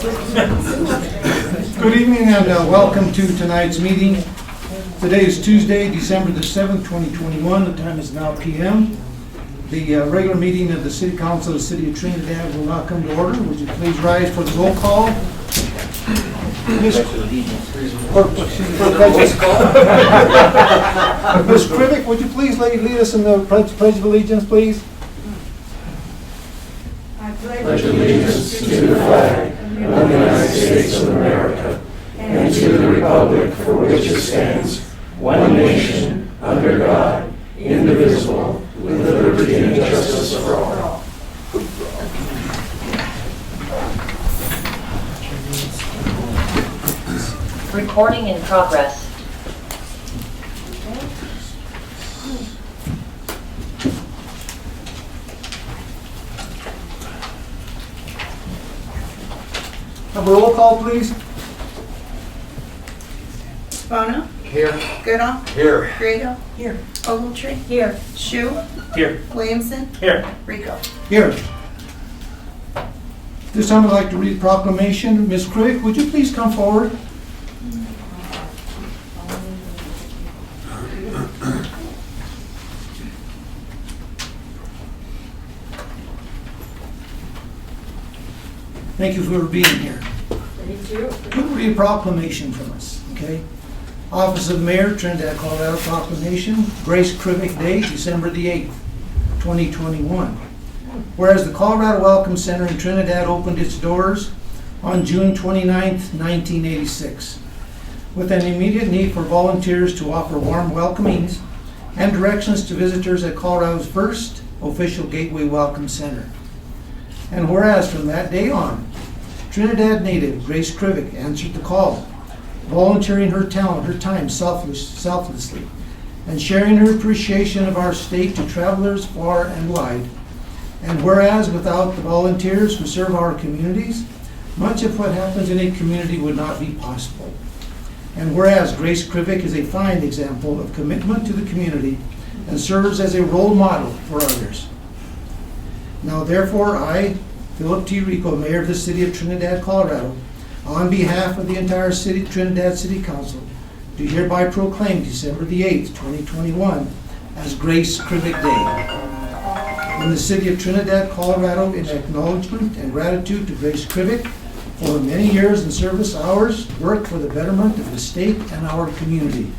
Good evening and welcome to tonight's meeting. Today is Tuesday, December the 7th, 2021. The time is now p.m. The regular meeting of the City Council of the City of Trinidad will now come to order. Would you please rise for the roll call? Ms. Krivic, would you please lead us in the Pledge of Allegiance, please? I pledge allegiance to the flag of the United States of America and to the republic for which it stands, one nation, under God, indivisible, with liberty and justice for all. Recording in progress. Have a roll call, please. Bono? Here. Goodall? Here. Grado? Here. Ogletree? Here. Shu? Here. Williamson? Here. Rico? Here. This time I'd like to read proclamation. Ms. Krivic, would you please come forward? Thank you for being here. Thank you. We'll read a proclamation from us, okay? Office of Mayor, Trinidad, Colorado Proclamation, Grace Krivic Day, December the 8th, 2021. Whereas the Colorado Welcome Center in Trinidad opened its doors on June 29th, 1986, with an immediate need for volunteers to offer warm welcomings and directions to visitors at Colorado's first official Gateway Welcome Center. And whereas from that day on, Trinidad native Grace Krivic answered the call, volunteering her talent, her time selflessly, and sharing her appreciation of our state to travelers far and wide. And whereas without the volunteers who serve our communities, much of what happens in a community would not be possible. And whereas Grace Krivic is a fine example of commitment to the community and serves as a role model for others. Now therefore I, Philip T. Rico, Mayor of the City of Trinidad, Colorado, on behalf of the entire Trinidad City Council, do hereby proclaim December the 8th, 2021 as Grace Krivic Day. In the City of Trinidad, Colorado, in acknowledgement and gratitude to Grace Krivic for many years in service hours, work for the betterment of the state and our community.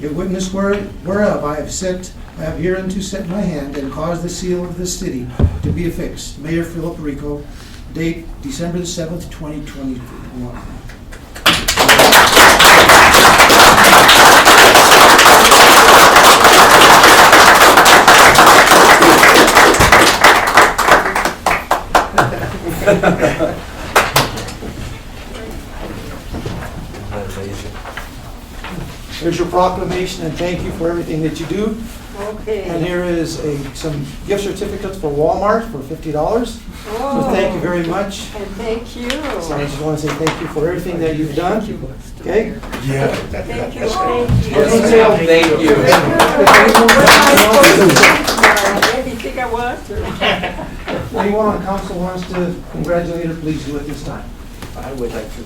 It witness whereof I have hereunto set my hand and caused the seal of this city to be affixed. Mayor Philip Rico, date December the 7th, 2021. Here's your proclamation, and thank you for everything that you do. Okay. And here is some gift certificates for Walmart for $50. So thank you very much. And thank you. So I just want to say thank you for everything that you've done. Okay? Yeah. Thank you. Thank you. Anything I want. Anyone on council wants to congratulate her, please do it this time. I would like to.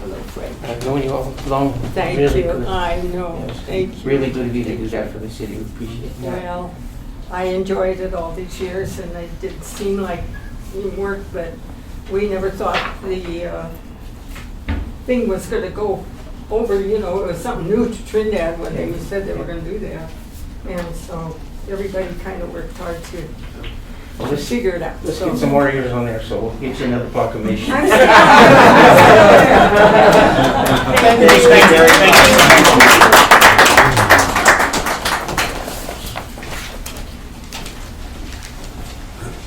Hello, Frank. I've known you all along. Thank Really you. good. I know. Yes. Thank you. Really good of you to do that for the city. We appreciate that. Well, I enjoyed it all these years, and it did seem like work, but we never thought the thing was going to go over. You know, it was something new to Trinidad when they said they were going to do that, and so everybody kind of worked hard to Well, let's figure it out. Let's So- get some more ears on there, so we'll get you another proclamation. I'm Thank sorry. you, Gary. Thank you.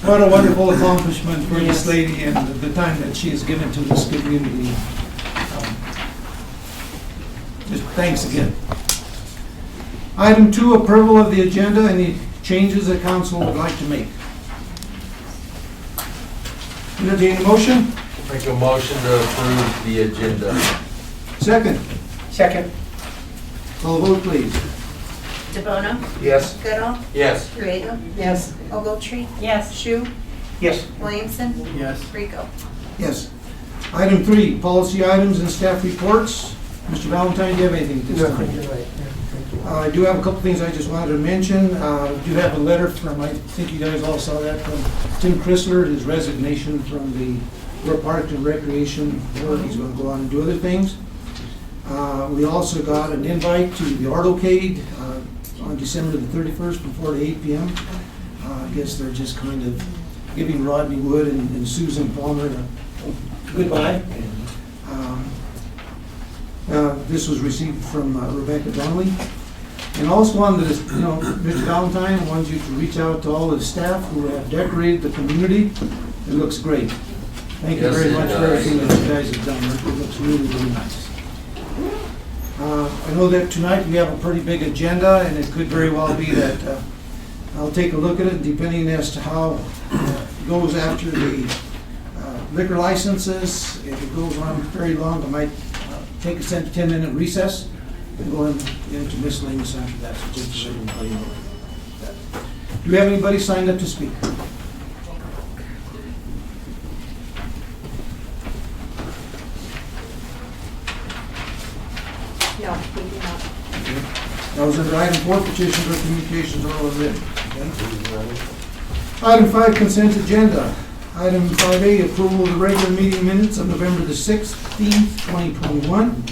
What a wonderful accomplishment for this lady and the time that she has given to this community. Just thanks again. Item 2, approval of the agenda. Any changes that council would like to make? Entertain a motion? Make a motion to approve the agenda. Second. Second. Call the vote, please. DeBono? Yes. Goodall? Yes. Griego? Yes. Ogletree? Yes. Shu? Yes. Williamson? Yes. Rico? Yes. Item 3, policy items and staff reports. Mr. Valentine, do you have anything at this time? I do have a couple things I just wanted to mention. I do have a letter from, I think you guys all saw that, from Tim Chrysler, his resignation from the Park and Recreation Board. He's going to go on and do other things. We also got an invite to the Artocade on December the 31st from 4 to 8 p.m. I guess they're just kind of giving Rodney Wood and Susan Palmer a goodbye. This was received from Rebecca Donnelly. And also wanted to, Mr. Valentine wants you to reach out to all the staff who have decorated the community. It looks great. Thank you Yes, very it much for does. everything that you guys have done. It looks really, really nice. I know that tonight we have a pretty big agenda, and it could very well be that I'll take a look at it, depending as to how it goes after the liquor licenses. If it goes on very long, I might take a 10-minute recess and go into miscellaneous after that, so just to let everybody know that. Do we have anybody signed up to speak? No, we do not. That was under item 4, petitions or communications oral and written. Okay. Item 5, consent agenda. Item 5A, approval of the regular meeting minutes of November the 16th, 2021.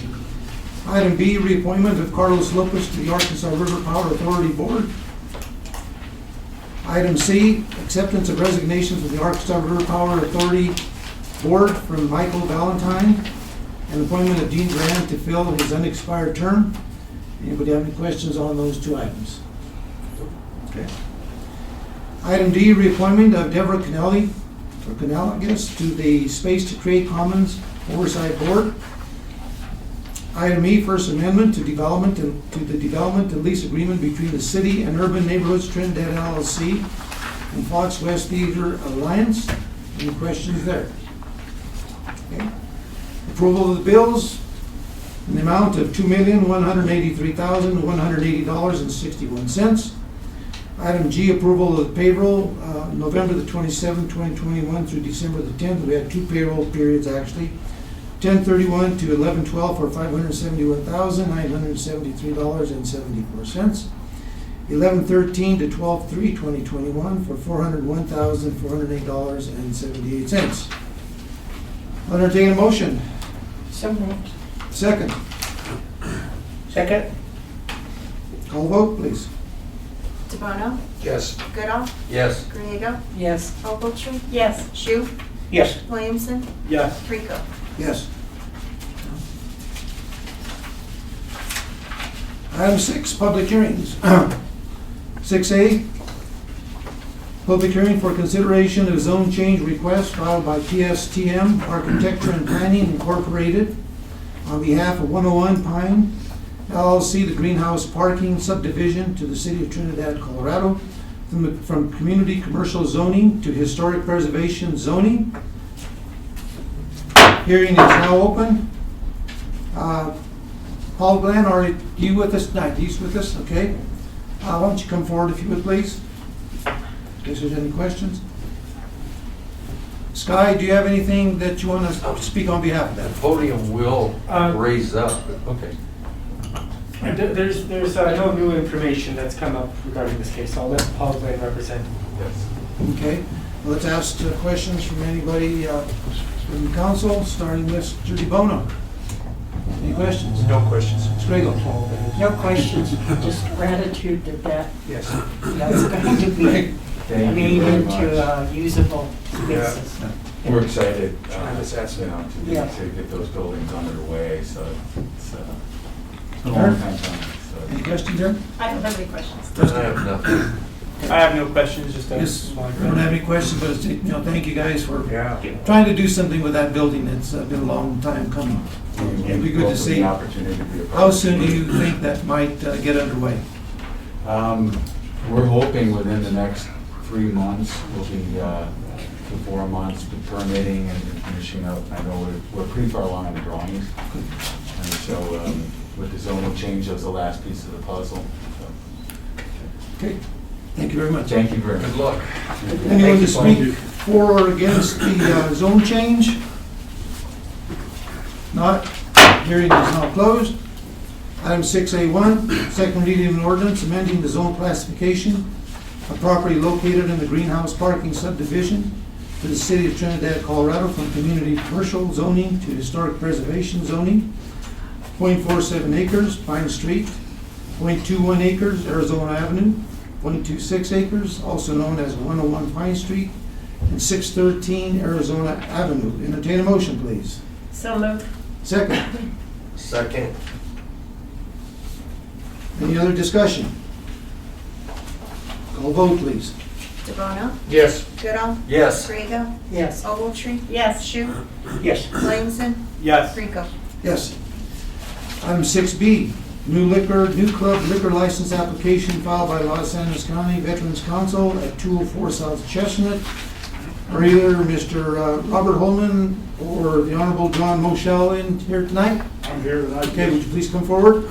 Item B, reappointment of Carlos Lopez to the Arkansas River Power Authority Board. Item C, acceptance of resignation from the Arkansas River Power Authority Board from Michael Valentine, and appointment of Dean Grant to fill his unexpired term. Anybody have any questions on those two items? Okay. Item D, reappointment of Deborah Cannelli, or Cannell, I guess, to the Space to Create Commons Oversight Board. Item E, first amendment to the development and lease agreement between the City and Urban Neighborhoods Trinidad LLC and Fox West Theater Alliance. Any questions there? Okay. Approval of the bills in the amount of $2,183,180.61. Item G, approval of the payroll, November the 27th, 2021 through December the 10th. We had two payroll periods actually. 10/31 to 11/12 for $571,973.74. 11/13 to 12/3/2021 for $401,408.78. I'll entertain a motion. So moved. Second. Second? Call vote, please. DeBono? Yes. Goodall? Yes. Griego? Yes. Ogletree? Yes. Shu? Yes. Williamson? Yes. Rico? Yes. Item 6, public hearings. 6A, public hearing for consideration of zone change request filed by Pstm Architecture and Planning Incorporated on behalf of 101 Pine LLC, the Greenhouse Parking Subdivision to the City of Trinidad, Colorado, from community commercial zoning to historic preservation zoning. Hearing is now open. Paul Glenn, are you with us tonight? He's with us, okay. Why don't you come forward if you would, please? In case there's any questions. Sky, do you have anything that you want to speak on behalf of that? Podium will raise up. Okay. There's no new information that's come up regarding this case, so I'll let Paul Glenn represent. Yes. Okay, well, let's ask questions from anybody from the council, starting with Mr. DeBono. Any questions? No questions. Ms. Grego? No questions, just gratitude that Yes. that's going to be Thank you made very into much. Usable spaces. We're excited, Yeah. to get those buildings underway, so it's a long time coming. Any So questions there? I don't have any questions. I have nothing. I have no questions, just a Yes, I don't have any questions, but thank you guys for Yeah. trying to do something with that building. It's been a long time coming. It'd be good to see. The opportunity to be a part How of it. soon do you think that might get underway? We're hoping within the next 3 months, will be to 4 months to permitting and finishing up. I know we're pretty far along in the drawings, and so with the zoning change, that was the last piece of the puzzle. So, Okay, thank you very much. thank you very much. Good luck. Anyone to speak for or against the zone change? Not. Hearing is now closed. Item 6A1, second reading of an ordinance amending the zone classification of property located in the greenhouse parking subdivision to the city of Trinidad, Colorado from community commercial zoning to historic preservation zoning. 0.47 acres, Pine Street. 0.21 acres, Arizona Avenue. 0.26 acres, also known as 101 Pine Street. And 613 Arizona Avenue. Entertain a motion, please. So moved. Second. Second. Any other discussion? Call vote, please. DeBono? Yes. Goodall? Yes. Griego? Yes. Ogletree? Yes. Shu? Yes. Williamson? Yes. Rico? Yes. Item 6B, new club liquor license application filed by Los Angeles County Veterans Council at 204 South Chestnut. Are either Mr. Robert Holman or the Honorable John Moschel in here tonight? I'm here tonight. Okay, would you please come forward?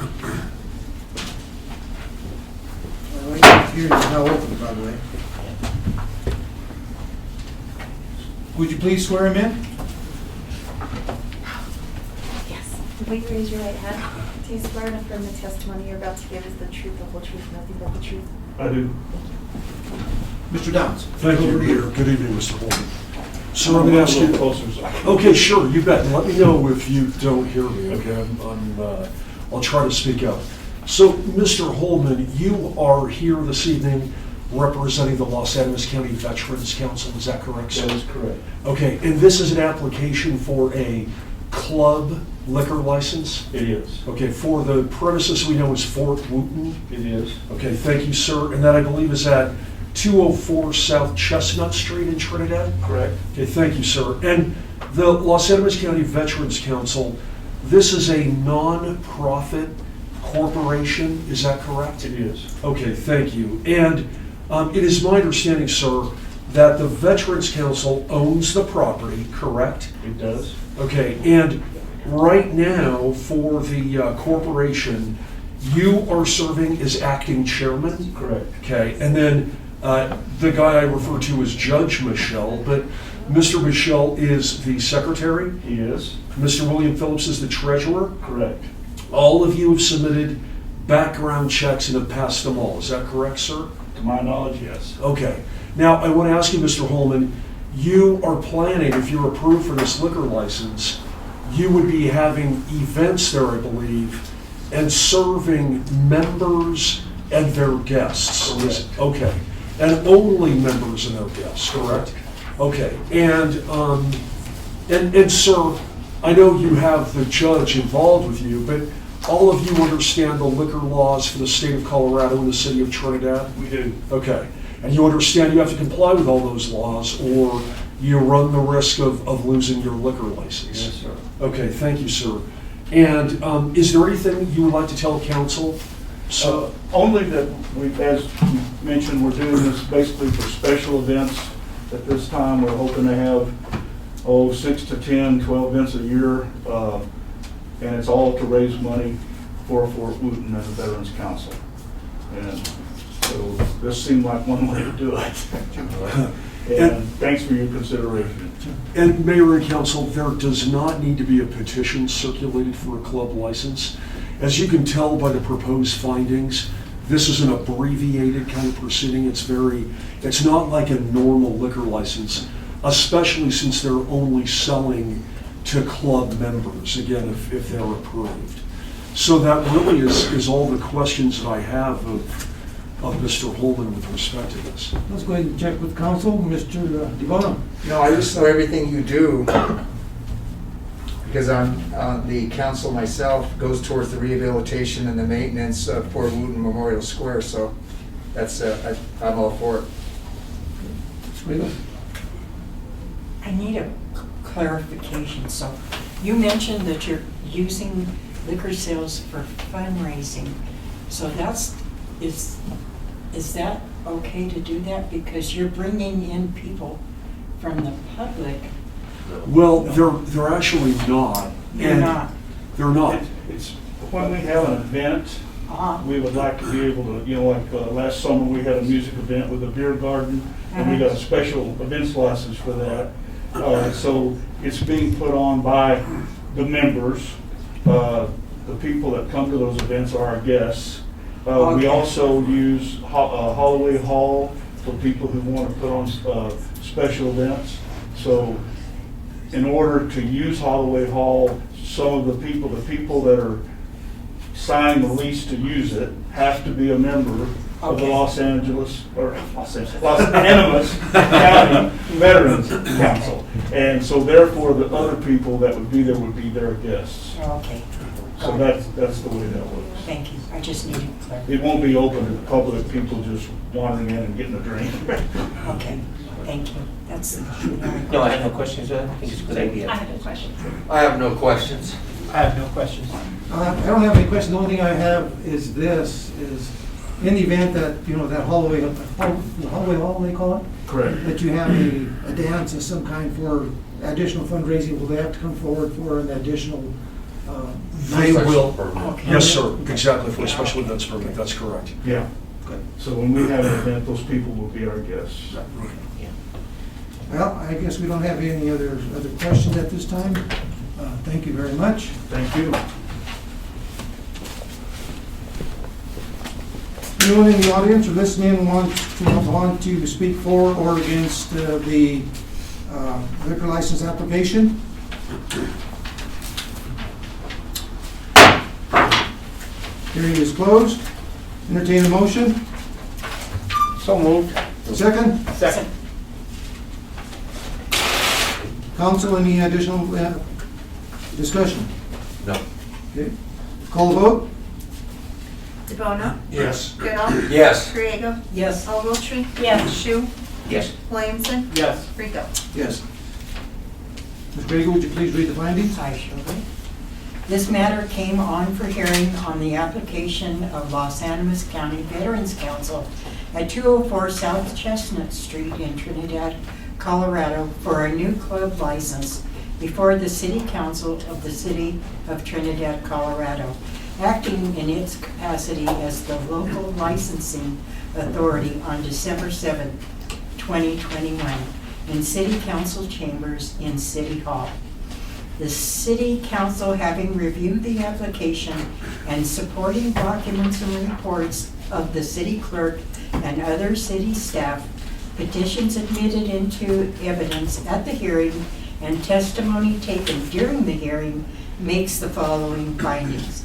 All right, hearing is now open, by the way. Would you please swear him in? Yes. Will you raise your right hand? Do you swear and affirm the testimony you're about to give is the truth, the whole truth, nothing but the truth? I do. Mr. Downs. Thank you. Good evening, Mr. Holman. So I'm going to ask A little you. closer, so I can- Okay, sure, you bet. Let me know if you don't hear me, okay? I'll try to speak up. So, Mr. Holman, you are here this evening representing the Los Angeles County Veterans Council, is that correct, sir? That is correct. Okay, and this is an application for a club liquor license? It is. Okay, for the premises we know is Fort Wooten? It is. Okay, thank you, sir. And that, I believe, is at 204 South Chestnut Street in Trinidad? Correct. Okay, thank you, sir. And the Los Angeles County Veterans Council, this is a non-profit corporation, is that correct? It is. Okay, thank you. And it is my understanding, sir, that the Veterans Council owns the property, correct? It does. Okay, and right now, for the corporation, you are serving as acting chairman? Correct. Okay, and then the guy I refer to as Judge Michelle, but Mr. Michelle is the secretary. He is. Mr. William Phillips is the treasurer. Correct. All of you have submitted background checks and have passed them all. Is that correct, sir? To my knowledge, yes. Okay. Now, I want to ask you, Mr. Holman, you are planning, if you're approved for this liquor license, you would be having events there, I believe, and serving members and their guests. Correct. Okay. And only members and their guests, correct? Okay. And sir, I know you have the judge involved with you, but all of you understand the liquor laws for the state of Colorado and the city of Trinidad? We do. Okay. And you understand you have to comply with all those laws or you run the risk of losing your liquor license? Yes, sir. Okay, thank you, sir. And is there anything you would like to tell council? So, Only that we, as you mentioned, we're doing this basically for special events. At this time, we're hoping to have, 6 to 10, 12 events a year. And it's all to raise money for Fort Wooten and the Veterans Council. And so this seemed like one way to do it. And thanks for your consideration. and Mayor and Council, there does not need to be a petition circulated for a club license. As you can tell by the proposed findings, this is an abbreviated kind of proceeding. It's not like a normal liquor license, especially since they're only selling to club members, again, if they're approved. So that really is all the questions that I have of Mr. Holman with respect to this. Let's go ahead and check with council. Mr. DeBono. No, I just know everything you do, because I'm the council myself, goes towards the rehabilitation and the maintenance of Fort Wooten Memorial Square, so that's, I'm all for it. I need a clarification. So you mentioned that you're using liquor sales for fundraising. So is that okay to do that? Because you're bringing in people from the public. Well, they're actually not. You're not. They're not. It's When we have an event, we would like to be able to, like last summer, we had a music event with a beer garden, and we got a special events license for that. So it's being put on by the members. The people that come to those events are our guests. We also use Holloway Hall for people who want to put on special events. So in order to use Holloway Hall, some of the people that are signing the lease to use it have to be a member of the Los Animas County Veterans Council. And so therefore the other people that would be there would be their guests. Okay. So that's the way that works. Thank you. I just needed clarity. It won't be open to the public, people just wandering in and getting a drink. Okay, thank you. That's. No, I have no questions. I think it's a good idea. I have no questions. I have no questions. I have no questions. I don't have any questions. The only thing I have is in the event that, that Holloway Hall, they call it? Correct. That you have a dance of some kind for additional fundraising, will they have to come forward for an additional They will. Okay. Yes, sir, exactly, for a special events permit, that's correct. Yeah. So when we have an event, those people will be our guests. Well, I guess we don't have any other questions at this time. Thank you very much. Thank you. Anyone in the audience or listening want to speak for or against the liquor license application? Hearing is closed. Entertain a motion. So moved. Second? Second. Council, any additional discussion? No. Okay. Call the vote. DeBono? Yes. Goodall? Yes. Griego? Yes. Ogletree? Yes. Shu? Yes. Williamson? Yes. Rico? Yes. Ms. Grego, would you please read the findings? I shall read. This matter came on for hearing on the application of Los Animas County Veterans Council at 204 South Chestnut Street in Trinidad, Colorado for a new club license before the City Council of the City of Trinidad, Colorado, acting in its capacity as the local licensing authority on December 7, 2021, in City Council chambers in City Hall. The City Council, having reviewed the application and supporting documents and reports of the city clerk and other city staff, petitions admitted into evidence at the hearing, and testimony taken during the hearing, makes the following findings.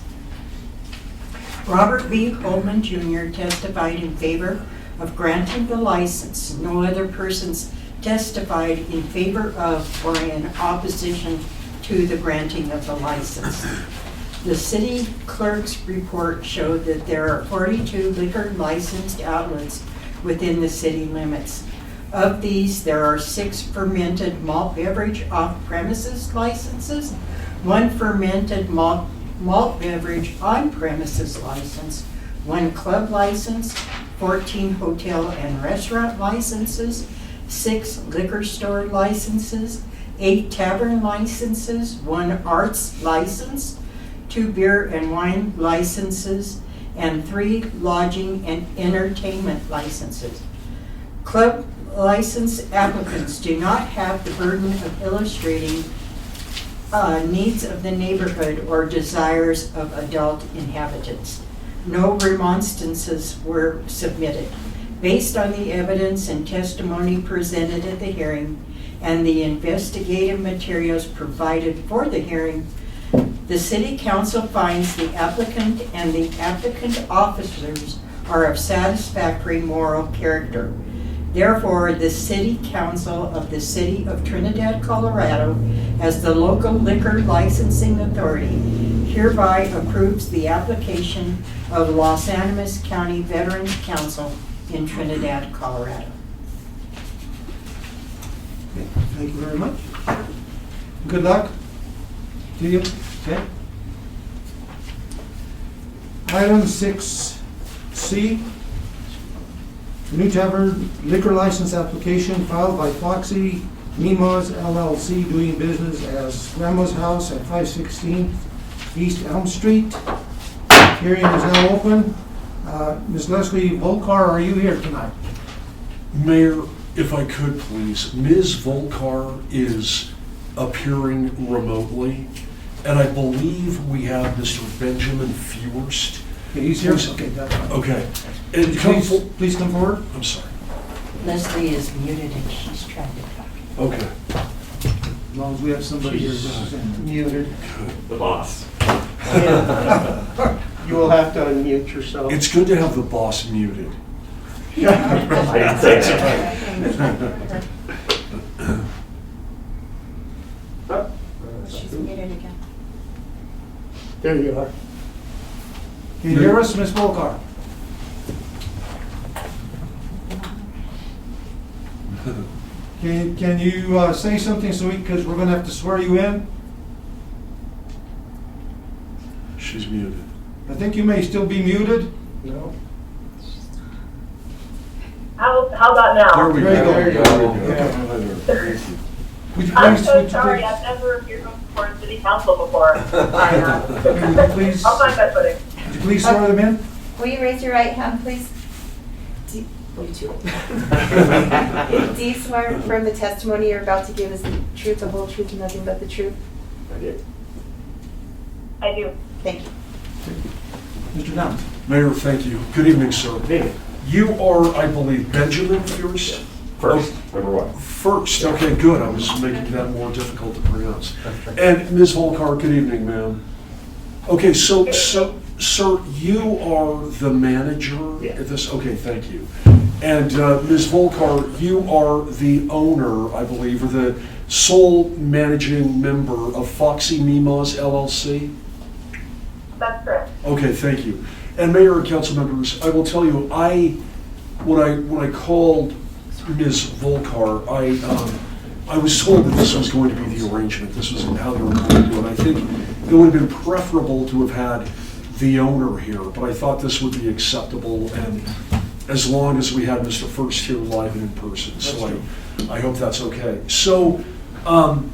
Robert B. Holman Jr. testified in favor of granting the license. No other persons testified in favor of or in opposition to the granting of the license. The city clerk's report showed that there are 42 liquor licensed outlets within the city limits. Of these, there are 6 fermented malt beverage off-premises licenses, 1 fermented malt beverage on-premises license, 1 club license, 14 hotel and restaurant licenses, 6 liquor store licenses, 8 tavern licenses, 1 arts license, 2 beer and wine licenses, and 3 lodging and entertainment licenses. Club license applicants do not have the burden of illustrating needs of the neighborhood or desires of adult inhabitants. No remonstrances were submitted. Based on the evidence and testimony presented at the hearing and the investigative materials provided for the hearing, the City Council finds the applicant and the applicant officers are of satisfactory moral character. Therefore, the City Council of the City of Trinidad, Colorado, as the local liquor licensing authority, hereby approves the application of Los Animas County Veterans Council in Trinidad, Colorado. Okay, thank you very much. Good luck to you. Okay. Item 6C, new tavern liquor license application filed by Foxy Mimas LLC, doing business as Grandma's House at 516 East Elm Street. Hearing is now open. Ms. Leslie Volkar, are you here tonight? Mayor, if I could please, Ms. Volkar is appearing remotely, and I believe we have Mr. Benjamin Fewurst. Okay, he's here? Please- Okay, that's fine. Okay. And come Please come forward. I'm sorry. Leslie is muted and she's trying to talk. Okay. As long as we have somebody here representing. Muted. The boss. You will have to unmute yourself. It's good to have the boss muted. I didn't say that. She's muted again. There you are. Can you hear us, Ms. Volkar? Can you say something because we're going to have to swear you in? She's muted. I think you may still be muted. No. How about now? There we go. There you go. Okay. Would you I'm please- so would you sorry, please- I've never appeared before city council before. Would you please- I'll find my footing. Would you please swear them in? Will you raise your right hand, please? Do you swear affirm the testimony you're about to give is the truth, the whole truth, and nothing but the truth? I did. I do. Thank you. Mr. Dunn? Mayor, thank you. Good evening, sir. You are, I believe, Benjamin Fewurst? First, number one. First, okay, good. I was making that more difficult to pronounce. And Ms. Volkar, good evening, ma'am. Okay, so, sir, you are the manager Yeah. at this? Okay, thank you. And Ms. Volkar, you are the owner, I believe, or the sole managing member of Foxy Mimas LLC? That's correct. Okay, thank you. And Mayor and council members, I will tell you, when I called Ms. Volkar, I was told that this was going to be the arrangement. This was how they were going to do it. I think it would have been preferable to have had the owner here, but I thought this would be acceptable, and as long as we had Mr. First here live and in person. So I hope that's okay. So I'm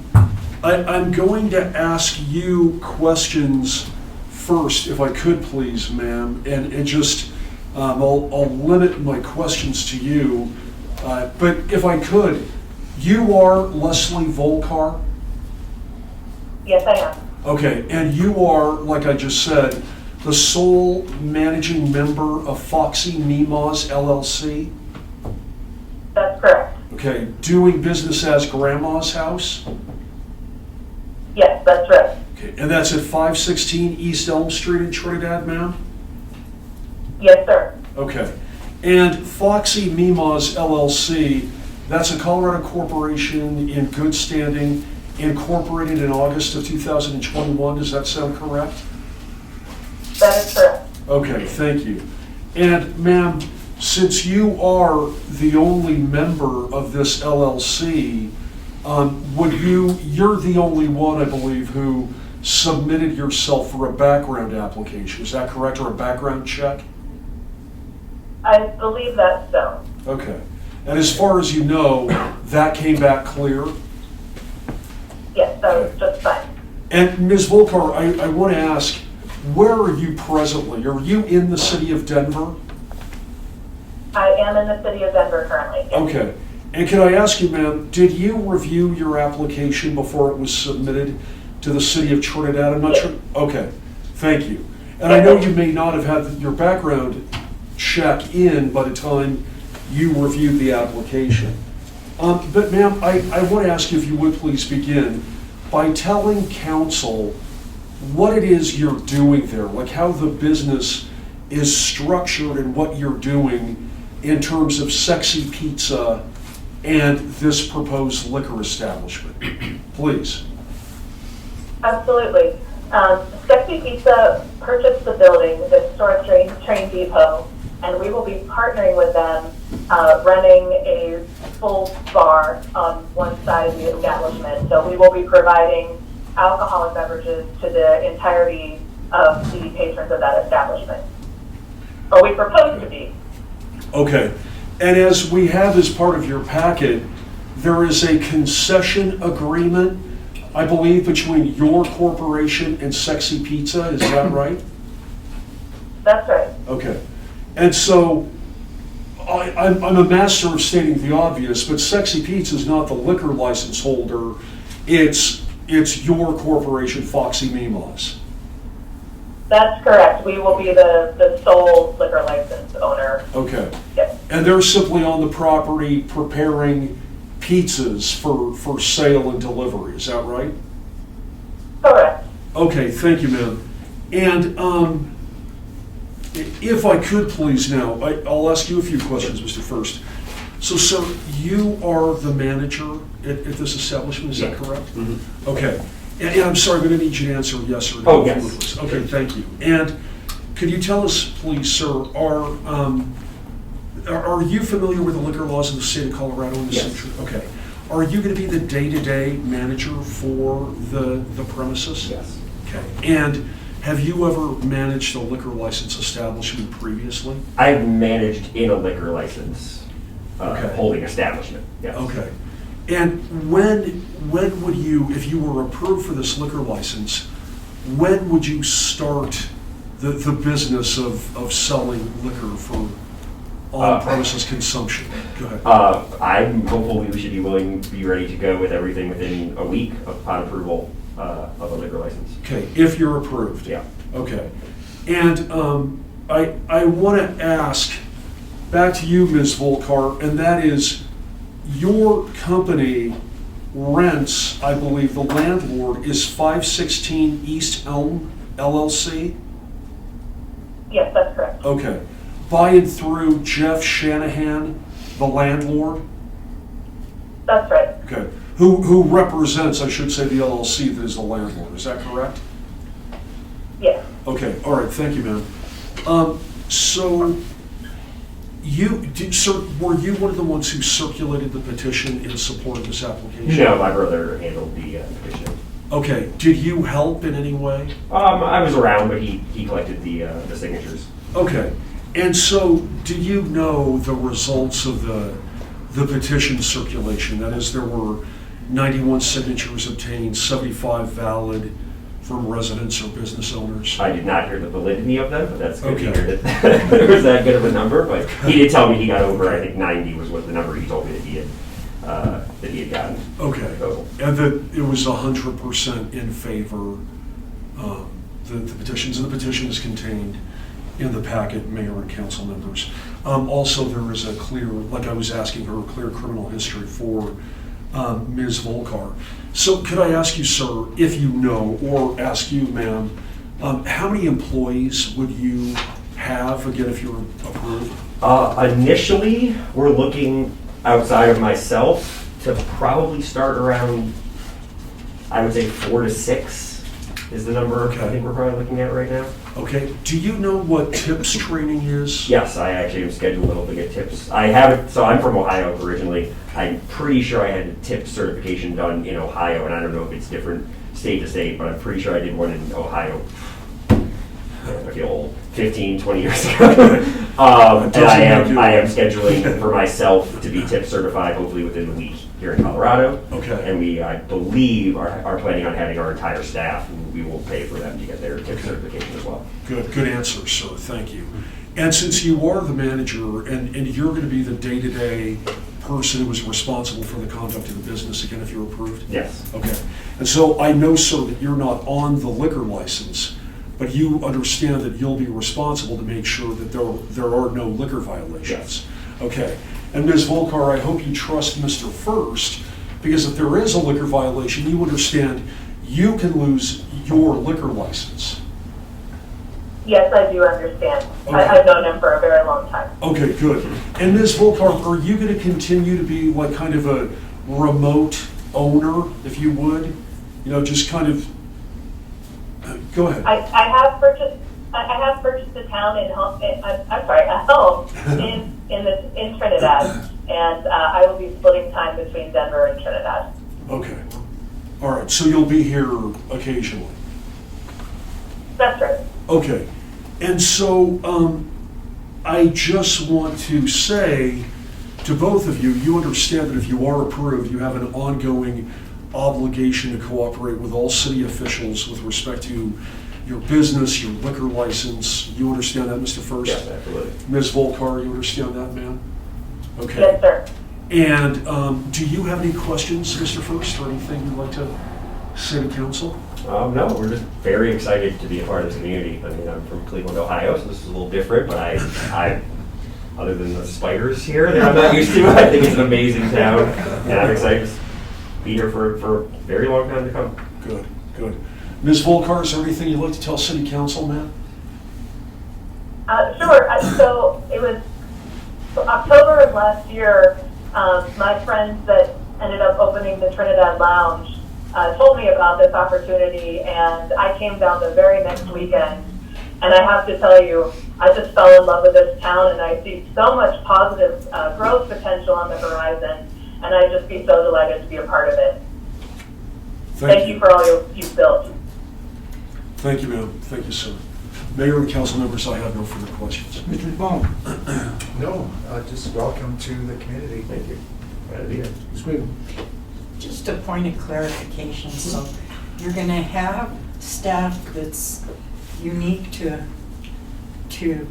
going to ask you questions first, if I could please, ma'am, and just, I'll limit my questions to you, but if I could, you are Leslie Volkar? Yes, I am. Okay, and you are, like I just said, the sole managing member of Foxy Mimas LLC? That's correct. Okay, doing business as Grandma's House? Yes, that's right. Okay, and that's at 516 East Elm Street in Trinidad, ma'am? Yes, sir. Okay. And Foxy Mimas LLC, that's a Colorado corporation in good standing, incorporated in August of 2021. Does that sound correct? That is correct. Okay, thank you. And ma'am, since you are the only member of this LLC, you're the only one, I believe, who submitted yourself for a background application. Is that correct, or a background check? I believe that's so. Okay. And as far as you know, that came back clear? Yes, that was just fine. And Ms. Volkar, I want to ask, where are you presently? Are you in the city of Denver? I am in the city of Denver currently. Okay. And can I ask you, ma'am, did you review your application before it was submitted to the city of Trinidad? I'm not sure. Okay. Thank you. And I know you may not have had your background check in by the time you reviewed the application. But ma'am, I want to ask you if you would please begin by telling council what it is you're doing there, like how the business is structured and what you're doing in terms of Sexy Pizza and this proposed liquor establishment. Please. Absolutely. Sexy Pizza purchased the building, the historic train depot, and we will be partnering with them, running a full bar on one side of the establishment. So we will be providing alcoholic beverages to the entirety of the patrons of that establishment. Or we propose to be. Okay. And as we have as part of your packet, there is a concession agreement, I believe, between your corporation and Sexy Pizza. Is that right? That's right. Okay. And so, I'm a master of stating the obvious, but Sexy Pete's is not the liquor license holder. It's your corporation, Foxy Mimas. That's correct. We will be the sole liquor license owner. Okay. Yes. And they're simply on the property preparing pizzas for sale and delivery, is that right? Correct. Okay, thank you, ma'am. And if I could please now, I'll ask you a few questions, Mr. First. So, sir, you are the manager at this establishment, is that correct? Mm-hmm. Okay. And I'm sorry, I'm going to need you to answer yes or no. Oh, yes. Okay, thank you. And could you tell us, please, sir, are you familiar with the liquor laws of the state of Colorado and the Yes. century? Okay. Are you going to be the day-to-day manager for the premises? Yes. Okay. And have you ever managed a liquor license establishment previously? I've managed in a liquor license Okay. holding establishment, yes. Okay. And when would you, if you were approved for this liquor license, when would you start the business of selling liquor for on-premises consumption? Go ahead. I'm hopeful we should be ready to go with everything within a week upon approval of a liquor license. Okay, if you're approved. Yeah. Okay. And I want to ask, back to you, Ms. Volkar, and that is, your company rents, I believe, the landlord is 516 East Elm LLC? Yes, that's correct. Okay. By and through Jeff Shanahan, the landlord? That's right. Okay. Who represents, I should say, the LLC that is the landlord, is that correct? Yes. Okay, all right, thank you, ma'am. So, sir, were you one of the ones who circulated the petition in support of this application? No, my brother handled the petition. Okay, did you help in any way? I was around, but he collected the signatures. Okay, and so do you know the results of the petition circulation? That is, there were 91 signatures obtained, 75 valid from residents or business owners? I did not hear the validity of them, but that's good Okay. to hear that there was that good of a number. But he did tell me he got over, I think 90 was what the number he told me that he had gotten. Okay, Total. and that it was 100% in favor, the petitions, and the petition is contained in the packet, mayor and council members. Also, there is a clear, like I was asking her, a clear criminal history for Ms. Volkar. So could I ask you, sir, if you know, or ask you, ma'am, how many employees would you have, again, if you're approved? Initially, we're looking outside of myself to probably start around, I would say 4 to 6 is the number I think we're probably looking at right now. Okay, do you know what TIPS training is? Yes, I actually am scheduled to get TIPS. I have it, so I'm from Ohio originally. I'm pretty sure I had a TIPS certification done in Ohio, and I don't know if it's different state to state, but I'm pretty sure I did one in Ohio. I feel old, 15, 20 years ago. And I am scheduling for myself to be TIPS certified hopefully within the week here in Colorado. Okay. And we, I believe, are planning on having our entire staff, we will pay for them to get their TIPS certification as well. Good answer, sir, thank you. And since you are the manager, and you're going to be the day-to-day person who is responsible for the conduct of the business, again, if you're approved? Yes. Okay. And so I know, sir, that you're not on the liquor license, but you understand that you'll be responsible to make sure that there are no liquor violations. Yes. Okay. And Ms. Volkar, I hope you trust Mr. First, because if there is a liquor violation, you understand you can lose your liquor license. Yes, I do understand. Okay. I've known him for a very long time. Okay, good. And Ms. Volkar, are you going to continue to be like kind of a remote owner, if you would? You know, just kind of, go ahead. I have purchased a town a home in Trinidad, and I will be splitting time between Denver and Trinidad. Okay. All right, so you'll be here occasionally. That's right. Okay. And so I just want to say to both of you, you understand that if you are approved, you have an ongoing obligation to cooperate with all city officials with respect to your business, your liquor license. You understand that, Mr. First? Yes, absolutely. Ms. Volkar, you understand that, ma'am? Okay. Yes, sir. And do you have any questions, Mr. First, or anything you'd like to say to council? No, we're just very excited to be a part of this community. I mean, I'm from Cleveland, Ohio, so this is a little different, but I other than the spiders here that I'm not used to, I think it's an amazing town, and I'm excited to be here for a very long time to come. Good, good. Ms. Volkar, is there anything you'd like to tell City Council, ma'am? Sure. So it was October of last year. My friends that ended up opening the Trinidad Lounge told me about this opportunity, and I came down the very next weekend. And I have to tell you, I just fell in love with this town, and I see so much positive growth potential on the horizon, and I'd just be so delighted to be a part of it. Thank you for all you've built. Thank you, ma'am. Thank you, sir. Mayor and council members, I have no further questions. Mr. DeBonne? No, just welcome to the community. Thank you. Glad to be here. Ms. Green? Just a point of clarification, so you're gonna have staff that's unique to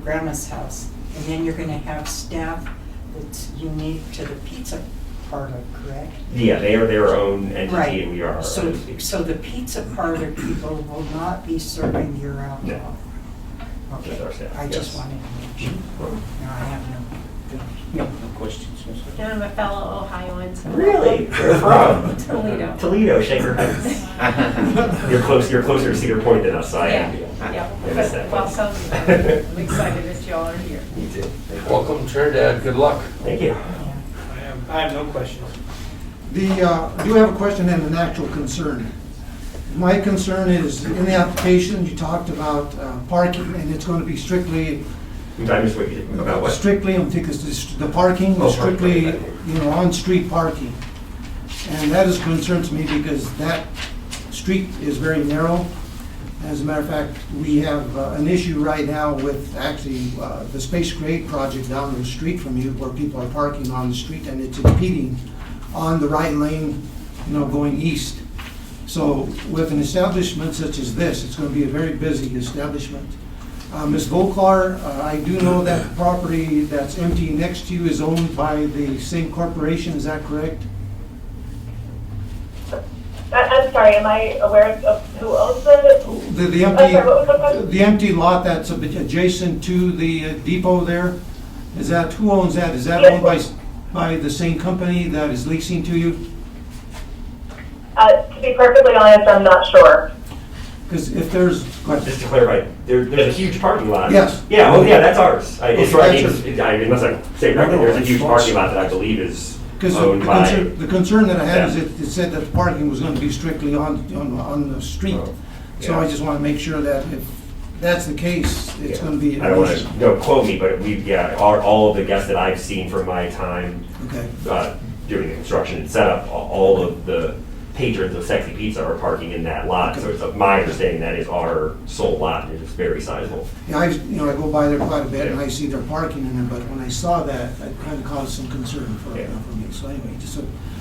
Grandma's house, and then you're gonna have staff that's unique to the pizza parlor, correct? Yeah, they are their own entity, Right. and we are our So, own entity. so the pizza parlor people will not be serving your alcohol? Okay, That's our staff, I just yes. wanted to make sure. No, I have no. No questions. And I'm a fellow Ohioan. Really? Where from? Toledo. Toledo, Shaker Heights. You're closer to Cedar Point than us, so I am. Yeah. I miss that Well, place. I'm excited that y'all are here. Me too. Welcome, Trinidad. Good luck. Thank you. I have no questions. I do have a question and an actual concern. My concern is, in the application, you talked about parking, and it's going to be strictly, I missed what you did about what? strictly, because the parking Oh, is strictly, parking. on-street parking. And that is a concern to me because that street is very narrow. As a matter of fact, we have an issue right now with actually the Space Grade project down the street from you where people are parking on the street and it's impeding on the right lane, going east. So with an establishment such as this, it's going to be a very busy establishment. Ms. Volkar, I do know that the property that's empty next to you is owned by the same corporation, is that correct? I'm sorry, am I aware of who owns it? The I'm sorry, what was the question? the empty lot that's adjacent to the depot there, who owns that? Is that owned by the same company that is leasing to you? To be perfectly honest, I'm not sure. Because if there's, Just to clarify, there's a huge parking lot. Yes. Yeah, yeah, that's ours. It's right, That's unless I say right, there's a huge parking lot that I believe is because owned by. the concern that I had is Yeah. it said that the parking was going to be strictly on the street. Oh, So I yeah. just want to make sure that if that's the case, it's going to be. I don't want to, don't quote me, but all of the guests that I've seen from my time Okay. doing the construction and setup, all of the patrons of Sexy Pizza are parking in that lot. So it's my understanding that is our sole lot, and it's very sizable. Yeah, I go by there quite a bit and I see their parking in there, but when I saw that, it kind of caused some concern for me. So anyway,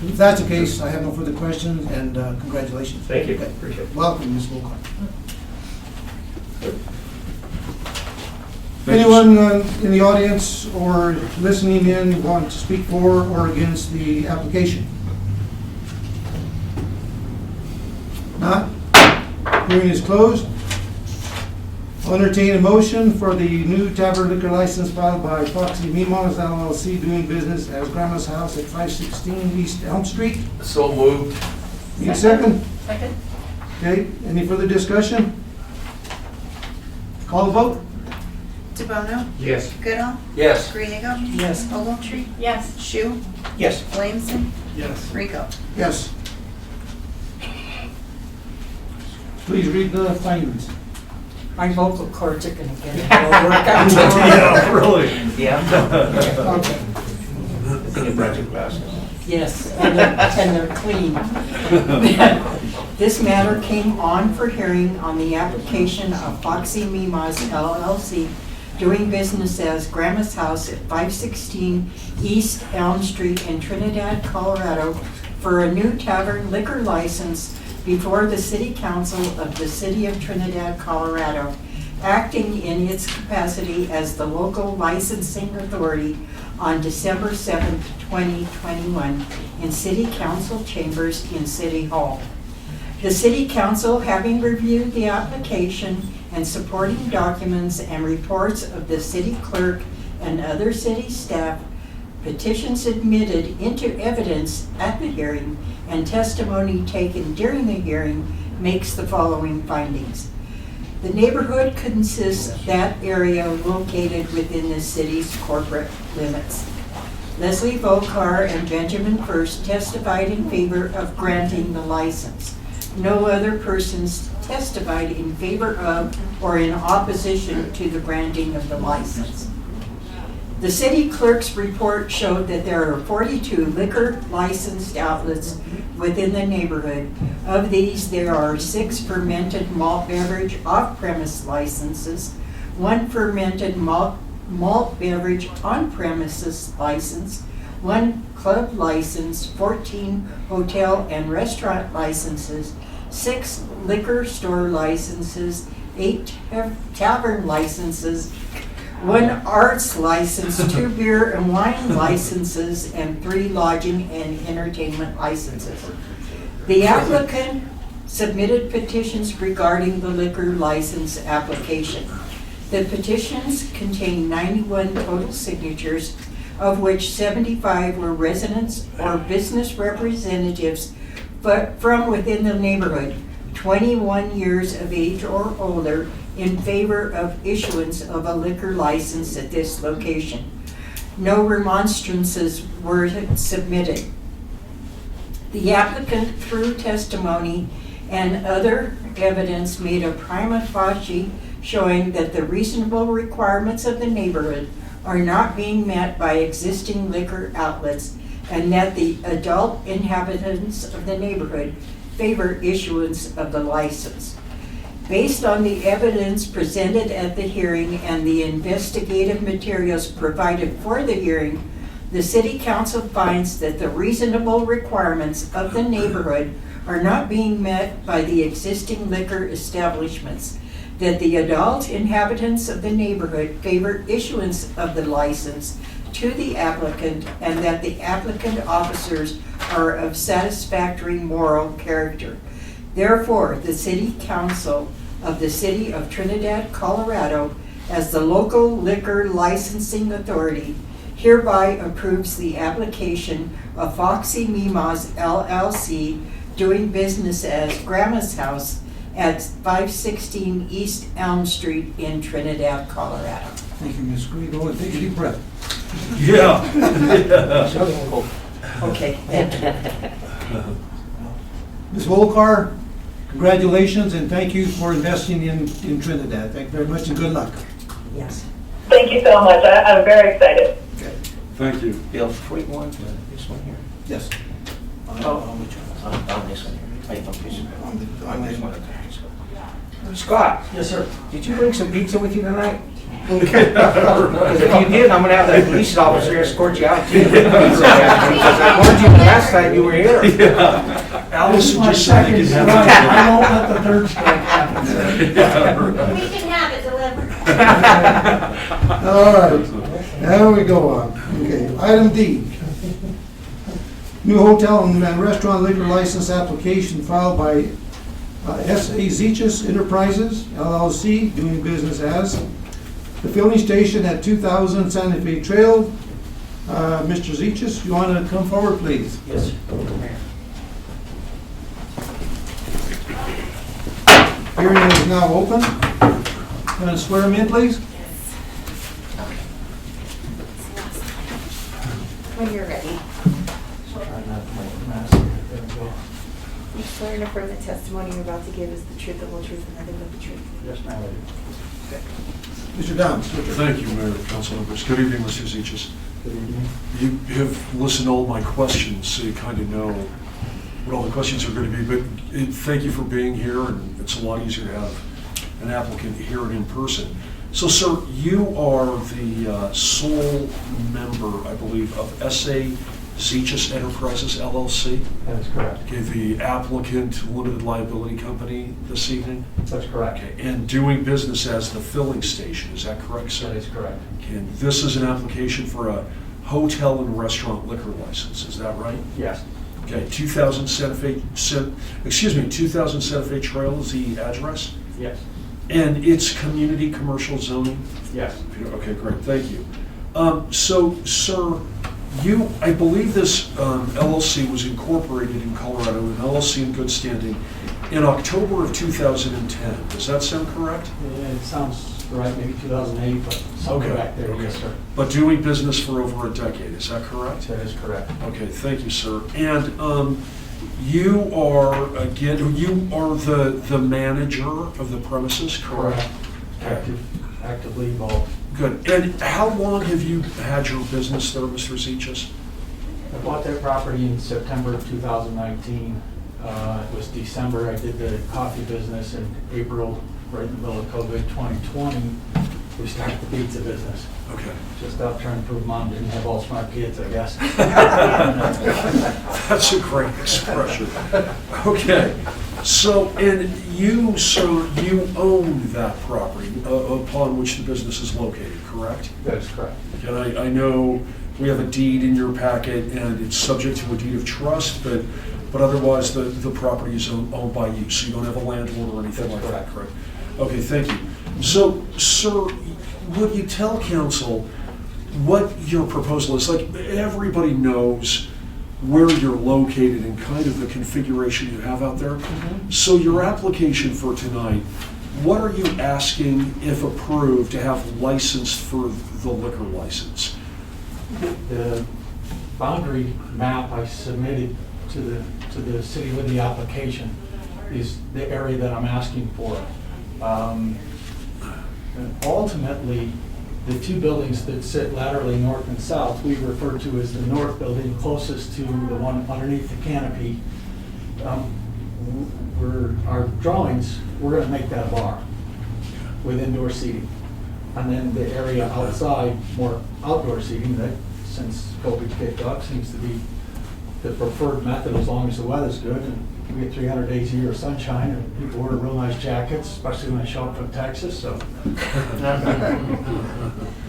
if that's the case, I have no further questions and congratulations. Thank you. Okay. Appreciate it. Welcome, Ms. Volkar. Anyone in the audience or listening in want to speak for or against the application? Not? Hearing is closed. I'll entertain a motion for the new tavern liquor license filed by Foxy Mimos LLC doing business as Grandma's House at 516 East Elm Street. So moved. Need a second? Second? Okay, any further discussion? Call the vote? DeBono? Yes. Goodall? Yes. Griego? Yes. Ogletree? Yes. Shu? Yes. Williamson? Yes. Rico? Yes. Please read the findings. My vocal cords are gonna get it. It'll work out. Yeah, really. Yeah. Okay. I think you brought your glasses. Yes, and they're clean. This matter came on for hearing on the application of Foxy Mimos LLC doing business as Grandma's House at 516 East Elm Street in Trinidad, Colorado for a new tavern liquor license before the City Council of the City of Trinidad, Colorado, acting in its capacity as the local licensing authority on December 7th, 2021, in City Council chambers in City Hall. The City Council, having reviewed the application and supporting documents and reports of the city clerk and other city staff, petitions admitted into evidence at the hearing, and testimony taken during the hearing, makes the following findings. The neighborhood consists of that area located within the city's corporate limits. Leslie Volkar and Benjamin First testified in favor of granting the license. No other persons testified in favor of or in opposition to the granting of the license. The city clerk's report showed that there are 42 liquor licensed outlets within the neighborhood. Of these, there are 6 fermented malt beverage off-premise licenses, 1 fermented malt beverage on-premises license, 1 club license, 14 hotel and restaurant licenses, 6 liquor store licenses, 8 tavern licenses, 1 arts license, 2 beer and wine licenses, and 3 lodging and entertainment licenses. The applicant submitted petitions regarding the liquor license application. The petitions contain 91 total signatures, of which 75 were residents or business representatives but from within the neighborhood, 21 years of age or older, in favor of issuance of a liquor license at this location. No remonstrances were submitted. The applicant, through testimony and other evidence, made a prima facie showing that the reasonable requirements of the neighborhood are not being met by existing liquor outlets, and that the adult inhabitants of the neighborhood favor issuance of the license. Based on the evidence presented at the hearing and the investigative materials provided for the hearing, the City Council finds that the reasonable requirements of the neighborhood are not being met by the existing liquor establishments, that the adult inhabitants of the neighborhood favor issuance of the license to the applicant, and that the applicant officers are of satisfactory moral character. Therefore, the City Council of the City of Trinidad, Colorado, as the local liquor licensing authority, hereby approves the application of Foxy Mimas LLC, doing business as Grandma's House at 516 East Elm Street in Trinidad, Colorado. Thank you, Ms. Green. Go and take a deep breath. Yeah. Okay, thank you. Ms. Volkar, congratulations and thank you for investing in Trinidad. Thank you very much and good luck. Yes. Thank you so much. I'm very excited. Okay. Thank you. Bill, before you go on to this one here. Yes. On which one? On this one here. On this one. Scott. Yes, sir. Did you bring some pizza with you tonight? Because if you did, I'm gonna have that police officer escort you out too. Because I warned you the last time you were here. Allison just said you can have I won't let the third strike happen. We can have it delivered. All right, now we go on. Okay, item D. New hotel and restaurant liquor license application filed by S.A. Zeachus Enterprises, LLC, doing business as the filling station at 2000 Santa Fe Trail. Mr. Zeachus, you want to come forward, please? Yes. Hearing is now open. Going to swear him in, please? When you're ready. You swear to affirm the testimony you're about to give is the truth, the whole truth, and nothing but the truth. Yes, ma'am. Mr. Downs. Thank you, Mayor and Council members. Good evening, Mr. Zeachus. You have listened to all my questions, so you kind of know what all the questions are going to be, but thank you for being here, and it's a lot easier to have an applicant hear it in person. So, sir, you are the sole member, I believe, of S.A. Zeachus Enterprises LLC? That is correct. Okay, the applicant, limited liability company this evening? That's correct. Okay, and doing business as the filling station, is that correct, sir? That is correct. Okay, and this is an application for a hotel and restaurant liquor license, is that right? Yes. Okay, 2000 Santa Fe, 2000 Santa Fe Trail is the address? Yes. And it's community commercial zoning? Yes. Okay, great, thank you. So, sir, I believe this LLC was incorporated in Colorado, an LLC in good standing, in October of 2010. Does that sound correct? Yeah, it sounds right, maybe 2008, but somewhere back there, yes, sir. But doing business for over a decade, is that correct? That is correct. Okay, thank you, sir. And you are the manager of the premises, correct? Actively involved. Good. And how long have you had your business there, Mr. Zeachus? I bought that property in September of 2019. It was December, I did the coffee business. In April, right in the middle of COVID 2020, we started the pizza business. Okay. Just out trying to prove mom didn't have all smart kids, I guess. That's a great expression. Okay. So, and you, sir, you own that property upon which the business is located, correct? That is correct. And I know we have a deed in your packet and it's subject to a deed of trust, but otherwise the property is owned by you, so you don't have a landlord or anything like that, correct? Okay, thank you. So, sir, would you tell council what your proposal is? Like, everybody knows where you're located and kind of the configuration you have out there. Mm-hmm. So your application for tonight, what are you asking, if approved, to have licensed for the liquor license? The boundary map I submitted to the city with the application is the area that I'm asking for. And ultimately, the two buildings that sit laterally north and south, we refer to as the north building closest to the one underneath the canopy. Our drawings, we're going to make that a bar with indoor seating. And then the area outside, more outdoor seating, that since COVID kicked off seems to be the preferred method as long as the weather's good. And we get 300 days a year of sunshine, and people order real nice jackets, especially when they show up from Texas. So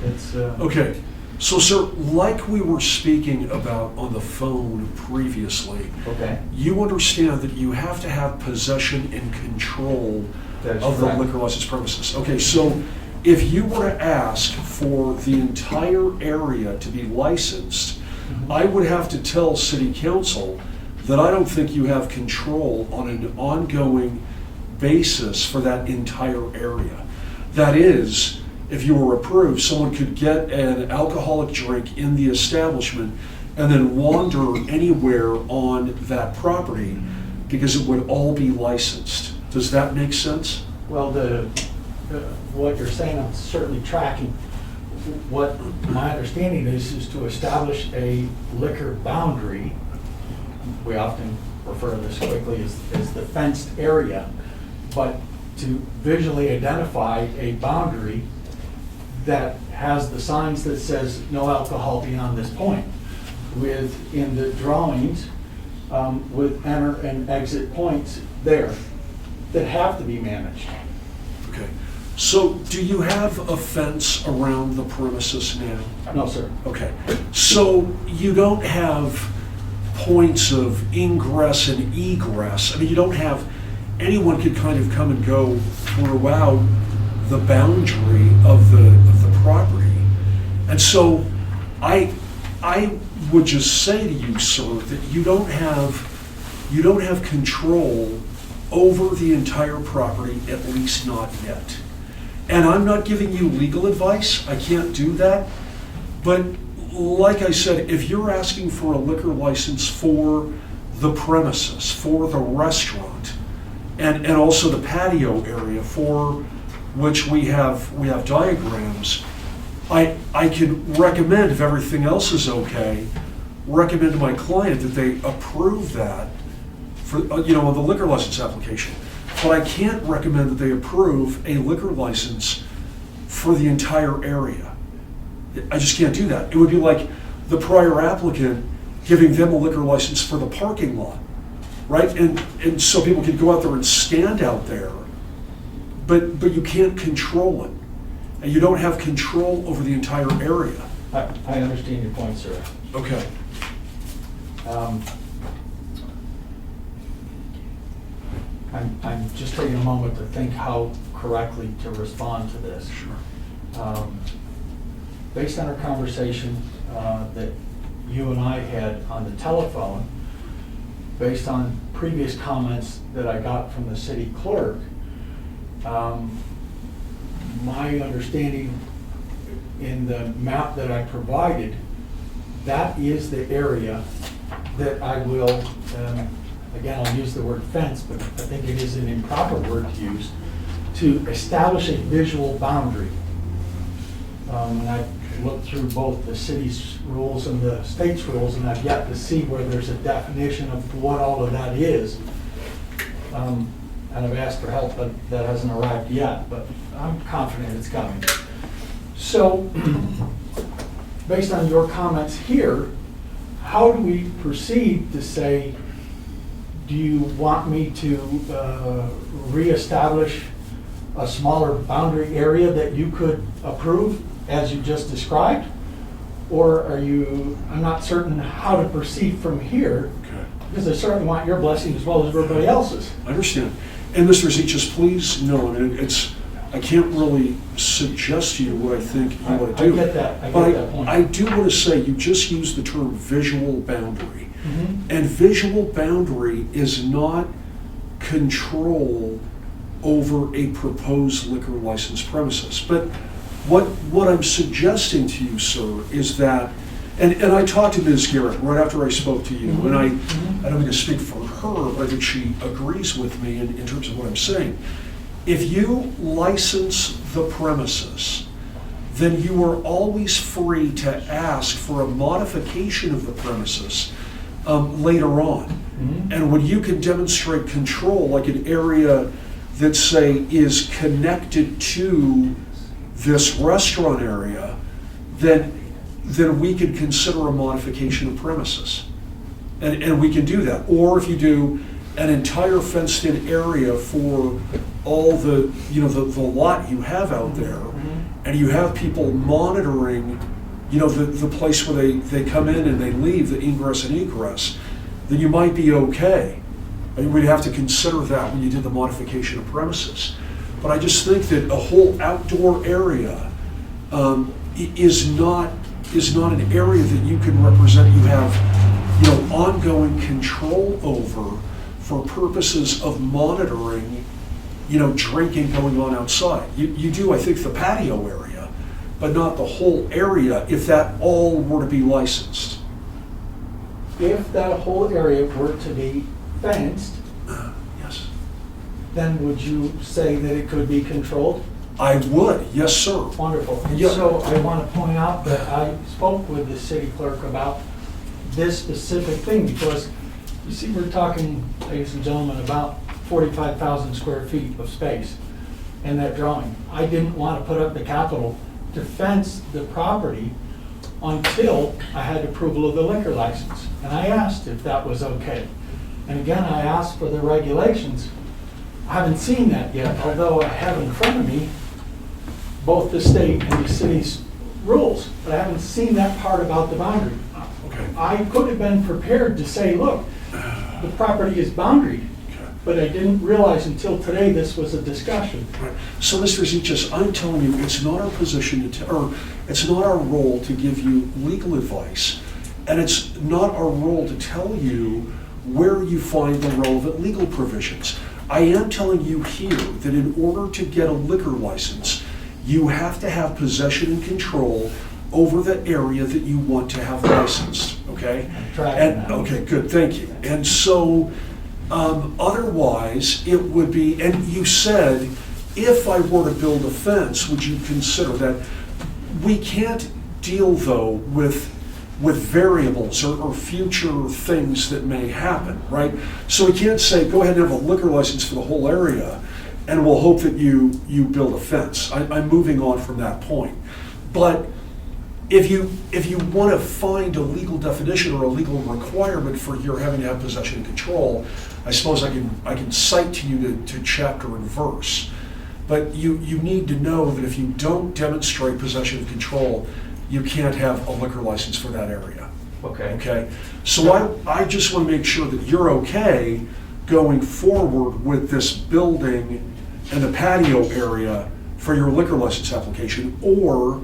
it's okay. So, sir, like we were speaking about on the phone previously, okay. You understand that you have to have possession and control That is of correct. the liquor license premises. Okay, so if you were to ask for the entire area to be licensed, I would have to tell city council that I don't think you have control on an ongoing basis for that entire area. That is, if you were approved, someone could get an alcoholic drink in the establishment and then wander anywhere on that property because it would all be licensed. Does that make sense? Well, what you're saying, I'm certainly tracking. What my understanding is to establish a liquor boundary. We often refer to this quickly as the fenced area, but to visually identify a boundary that has the signs that says no alcohol beyond this point, with in the drawings with enter and exit points there that have to be managed. Okay. So do you have a fence around the premises now? No, sir. Okay. So you don't have points of ingress and egress. I mean, you don't have, anyone could kind of come and go throughout the boundary of the property. And so I would just say to you, sir, that you don't have control over the entire property, at least not yet. And I'm not giving you legal advice, I can't do that. But like I said, if you're asking for a liquor license for the premises, for the restaurant, and also the patio area for which we have diagrams, I can recommend, if everything else is okay, recommend to my client that they approve that for, on the liquor license application. But I can't recommend that they approve a liquor license for the entire area. I just can't do that. It would be like the prior applicant giving them a liquor license for the parking lot, right? And so people can go out there and stand out there, but you can't control it. And you don't have control over the entire area. I understand your point, sir. Okay. I'm just taking a moment to think how correctly to respond to this. Sure. Based on our conversation that you and I had on the telephone, based on previous comments that I got from the city clerk, my understanding in the map that I provided, that is the area that I will, again, I'll use the word fence, but I think it is an improper word to use, to establish a visual boundary. And I've looked through both the city's rules and the state's rules, and I've yet to see where there's a definition of what all of that is. And I've asked for help, but that hasn't arrived yet, but I'm confident it's coming. So, based on your comments here, how do we proceed to say, do you want me to reestablish a smaller boundary area that you could approve as you just described? Or are you, I'm not certain how to proceed from here, Okay. because I certainly want your blessing as well as everybody else's. I understand. And Mr. Zeachis, please know, I mean, I can't really suggest to you what I think you want to do. I get that. I get But that point. I do want to say, you just used the term visual boundary. Mhm. And visual boundary is not control over a proposed liquor license premises. But what I'm suggesting to you, sir, is that, and I talked to Ms. Garrett right after I spoke to you, and I don't mean to speak for her, but I think she agrees with me in terms of what I'm saying. If you license the premises, then you are always free to ask for a modification of the premises later on. And when you can demonstrate control, like an area that, say, is connected to this restaurant area, then we can consider a modification of premises. And we can do that. Or if you do an entire fenced-in area for all the, the lot you have out there, and you have people monitoring, the place where they come in and they leave, the ingress and egress, then you might be okay. And we'd have to consider that when you did the modification of premises. But I just think that a whole outdoor area is not an area that you can represent. You have, ongoing control over for purposes of monitoring, drinking going on outside. You do, I think, the patio area, but not the whole area if that all were to be licensed. If that whole area were to be fenced, Yes. then would you say that it could be controlled? I would, yes, sir. Wonderful. And Yeah. so I want to point out that I spoke with the city clerk about this specific thing, because you see, we're talking, ladies and gentlemen, about 45,000 square feet of space in that drawing. I didn't want to put up the capital to fence the property until I had approval of the liquor license. And I asked if that was okay. And again, I asked for the regulations. I haven't seen that yet, although I have in front of me both the state and the city's rules, but I haven't seen that part about the boundary. Okay. I could have been prepared to say, look, the property is boundaried, but I didn't realize until today this was a discussion. Right. So, Mr. Zeachis, I'm telling you, it's not our position or it's not our role to give you legal advice, and it's not our role to tell you where you find the relevant legal provisions. I am telling you here that in order to get a liquor license, you have to have possession and control over the area that you want to have licensed, okay? I'm tracking that. Okay, good, thank you. And so, otherwise, it would be, and you said, if I were to build a fence, would you consider that? We can't deal, though, with variables or future things that may happen, right? So we can't say, go ahead and have a liquor license for the whole area, and we'll hope that you build a fence. I'm moving on from that point. But if you want to find a legal definition or a legal requirement for your having to have possession and control, I suppose I can cite to you to chapter and verse. But you need to know that if you don't demonstrate possession and control, you can't have a liquor license for that area. Okay? So I just want to make sure that you're okay going forward with this building and the patio area for your liquor license application, or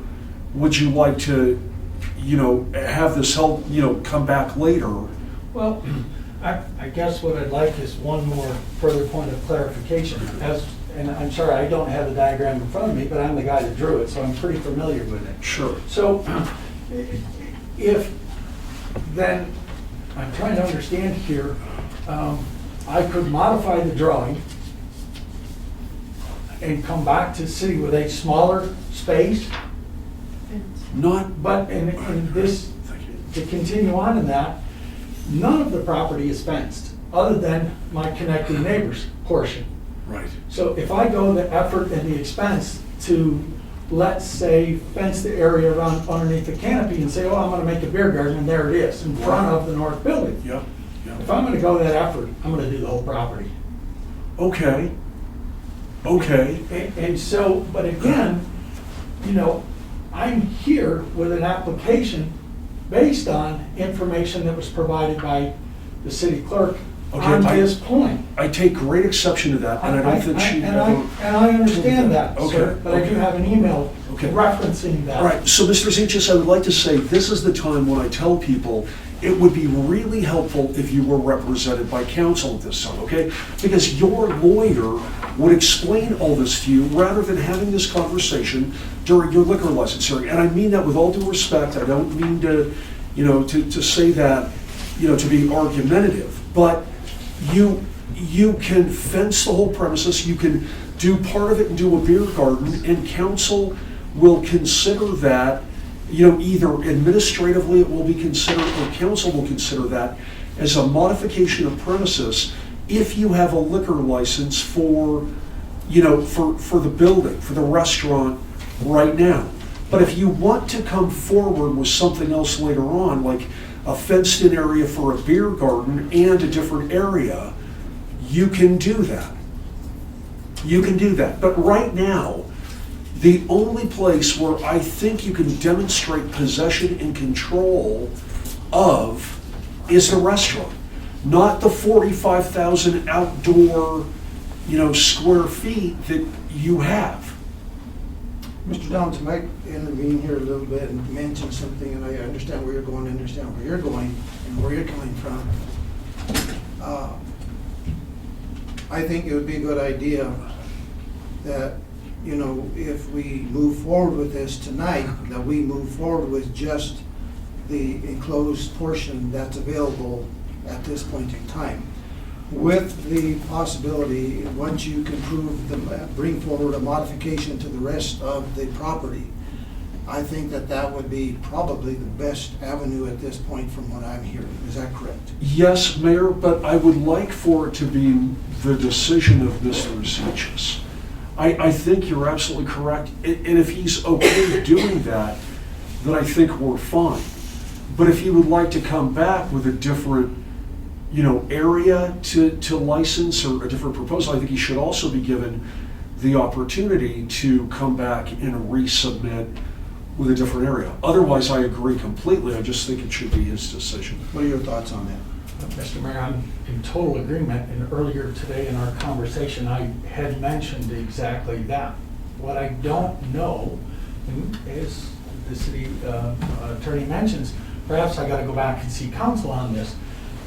would you like to, have this held, come back later? Well, I guess what I'd like is one more further point of clarification. And I'm sorry, I don't have the diagram in front of me, but I'm the guy that drew it, so I'm pretty familiar with it. Sure. So if then, I'm trying to understand here, I could modify the drawing and come back to the city with a smaller space. But in this, to continue on in that, none of the property is fenced, other than my connecting neighbors portion. Right. So if I go the effort and the expense to, let's say, fence the area around underneath the canopy and say, oh, I'm gonna make a beer garden, and there it is, in front of the north building. Yeah. If I'm gonna go that effort, I'm gonna do the whole property. Okay. And so, but again, I'm here with an application based on information that was provided by the city clerk on this point. I take great exception to that, and I don't think she ever... And I understand that, Okay, sir, but I do have an email Okay. referencing that. All right, so Mr. Zinchis, I would like to say, this is the time when I tell people it would be really helpful if you were represented by counsel at this time, okay? Because your lawyer would explain all this to you rather than having this conversation during your liquor license hearing. And I mean that with all due respect. I don't mean to, to say that, to be argumentative. But you can fence the whole premises, you can do part of it and do a beer garden, and council will consider that, either administratively it will be considered, or council will consider that as a modification of premises if you have a liquor license for, for the building, for the restaurant right now. But if you want to come forward with something else later on, like a fenced-in area for a beer garden and a different area, you can do that. You can do that. But right now, the only place where I think you can demonstrate possession and control of is the restaurant, not the 45,000 outdoor, square feet that you have. Mr. Johnson, might intervene here a little bit and mention something, and I understand where you're going, understand where you're going, and where you're coming from. I think it would be a good idea that, if we move forward with this tonight, that we move forward with just the enclosed portion that's available at this point in time, with the possibility, once you can bring forward a modification to the rest of the property. I think that would be probably the best avenue at this point from what I'm hearing. Is that correct? Yes, Mayor, but I would like for it to be the decision of Mr. Zinchis. I think you're absolutely correct, and if he's okay doing that, then I think we're fine. But if he would like to come back with a different, area to license, or a different proposal, I think he should also be given the opportunity to come back and resubmit with a different area. Otherwise, I agree completely. I just think it should be his decision. What are your thoughts on that? Mr. Mayor, I'm in total agreement, and earlier today in our conversation, I had mentioned exactly that. What I don't know, as the city attorney mentions, perhaps I gotta go back and see counsel on this,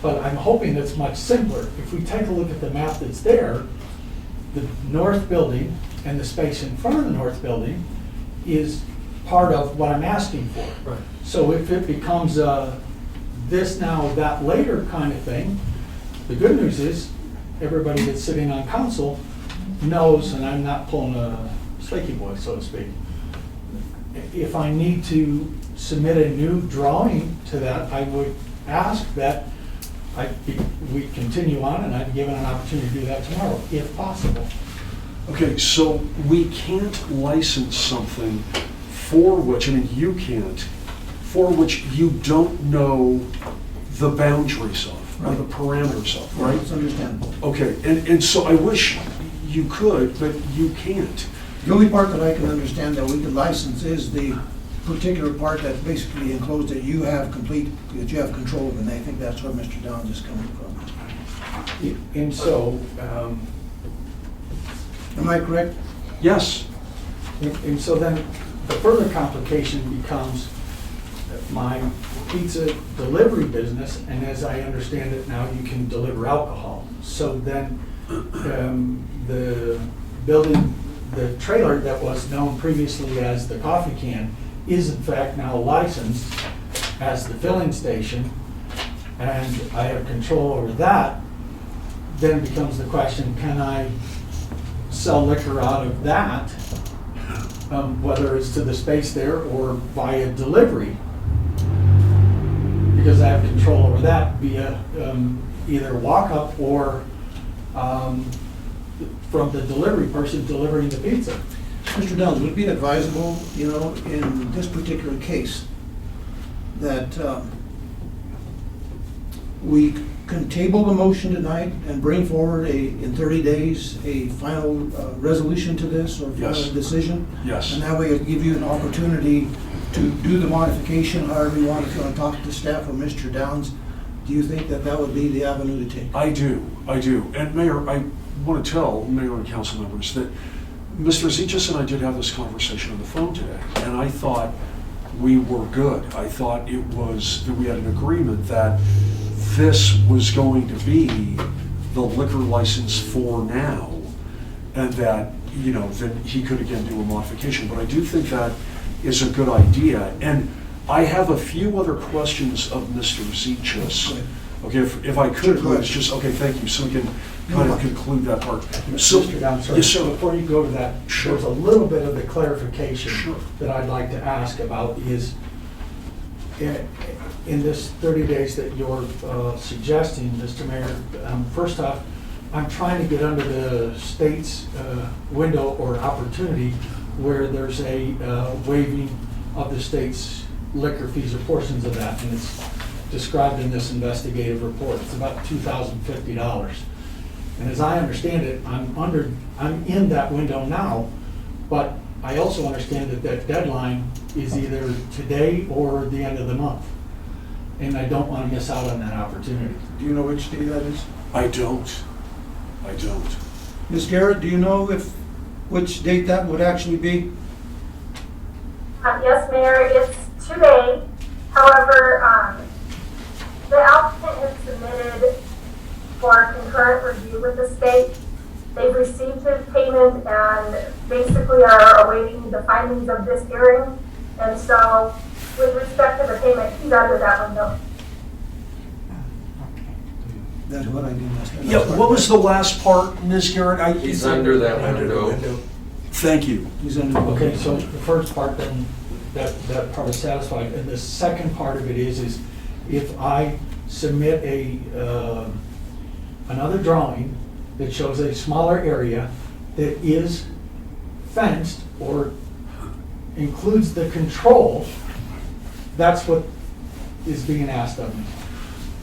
but I'm hoping it's much simpler. If we take a look at the map that's there, the north building and the space in front of the north building is part of what I'm asking for. Right. So if it becomes this now, that later kind of thing, the good news is everybody that's sitting on council knows, and I'm not pulling a slinky boy, so to speak. If I need to submit a new drawing to that, I would ask that we continue on, and I'd be given an opportunity to do that tomorrow, if possible. Okay, so we can't license something for which, you can't, for which you don't know the boundaries of, or the parameters of, right? It's understandable. Okay, and so I wish you could, but you can't. The only part that I can understand that we could license is the particular part that's basically enclosed that you have control of, and I think that's where Mr. Downs is coming from. And so, Am I correct? Yes. and so then the further complication becomes my pizza delivery business, and as I understand it now, you can deliver alcohol. So then the building, the trailer that was known previously as the coffee can is in fact now licensed as the filling station, and I have control over that. Then becomes the question, can I sell liquor out of that, whether it's to the space there or via delivery? Because I have control over that via either walk-up or from the delivery person delivering the pizza. Mr. Downs, would it be advisable, in this particular case, that we can table the motion tonight and bring forward in 30 days, a final resolution to this or final Yes. decision? Yes. And that way it'll give you an opportunity to do the modification however you want, if you want to talk to staff or Mr. Downs. Do you think that that would be the avenue to take? I do. And Mayor, I want to tell Mayor and council members that Mr. Zeitges and I did have this conversation on the phone today, and I thought we were good. I thought that we had an agreement that this was going to be the liquor license for now, and that, then he could again do a modification. But I do think that is a good idea. And I have a few other questions of Mr. Zeitges. Okay, if I could, please, just, okay, thank you, so we can kind of conclude that part. So, Mr. Downs, yes, sir. before you go to that, Sure. there's a little bit of the clarification Sure. that I'd like to ask about is, in this 30 days that you're suggesting, Mr. Mayor, first off, I'm trying to get under the state's window or opportunity where there's a waiving of the state's liquor fees or portions of that, and it's described in this investigative report. It's about $2,050. And as I understand it, I'm in that window now, but I also understand that deadline is either today or the end of the month. And I don't want to miss out on that opportunity. Do you know which day that is? I don't. Ms. Garrett, do you know which date that would actually be? Yes, Mayor, it's today. However, the applicant has submitted for concurrent review with the state. They've received his payment and basically are awaiting the findings of this hearing. And so, with respect to the payment, he's under that window. That's what I didn't understand. Yeah, what was the last part, Ms. Garrett? He's under that window. Thank you. He's under. Okay, so the first part then, that part is satisfied. And the second part of it is if I submit another drawing that shows a smaller area that is fenced or includes the control, that's what is being asked of me.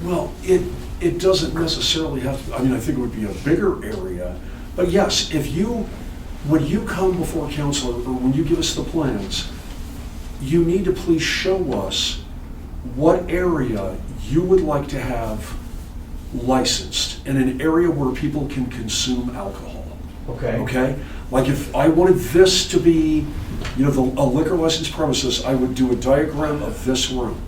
Well, it doesn't necessarily have to, I think it would be a bigger area, but yes, when you come before council or when you give us the plans, you need to please show us what area you would like to have licensed in an area where people can consume alcohol. Okay? Like if I wanted this to be, a liquor license premises, I would do a diagram of this room.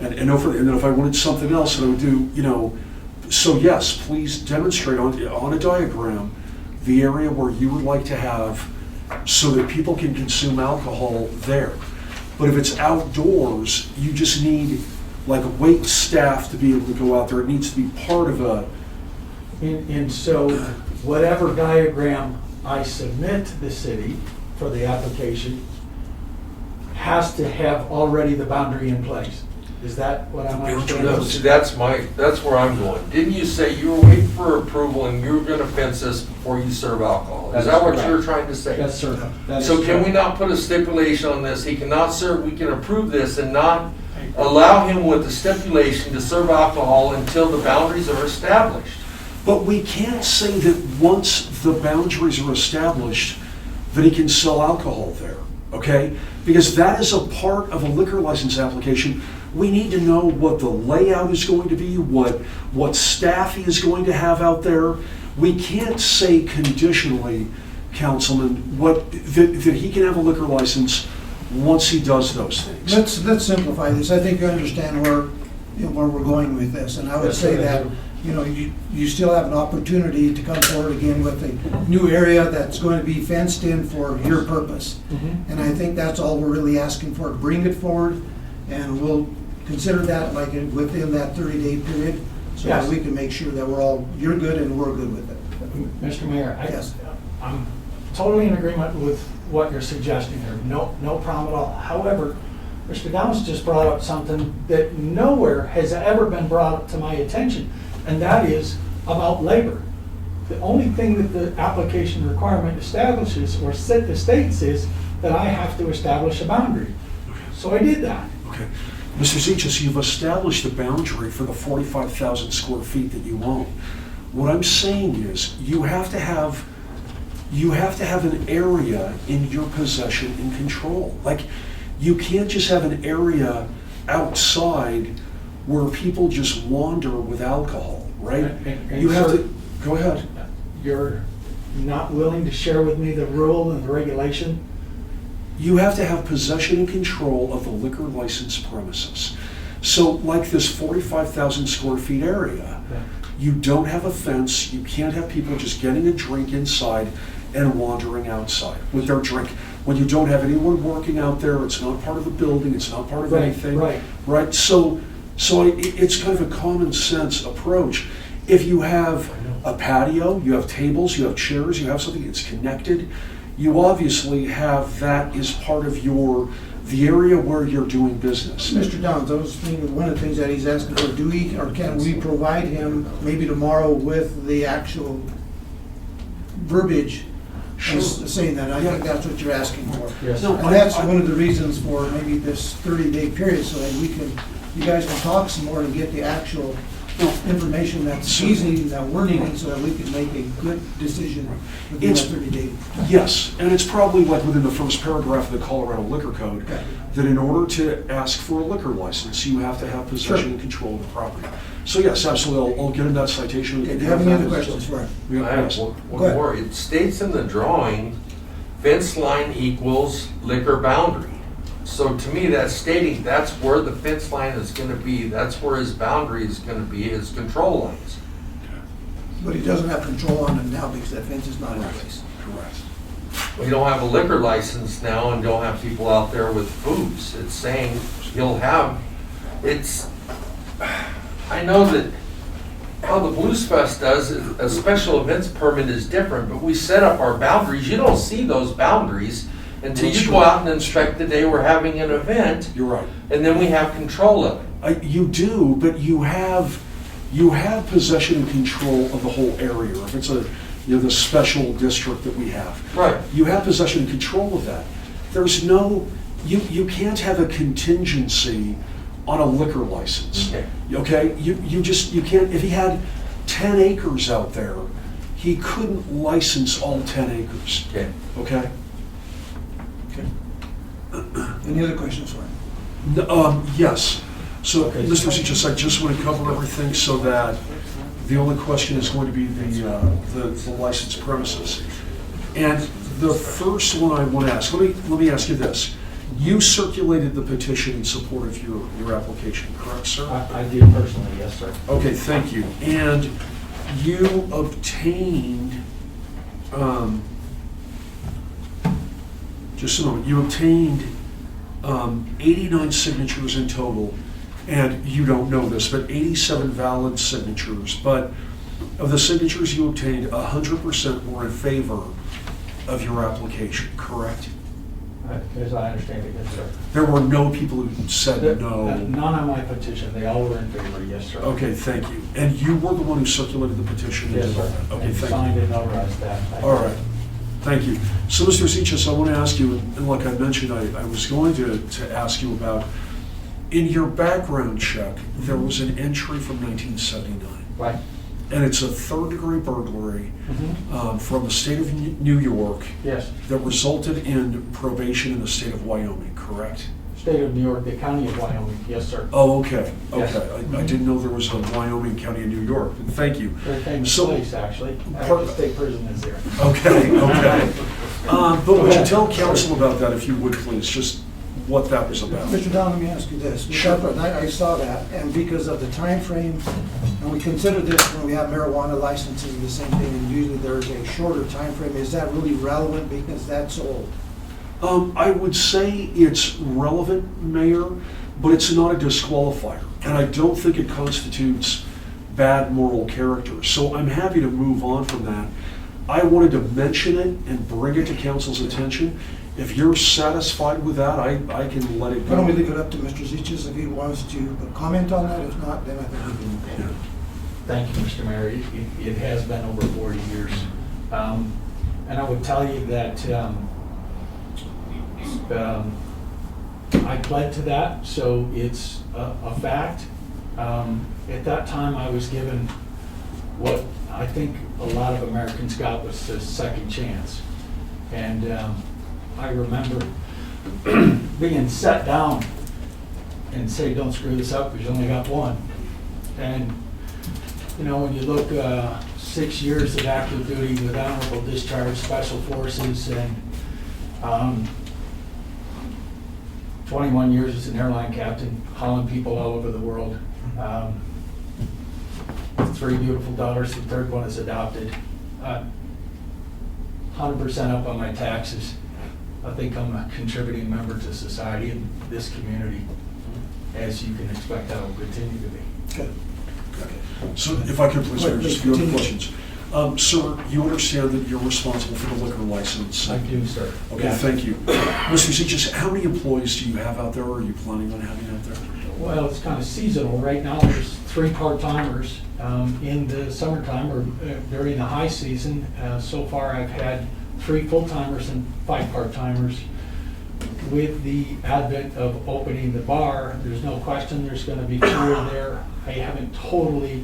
And then if I wanted something else, I would do, so yes, please demonstrate on a diagram the area where you would like to have so that people can consume alcohol there. But if it's outdoors, you just need like wait staff to be able to go out there. It needs to be part of a... And so whatever diagram I submit to the city for the application has to have already the boundary in place. Is that what I'm understanding? No, see, that's where I'm going. Didn't you say you were waiting for approval and you were gonna fence this before you serve alcohol? Is that what you were trying to say? Yes, sir. So can we not put a stipulation on this? He cannot serve, we can approve this and not allow him with the stipulation to serve alcohol until the boundaries are established. But we can't say that once the boundaries are established, that he can sell alcohol there, okay? Because that is a part of a liquor license application. We need to know what the layout is going to be, what staff he is going to have out there. We can't say conditionally, Councilman, that he can have a liquor license once he does those things. Let's simplify this. I think you understand where we're going with this, and I would say that, you still have an opportunity to come forward again with a new area that's going to be fenced in for your purpose. And I think that's all we're really asking for, to bring it forward, and we'll consider that like within that 30-day period, so that we can make sure that you're good and we're good with it. Mr. Mayor, Yes. I'm totally in agreement with what you're suggesting here. No problem at all. However, Mr. Downs just brought up something that nowhere has ever been brought up to my attention, and that is about labor. The only thing that the application requirement establishes or states is that I have to establish a boundary. So I did that. Okay. Mr. Zichas, you've established a boundary for the 45,000 square feet that you own. What I'm saying is you have to have an area in your possession and control. Like, you can't just have an area outside where people just wander with alcohol, right? And You have sir, to, go ahead. You're not willing to share with me the rule and the regulation? You have to have possession and control of the liquor license premises. So like this 45,000 square feet area, you don't have a fence, you can't have people just getting a drink inside and wandering outside with their drink. When you don't have anyone working out there, it's not part of the building, it's not part of anything. Right? So it's kind of a common sense approach. If you have a patio, you have tables, you have chairs, you have something that's connected, you obviously have that as part of the area where you're doing business. Mr. Downs, I was thinking one of the things that he's asking for, can we provide him maybe tomorrow with the actual verbiage? Sure. Saying that, I think that's what you're asking for. Yes. No, And that's one of the reasons for maybe this 30-day period, so that you guys can talk some more and get the actual information that's easy, that we're needing, so that we can make a good decision within that 30 days. Yes, and it's probably like within the first paragraph of the Colorado Liquor Code, that in order to ask for a liquor license, you have to have possession and control of the property. So yes, absolutely, I'll get in that citation. Okay, do you have any other questions for him? I have one more. It states in the drawing, fence line equals liquor boundary. So to me, that's stating that's where the fence line is going to be, that's where his boundary is going to be, his control lines. But he doesn't have control on it now because that fence is not in place. Correct. We don't have a liquor license now and don't have people out there with booze. It's saying he'll have, I know that how the Blues Fest does, a special events permit is different, but we set up our boundaries. You don't see those boundaries until you go out and inspect the day we're having an event. You're right. And then we have control of it. You do, but you have possession and control of the whole area. If it's the special district that we have. Right. You have possession and control of that. There's no, you can't have a contingency on a liquor license. Okay? You can't, if he had 10 acres out there, he couldn't license all 10 acres. Okay. Okay? Any other questions for him? Yes. So, Mr. Zichas, I just want to cover everything so that the only question is going to be the licensed premises. And the first one I want to ask, let me ask you this. You circulated the petition in support of your application, correct, sir? I did personally, yes, sir. Okay, thank you. And you obtained, just a moment, you obtained 89 signatures in total, and you don't know this, but 87 valid signatures. But of the signatures you obtained, 100% were in favor of your application, correct? As I understand it, yes, sir. There were no people who said no? None on my petition. They all were in favor, yes, sir. Okay, thank you. And you were the one who circulated the petition? Yes, sir. Okay, and thank signed you. and notarized that. All right, thank you. So, Mr. Zichas, I want to ask you, and like I mentioned, I was going to ask you about, In your background check, there was an entry from 1979. Right. And it's a third-degree burglary Mhm. from the state of New York Yes. that resulted in probation in the state of Wyoming, correct? State of New York, the county of Wyoming, yes, sir. Oh, okay, Yes. okay. I didn't know there was a Wyoming County in New York, but thank you. Very famous So- place, actually. Part- The state prison is there. Okay, okay. But would you tell council about that if you would, please, just what that was about? Mr. Don, let me ask you this. Sure. And I saw that, and because of the time frame, and we consider this when we have marijuana licenses, the same thing, and usually there's a shorter time frame. Is that really relevant because that's old? I would say it's relevant, Mayor, but it's not a disqualifier. And I don't think it constitutes bad moral character. So I'm happy to move on from that. I wanted to mention it and bring it to council's attention. If you're satisfied with that, I can let it Why don't we go. leave it up to Mr. Ziches if he wants to comment on that? If not, then I think we can. Yeah. Thank you, Mr. Mayor. It has been over 40 years. And I would tell you that I pled to that, so it's a fact. At that time, I was given what I think a lot of Americans got was a second chance. And I remember being set down and say, don't screw this up, because you only got one. And, you know, when you look 6 years of active duty with honorable discharge, special forces, and 21 years as an airline captain, hauling people all over the world. 3 beautiful daughters, the third one is adopted. 100% up on my taxes. I think I'm a contributing member to society and this community, as you can expect I will continue to be. Good. So if I could please, Mayor, just a few other Continue. questions. Sir, you understand that you're responsible for the liquor license? I do, sir. Okay, Yeah. thank you. Mr. Ziches, how many employees do you have out there, or are you planning on having out there? Well, it's kind of seasonal. Right now, there's 3 part-timers. In the summertime, or during the high season, so far I've had 3 full-timers and 5 part-timers. With the advent of opening the bar, there's no question there's going to be fewer there. I haven't totally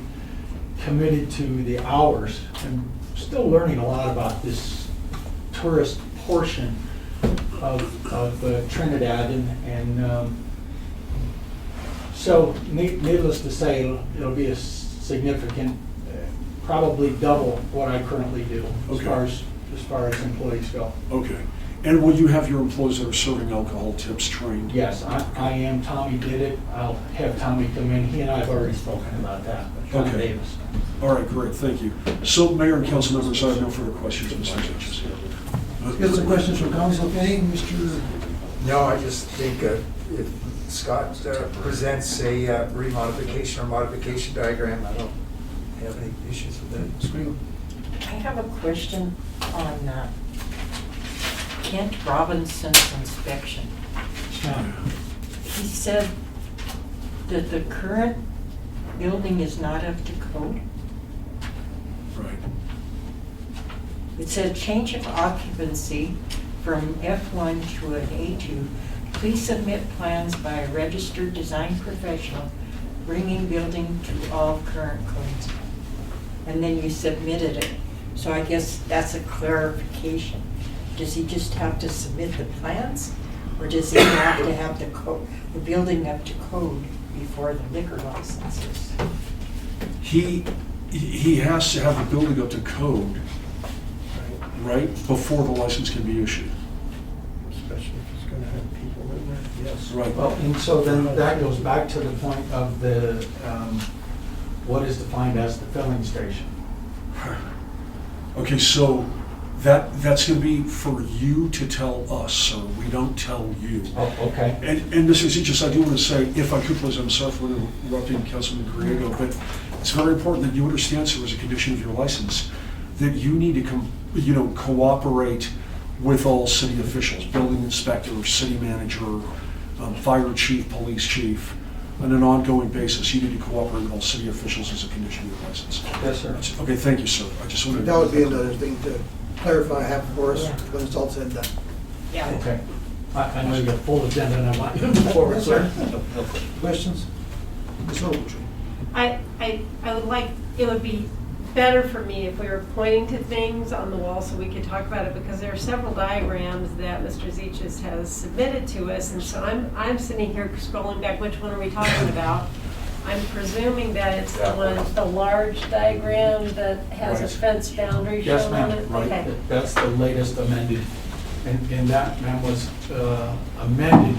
committed to the hours. I'm still learning a lot about this tourist portion of Trinidad, and so needless to say, it'll be a significant, probably double what I currently do as Okay. far as employees go. Okay. And will you have your employees that are serving alcohol tips trained? Yes, I am. Tommy did it. I'll have Tommy come in. He and I have already spoken about that. Tommy Okay. Davis. All right, great, thank you. So, Mayor and council members, I have no further questions, Mr. Ziches. Get some questions from council, okay, Mr. No, I just think if Scott presents a remodification or modification diagram, I don't have any issues with that. Screen. I have a question on Kent Robinson's inspection. He said that the current building is not up to code. Right. It said change of occupancy from F1 to an A2. Please submit plans by a registered design professional, bringing building to all current codes. And then you submitted it. So I guess that's a clarification. Does he just have to submit the plans? Or does he have to have the building up to code before the liquor licenses? He has to have the building up to code, right, before the license can be issued. Especially if it's gonna have people in there, yes. Right. Well, and so then that goes back to the point of the, what is defined as the filling station. Okay, so that's going to be for you to tell us, sir. We don't tell you. Oh, okay. And Mr. Ziches, I do want to say, if I could please, I'm sorry for interrupting Councilman Griego, but it's very important that you understand, sir, as a condition of your license, that you need to cooperate with all city officials, building inspector, city manager, fire chief, police chief, on an ongoing basis. You need to cooperate with all city officials as a condition of your license. Yes, sir. Okay, thank you, sir. I just wanted to. That would be another thing to clarify, have for us when it's all said and done. Yeah. Okay. I know you got a full agenda and I want you to move forward, sir. Questions? Ms. Ogletree? I would like, it would be better for me if we were pointing to things on the wall so we could talk about it, because there are several diagrams that Mr. Zeitch's has submitted to us, and so I'm sitting here scrolling back, which one are we talking about? I'm presuming that it's the one, the large diagram that has a Right. fence boundary Yes, shown on ma'am, it? right. Okay. That's the latest amended. And that, ma'am, was amended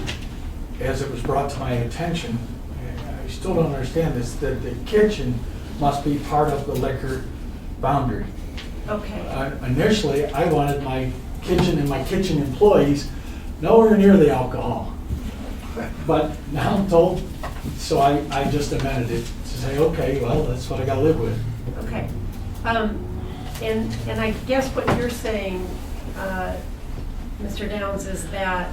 as it was brought to my attention. I still don't understand this, that the kitchen must be part of the liquor boundary. Okay. Initially, I wanted my kitchen and my kitchen employees nowhere near the alcohol. But now I'm told, so I just amended it to say, okay, well, that's what I gotta live with. Okay. And I guess what you're saying, Mr. Downs, is that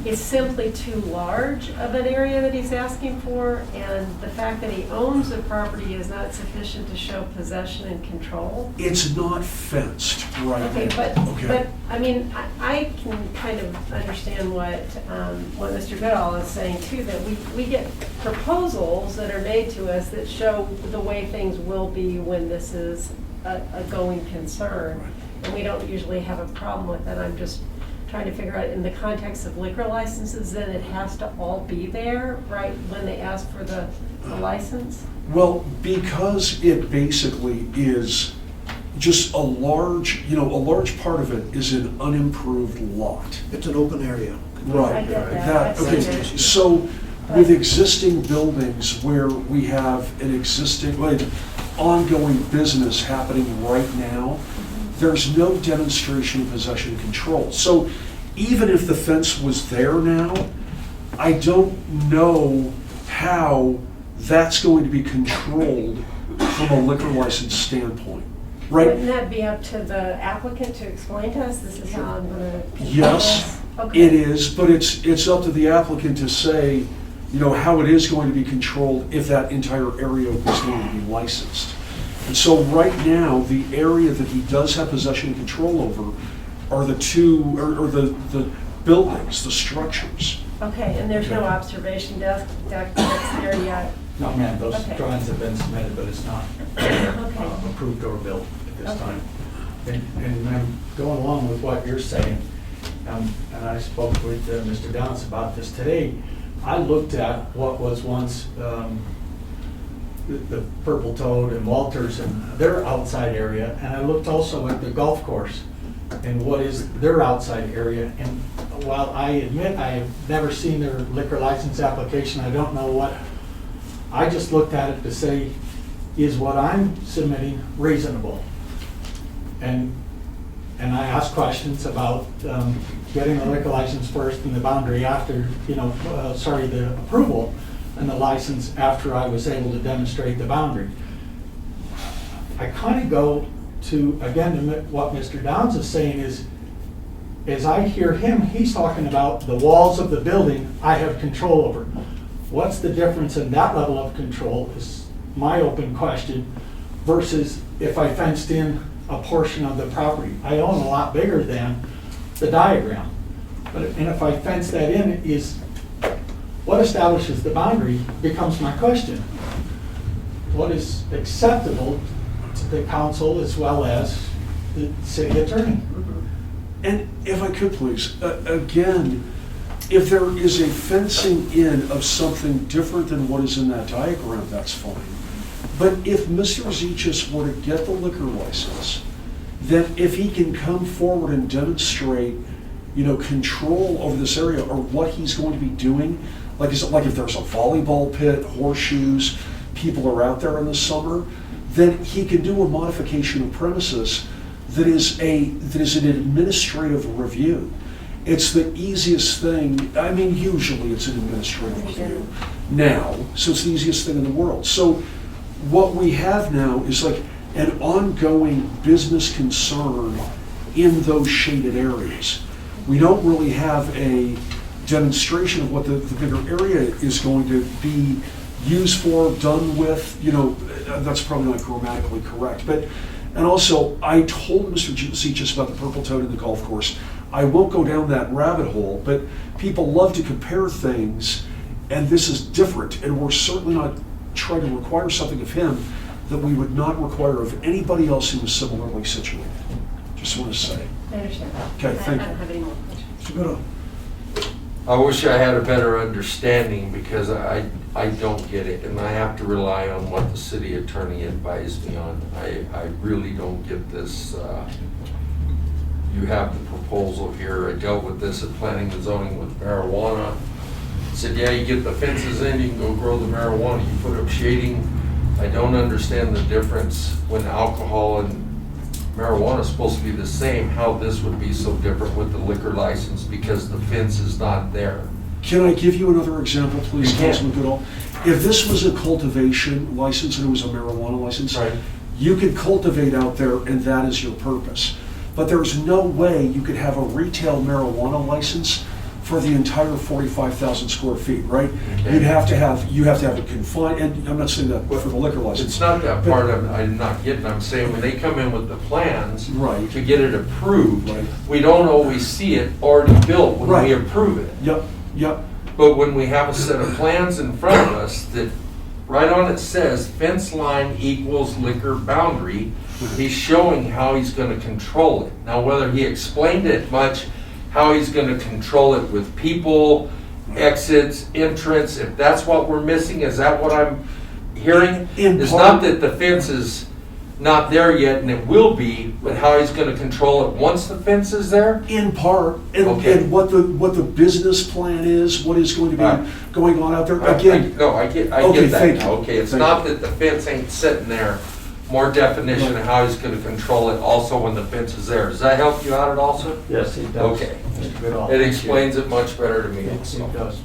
it's simply too large of an area that he's asking for, and the fact that he owns the property is not sufficient to show possession and control? It's not fenced right Okay, now. but, I mean, I can kind of understand what Mr. Goodall is saying too, that we get proposals that are made to us that show the way things will be when this is a going concern, and we don't usually have a problem with it. I'm just trying to figure out, in the context of liquor licenses, then it has to all be there, right, when they ask for the license? Well, because it basically is just a large part of it is an unimproved lot. It's an open area. Right. I get that. I've Okay, seen it. so with existing buildings where we have an existing, ongoing business happening right now, there's no demonstration of possession and control. So even if the fence was there now, I don't know how that's going to be controlled from a liquor license standpoint, right? Wouldn't that be up to the applicant to explain to us, this is how I'm gonna control Yes, this? Okay. it is, but it's up to the applicant to say, how it is going to be controlled if that entire area was going to be licensed. And so right now, the area that he does have possession and control over are the the buildings, the structures. Okay, and there's no observation deck that's there yet? No, ma'am, those Okay. drawings have been submitted, but it's not Okay. approved or built at this Okay. time. And ma'am, going along with what you're saying, and I spoke with Mr. Downs about this today, I looked at what was once the Purple Toad and Walters and their outside area, and I looked also at the golf course and what is their outside area. And while I admit I have never seen their liquor license application, I don't know what, I just looked at it to say, is what I'm submitting reasonable? And I asked questions about getting the liquor license first and the boundary after, the approval and the license after I was able to demonstrate the boundary. I kind of go to, again, what Mr. Downs is saying is, as I hear him, he's talking about the walls of the building I have control over. What's the difference in that level of control is my open question, versus if I fenced in a portion of the property. I own a lot bigger than the diagram. And if I fence that in, is what establishes the boundary becomes my question. What is acceptable to the council as well as the city attorney? And if I could please, again, if there is a fencing in of something different than what is in that diagram, that's fine. But if Mr. Zeitch's were to get the liquor license, then if he can come forward and demonstrate, control over this area or what he's going to be doing, like is it like if there's a volleyball pit, horseshoes, people are out there in the summer, then he can do a modification of premises that is an administrative review. It's the easiest thing. Usually it's an administrative review now, so it's the easiest thing in the world. So what we have now is like an ongoing business concern in those shaded areas. We don't really have a demonstration of what the bigger area is going to be used for, done with. That's probably not grammatically correct. And also, I told Mr. Zeitch's about the Purple Toad and the golf course. I won't go down that rabbit hole, but people love to compare things, and this is different, and we're certainly not trying to require something of him that we would not require of anybody else who was similarly situated. Just want to say. I understand. Okay, thank I you. don't have any more questions. Mr. Goodall. I wish I had a better understanding because I don't get it, and I have to rely on what the city attorney advised me on. I really don't get this. You have the proposal here. I dealt with this at planning and zoning with marijuana. Said, yeah, you get the fences in, you can go grow the marijuana. You put up shading. I don't understand the difference when alcohol and marijuana is supposed to be the same, how this would be so different with the liquor license because the fence is not there. Can I give you another example, please, You can. Councilman Goodall? If this was a cultivation license and it was a marijuana license, Right. you could cultivate out there and that is your purpose. But there's no way you could have a retail marijuana license for the entire 45,000 square feet, right? Okay. You have to have it confined, and I'm not saying that for the liquor license. It's not that part I'm not getting. I'm saying when they come in with the plans Right. to get it approved, Right. we don't always see it already built when Right. we approve it. Yep. But when we have a set of plans in front of us that right on it says fence line equals liquor boundary, he's showing how he's gonna control it. Now, whether he explained it much, how he's gonna control it with people, exits, entrance, if that's what we're missing, is that what I'm hearing? In It's part- not that the fence is not there yet, and it will be, but how he's gonna control it once the fence is there? In part, and, Okay. and what the business plan is, what is going to be Right. going on out there. I Again, get Okay, that thank now, you. okay, it's Thank not you. that the fence ain't sitting there, more definition of how he's gonna control it also when the fence is there. Does that help you out at all, sir? Yes, it does. Okay. Mr. Goodall. It explains it much better to me It also. does.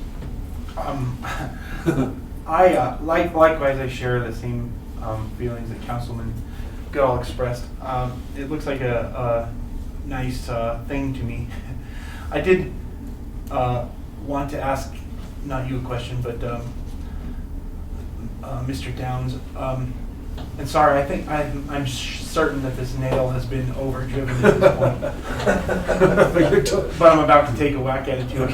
Likewise, I share the same feelings that Councilman Goodall expressed. It looks like a nice thing to me. I did want to ask, not you a question, but Mr. Downs. And sorry, I think I'm certain that this nail has been overdriven at this point. But I'm about to take a whack at it too.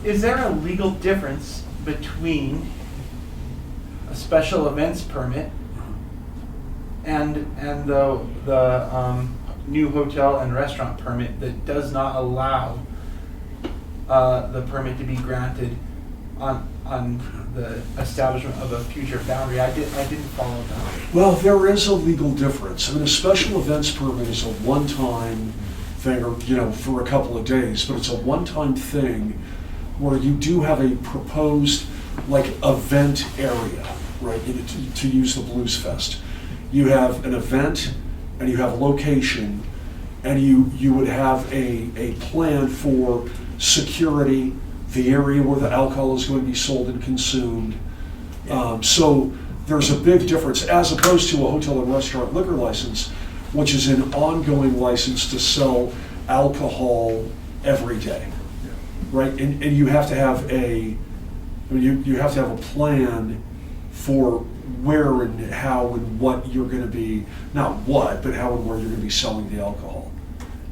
Is there a legal difference between a special events permit and the new hotel and restaurant permit that does not allow the permit to be granted on the establishment of a future boundary? I didn't follow that. well, there is a legal difference. I mean, a special events permit is a one-time thing, or, for a couple of days, but it's a one-time thing where you do have a proposed, event area, right, to use the Blues Fest. You have an event, and you have a location, and you would have a plan for security, the area where the alcohol is going to be sold and consumed. So there's a big difference, as opposed to a hotel and restaurant liquor license, which is an ongoing license to sell alcohol every day, right? And you have to have you have to have a plan for where and how and what you're going to be, not what, but how and where you're going to be selling the alcohol,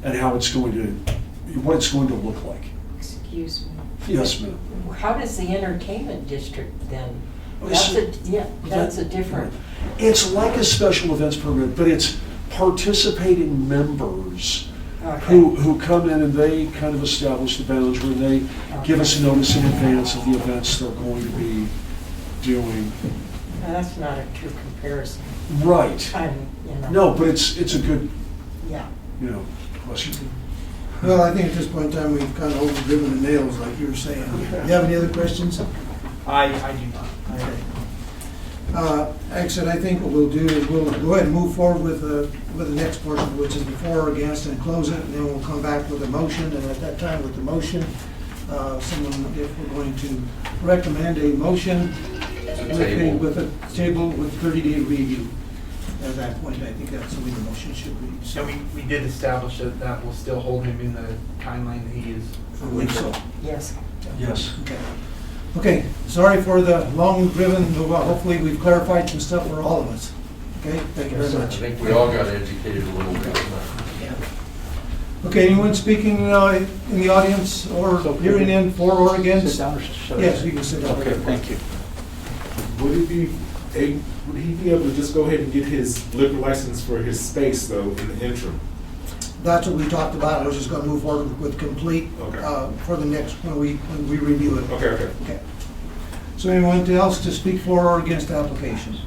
and how it's going to, what it's going to look like. Excuse me. Yes, ma'am. How does the entertainment district then? Oh, That's so- that's a different. It's like a special events permit, but it's participating members Okay. who come in and they kind of establish the boundary, and they give us notice in advance of the events they're going to be doing. Now, that's not a true comparison. Right. No, but it's a good, Yeah. question. Well, I think at this point in time, we've kind of overdriven the nails, like you were saying. You have any other questions? I do not. Okay. Like I said, I think what we'll do is we'll go ahead and move forward with the next portion, which is before or against, and close it, and then we'll come back with a motion, and at that time with the motion, if we're going to recommend a motion with a table with 30-day review. At that point, I think that's the way the motion should read. So we did establish that will still hold him in the timeline that he is. I believe so. Yes. Yes. Okay, sorry for the long driven, well, hopefully we've clarified some stuff for all of us. Okay, thank you very I much. think we all got educated a little bit tonight. Okay, anyone speaking in the audience or hearing in for or against? Sit down or shut it? Yes, you can sit down. Okay, thank you. Would he be able to just go ahead and get his liquor license for his space though in the interim? That's what we talked about. We're just gonna move forward with complete, Okay. for the next, when we review it. Okay. Okay. So anyone else to speak for or against the application?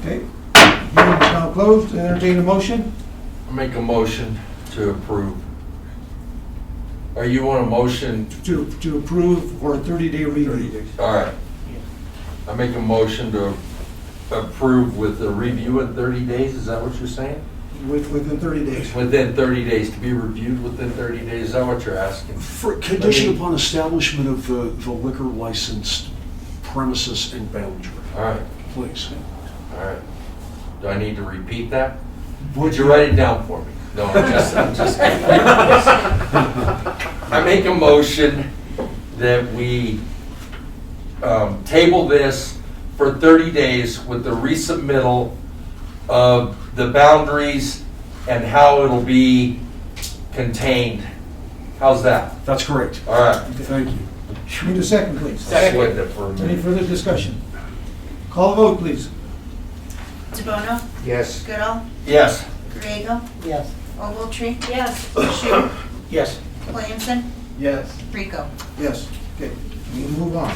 Okay. Hearing is now closed. Entertain a motion? I make a motion to approve. Or you want a motion? To approve for a 30-day review. All right. I make a motion to approve with a review in 30 days, is that what you're saying? Within 30 days. Within 30 days, to be reviewed within 30 days, is that what you're asking? For condition upon establishment of the liquor licensed premises and boundary, All right, please. all right. Do I need to repeat that? Would you write it down for me? No, I'm just kidding. I make a motion that we table this for 30 days with the resubmittal of the boundaries and how it'll be contained. How's that? That's correct. All right. Thank you. Need a second, please. Second. It for a Any minute. further discussion? Call the vote, please. DeBono? Yes. Goodall? Yes. Griego? Yes. Ogletree? Yes. Shu? Yes. Williamson? Yes. Rico? Yes. Okay, we can move on.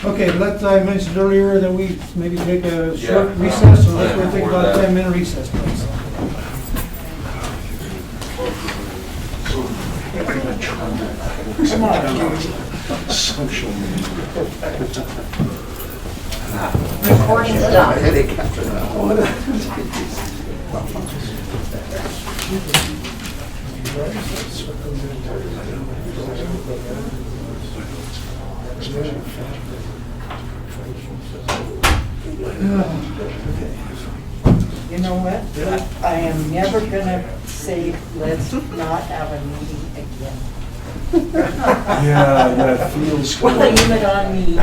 Okay, I mentioned earlier that we maybe take a short Yeah. recess, so let's go take Before about a that. 10-minute recess, please. Come on. Social media. Recording stopped. You know what? I am never gonna say, let's not have a meeting again. Yeah, that feels good. Blame it on me.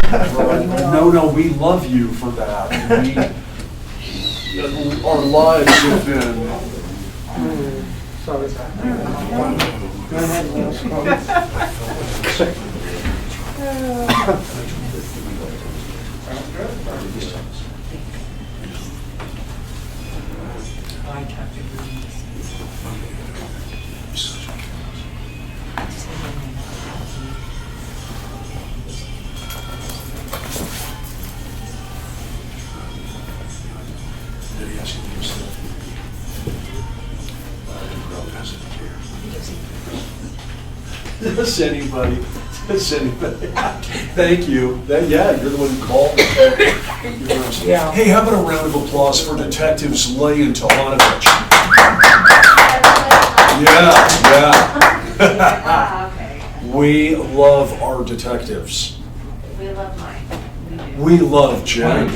No, we love you for that. Our lives have been. Sorry. Go ahead, Does anybody? Thank you. Yeah, you're the one who called. Yeah. Hey, how about a round of applause for Detectives Lay and Tohanovich? Yeah. Okay. We love our detectives. We love mine. We love Jen.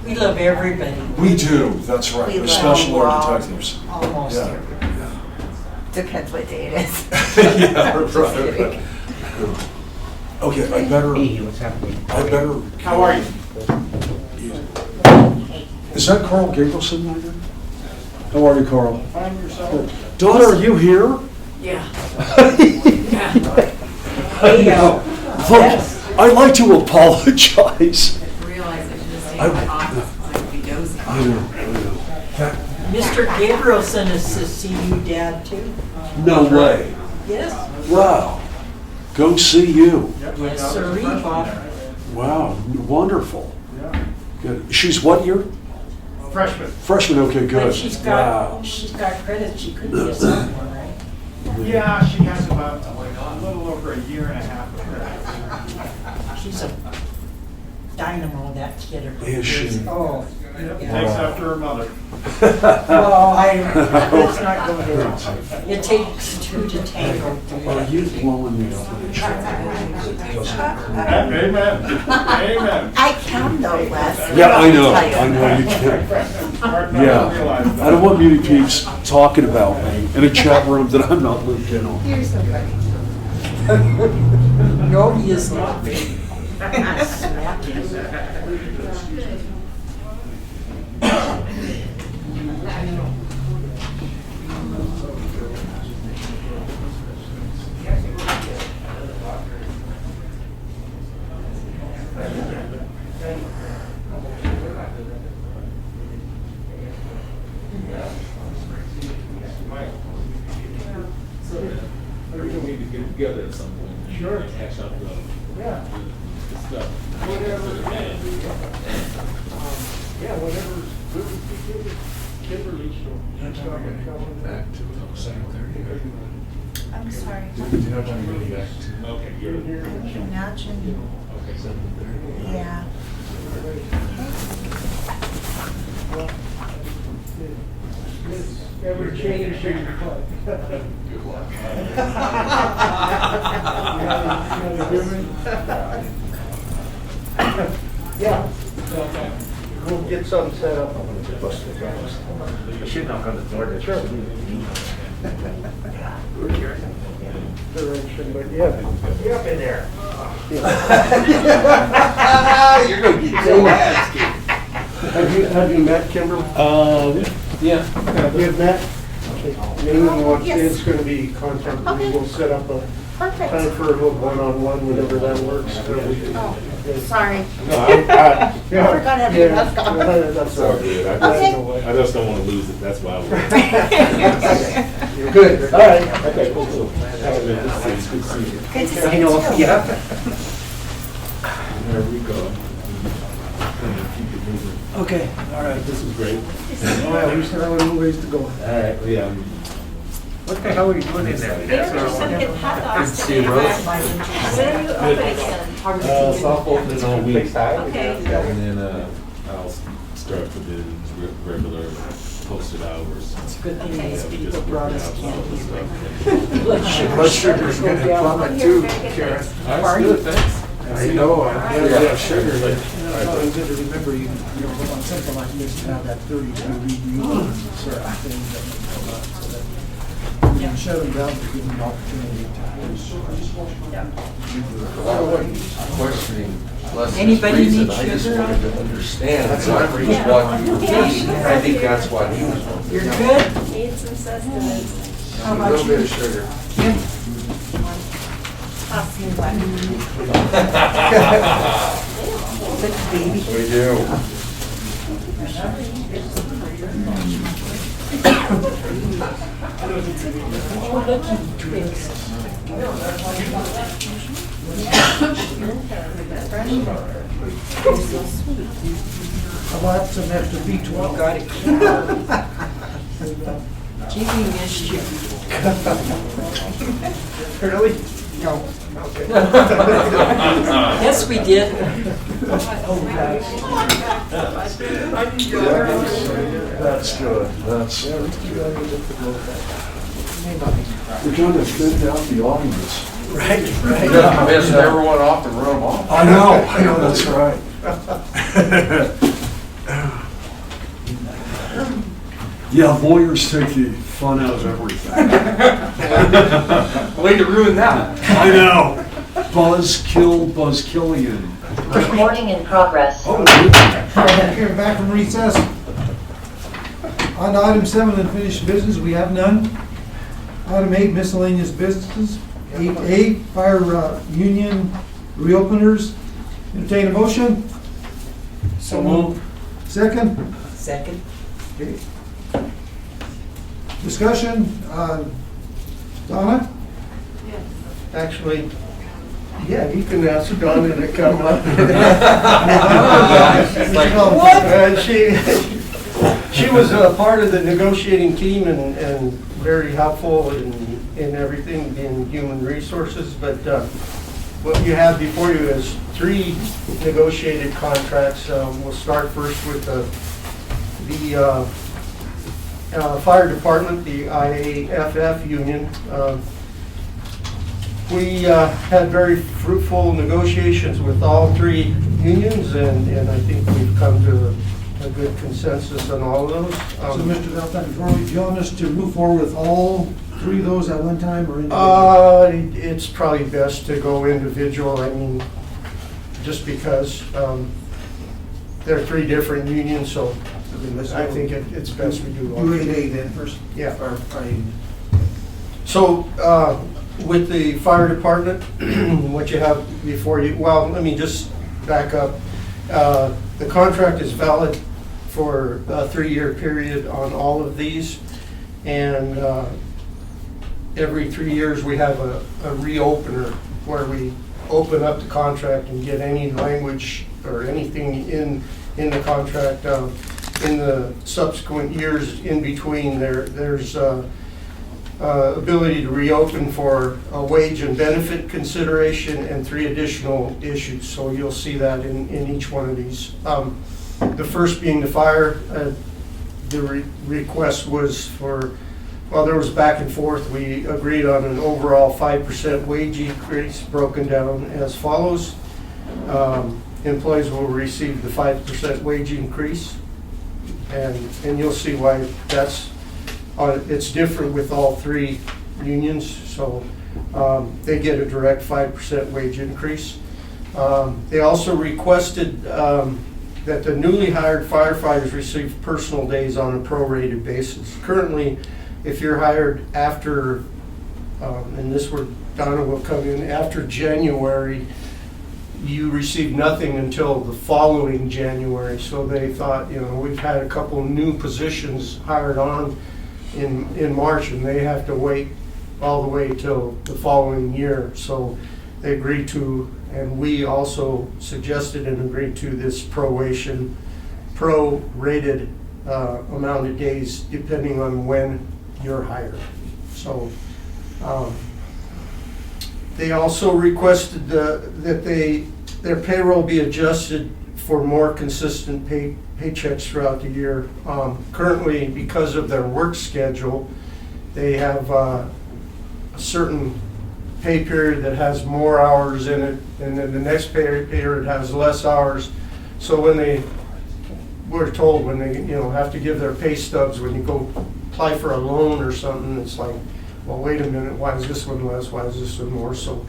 We love everybody, We do, that's right, We love especially our all. detectives. almost Yeah. everybody. Depends what day it is. Yeah, right. Okay, I better. How are you? Is that Carl Gabrielson right there? How are you, Carl? Fine, yourself. Donna, are you here? Yeah. Look, I'd like to apologize. Realize I should have stayed I- in my office. I'd be dozing. I know. Mr. Gabrielson is to see you, Dad, too. No way. Yes. Wow. Go see you. Yes, sir. Bob. Wow, wonderful. Good. She's what year? Freshman. Freshman, okay, good. But she's got credit, she could be a sophomore, right? Yeah, she has about a little over a year and a half of her. She's a dynamo, that kid. Is she? Oh. Takes Yeah. after her mother. Well, let's not go there. It takes two to tango. Are you blowing me up with a check? Amen. Amen. I can though, Les. Yeah, I know, I'll tell I know you can. Hard not to Yeah, realize that. I don't want beauty peeps talking about me in a chat room that I'm not lived in on. You're so funny. No, he is not. Snap you. Sure. Hash out the Yeah. stuff. Yeah, whatever's good with Kimberly, she'll. Back to 7:30. I'm sorry. Do you know what time you're getting back to? Okay, you're here. Can you imagine? Okay, 7:30. Yeah. Ever change your Good luck. Yeah. We'll get something set up. I should knock on the door. Sure. Direction, but yeah. Get up in there. You're gonna get so ass kicked. Have you met Kimberly? yeah. You have met? Maybe yes. it's gonna be contact, Okay. we'll set up a Perfect. time for a little one-on-one, whenever that works. So we can- Oh, sorry. Yeah. I forgot how to Yeah. mask on. That's It's all good. Okay. I just don't want to lose it, that's why. You're good. All right. Okay, cool. Have a good to see you. Good to see you. Good to see I know, you too. yeah. There we go. Keep it moving. Okay, all right. This is great. All right, we still have a little ways to go. All right, well, yeah. What the hell are you doing in there? They were just gonna get hot dogs Good to see you, today. Rose. When are you opening them? Soft opening all week. Okay. And then I'll start for the regular posted hours. It's a good thing Okay. these Yeah, we people just brought working us out some candy. stuff. Blood sugar's gonna plummet too, Karen. That's good, thanks. I know, yeah, sugar. It's always good to remember, you know, on something like this, to have that 30-day review on certain things that may come up, so that you can shut them down to give them an opportunity to. Questioning lessons Anybody reason, need I just sugar? wanted to understand what you were teaching. I think that's what he was wanting. You're good? Need some sustenance. How A about little bit you? of sugar. Toss me one. Good baby. We do. Oh, look, you twins. You're so sweet. How about some extra You B12? got it. Gee, we missed you. Really? No. Yes, we did. That's good, that's. We're trying to thin out the audience. Right, You gotta piss everyone off and run them off. I know, that's right. Yeah, lawyers take the fun out of everything. Way to ruin that. I know. Buzzkillian. Recording in progress. Oh, here, back from recess. On to item 7, unfinished business, we have none. Item 8, miscellaneous businesses. 8A, fire union reopeners. Entertain a motion? So moved. Second? Second. Okay. Discussion, Donna? Actually, yeah, you can ask Donna to come up. She was a part of the negotiating team and very helpful in everything in human resources, but what you have before you is 3 negotiated contracts. We'll start first with the fire department, the IAFF union. We had very fruitful negotiations with all 3 unions, and I think we've come to a good consensus on all of those. So, Mr. Valentine, before we, do you want us to move forward with all 3 of those at one time or individually? It's probably best to go individual, I mean, just because there are 3 different unions, so I think it's best we do all. Do 8A then first. Yeah. Or fire union. So, with the fire department, what you have before you, well, let me just back up. The contract is valid for a 3-year period on all of these, and every 3 years we have a reopener where we open up the contract and get any language or anything in the contract. In the subsequent years in between, there's ability to reopen for a wage and benefit consideration and 3 additional issues. So you'll see that in each one of these. The first being the fire. The request was for, well, there was back and forth. We agreed on an overall 5% wage increase broken down as follows. Employees will receive the 5% wage increase. And you'll see why that's, it's different with all 3 unions. So they get a direct 5% wage increase. They also requested that the newly hired firefighters receive personal days on a prorated basis. Currently, if you're hired after, and this where Donna will come in, after January, you receive nothing until the following January. So they thought, we've had a couple new positions hired on in March, and they have to wait all the way till the following year. So they agreed to, and we also suggested and agreed to this prorated amount of days depending on when you're hired. So they also requested that their payroll be adjusted for more consistent paychecks throughout the year. Currently, because of their work schedule, they have a certain pay period that has more hours in it, and then the next pay period has less hours. So when we're told when they have to give their pay stubs when you go apply for a loan or something, it's like, well, wait a minute, why is this one less? Why is this one more? So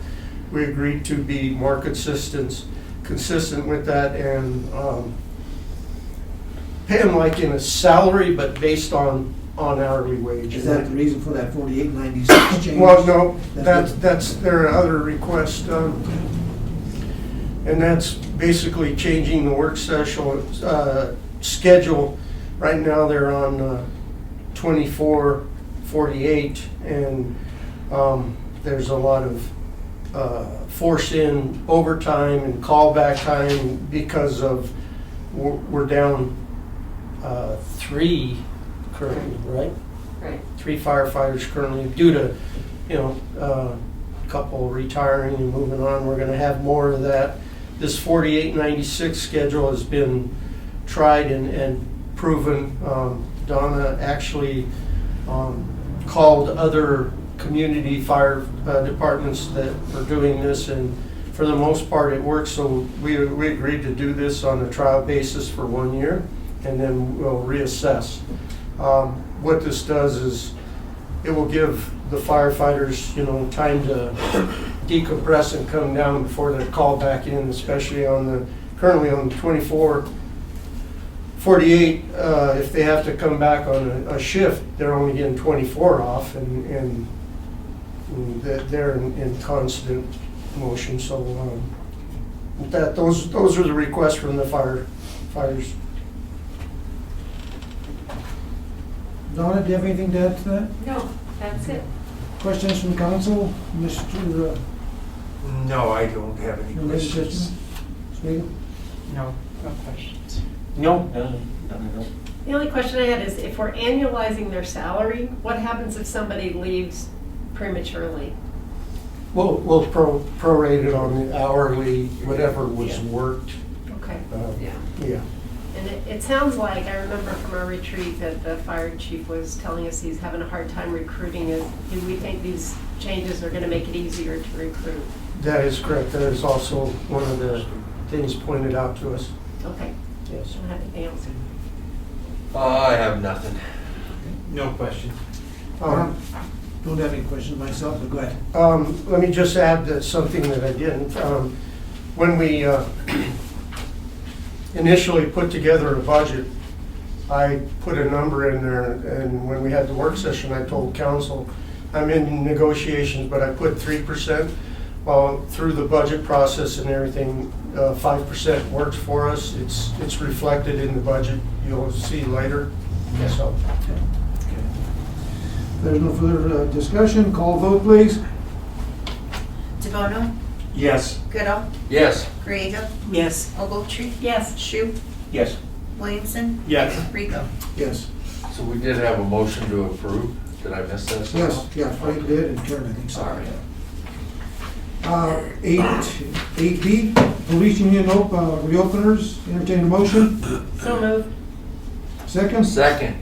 we agreed to be more consistent with that and pay them like in a salary, but based on hourly wage. Is that the reason for that 4896 change? Well, no, that's their other request. And that's basically changing the work schedule. Right now they're on 24/48, and there's a lot of force in overtime and callback time because of we're down 3 currently, right? Right. 3 firefighters currently due to, a couple retiring and moving on. We're going to have more of that. This 4896 schedule has been tried and proven. Donna actually called other community fire departments that are doing this, and for the most part it works. So we agreed to do this on a trial basis for 1 year, and then we'll reassess. What this does is it will give the firefighters, time to decompress and come down before they're called back in, especially currently on the 24/48. If they have to come back on a shift, they're only getting 24 off, and they're in constant motion. So those are the requests from the firefighters. Donna, do you have anything to add to that? No, that's it. Questions from council? Mr. No, I don't have any Related questions. Spiegel? No questions. No. The only question I had is if we're annualizing their salary, what happens if somebody leaves prematurely? We'll prorate it on the hourly, whatever was worked. Okay, yeah. Yeah. And it sounds like, I remember from our retreat that the fire chief was telling us he's having a hard time recruiting. Do we think these changes are going to make it easier to recruit? That is correct. That is also one of the things pointed out to us. Okay. Yes. Don't have anything else. I have nothing. No question. Don't have any questions myself, but go ahead. Let me just add that something that I didn't. When we initially put together a budget, I put a number in there, and when we had the work session, I told council, I'm in negotiations, but I put 3%. Well, through the budget process and everything, 5% works for us. It's reflected in the budget. You'll see later. So. Okay. If there's no further discussion, call vote, please. DeBono, Yes. Goodall, Yes. Griego, Yes. Ogletree, Yes. Shu, Yes. Williamson, Yes. Rico. Yes. So we did have a motion to approve. Did I miss that? Yes, yeah, Frank did and Karen, I think so. Sorry. 8B, police union reopeners, entertain a motion. So moved. Second, Second.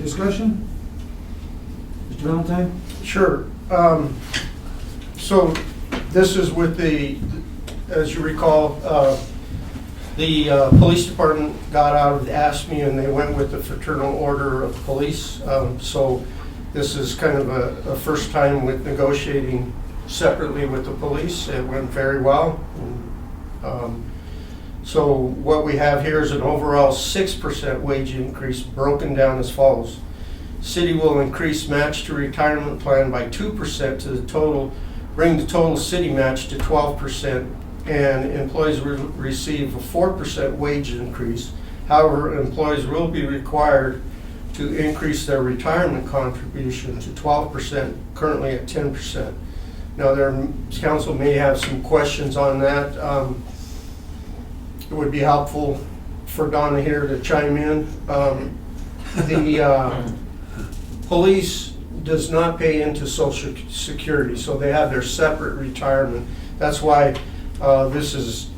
discussion? Mr. Valentine? Sure. So this is with the, as you recall, the police department got out of ASME and they went with the Fraternal Order of Police. So this is kind of a first time with negotiating separately with the police. It went very well. So what we have here is an overall 6% wage increase broken down as follows. City will increase match to retirement plan by 2% to the total, bring the total city match to 12%, and employees will receive a 4% wage increase. However, employees will be required to increase their retirement contribution to 12%, currently at 10%. Now, council may have some questions on that. It would be helpful for Donna here to chime in. The police does not pay into Social Security, so they have their separate retirement. That's why this is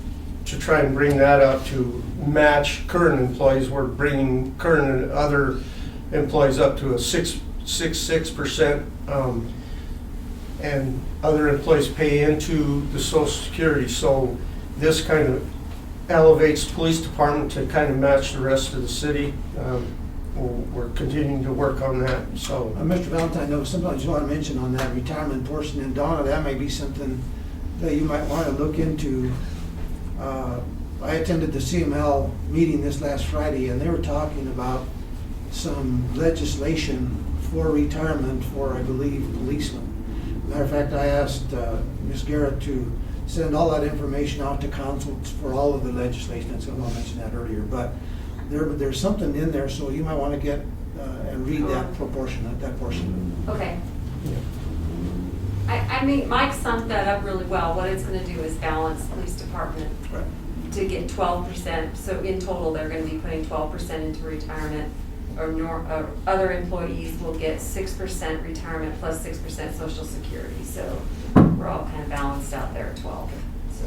to try and bring that up to match current employees. We're bringing current and other employees up to a 6%, and other employees pay into the Social Security. So this kind of elevates the police department to kind of match the rest of the city. We're continuing to work on that, so. Mr. Valentine, though, sometimes you want to mention on that retirement portion, and Donna, that may be something that you might want to look into. I attended the CML meeting this last Friday, and they were talking about some legislation for retirement for, I believe, policemen. Matter of fact, I asked Ms. Garrett to send all that information out to council for all of the legislation. So I mentioned that earlier, but there's something in there, so you might want to get and read that portion. Okay. I mean, Mike summed that up really well. What it's going to do is balance police department to get 12%. So in total, they're going to be putting 12% into retirement. Or other employees will get 6% retirement plus 6% Social Security. So we're all kind of balanced out there at 12. So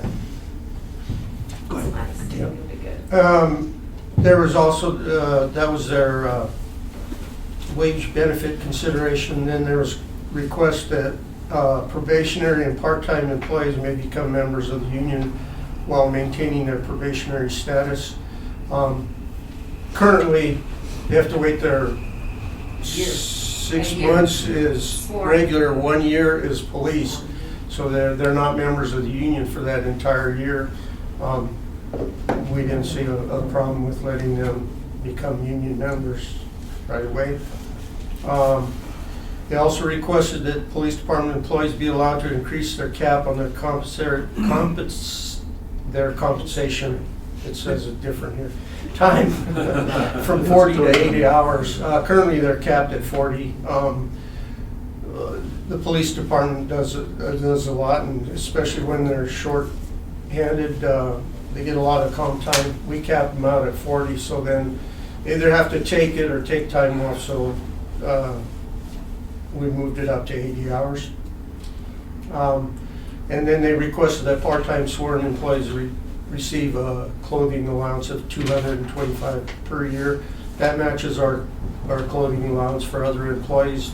it's nice. It'll be good. There was also, that was their wage benefit consideration. Then there was request that probationary and part-time employees may become members of the union while maintaining their probationary status. Currently, they have to wait their 6 months is regular, 1 year is police. So they're not members of the union for that entire year. We didn't see a problem with letting them become union members right away. They also requested that police department employees be allowed to increase their cap on their compensation. It says it different here. Time from 40 to 80 hours. Currently, they're capped at 40. The police department does a lot, and especially when they're short-handed, they get a lot of comp time. We cap them out at 40, so then they either have to take it or take time off. So we moved it up to 80 hours. And then they requested that part-time sworn employees receive a clothing allowance of $225 per year. That matches our clothing allowance for other employees.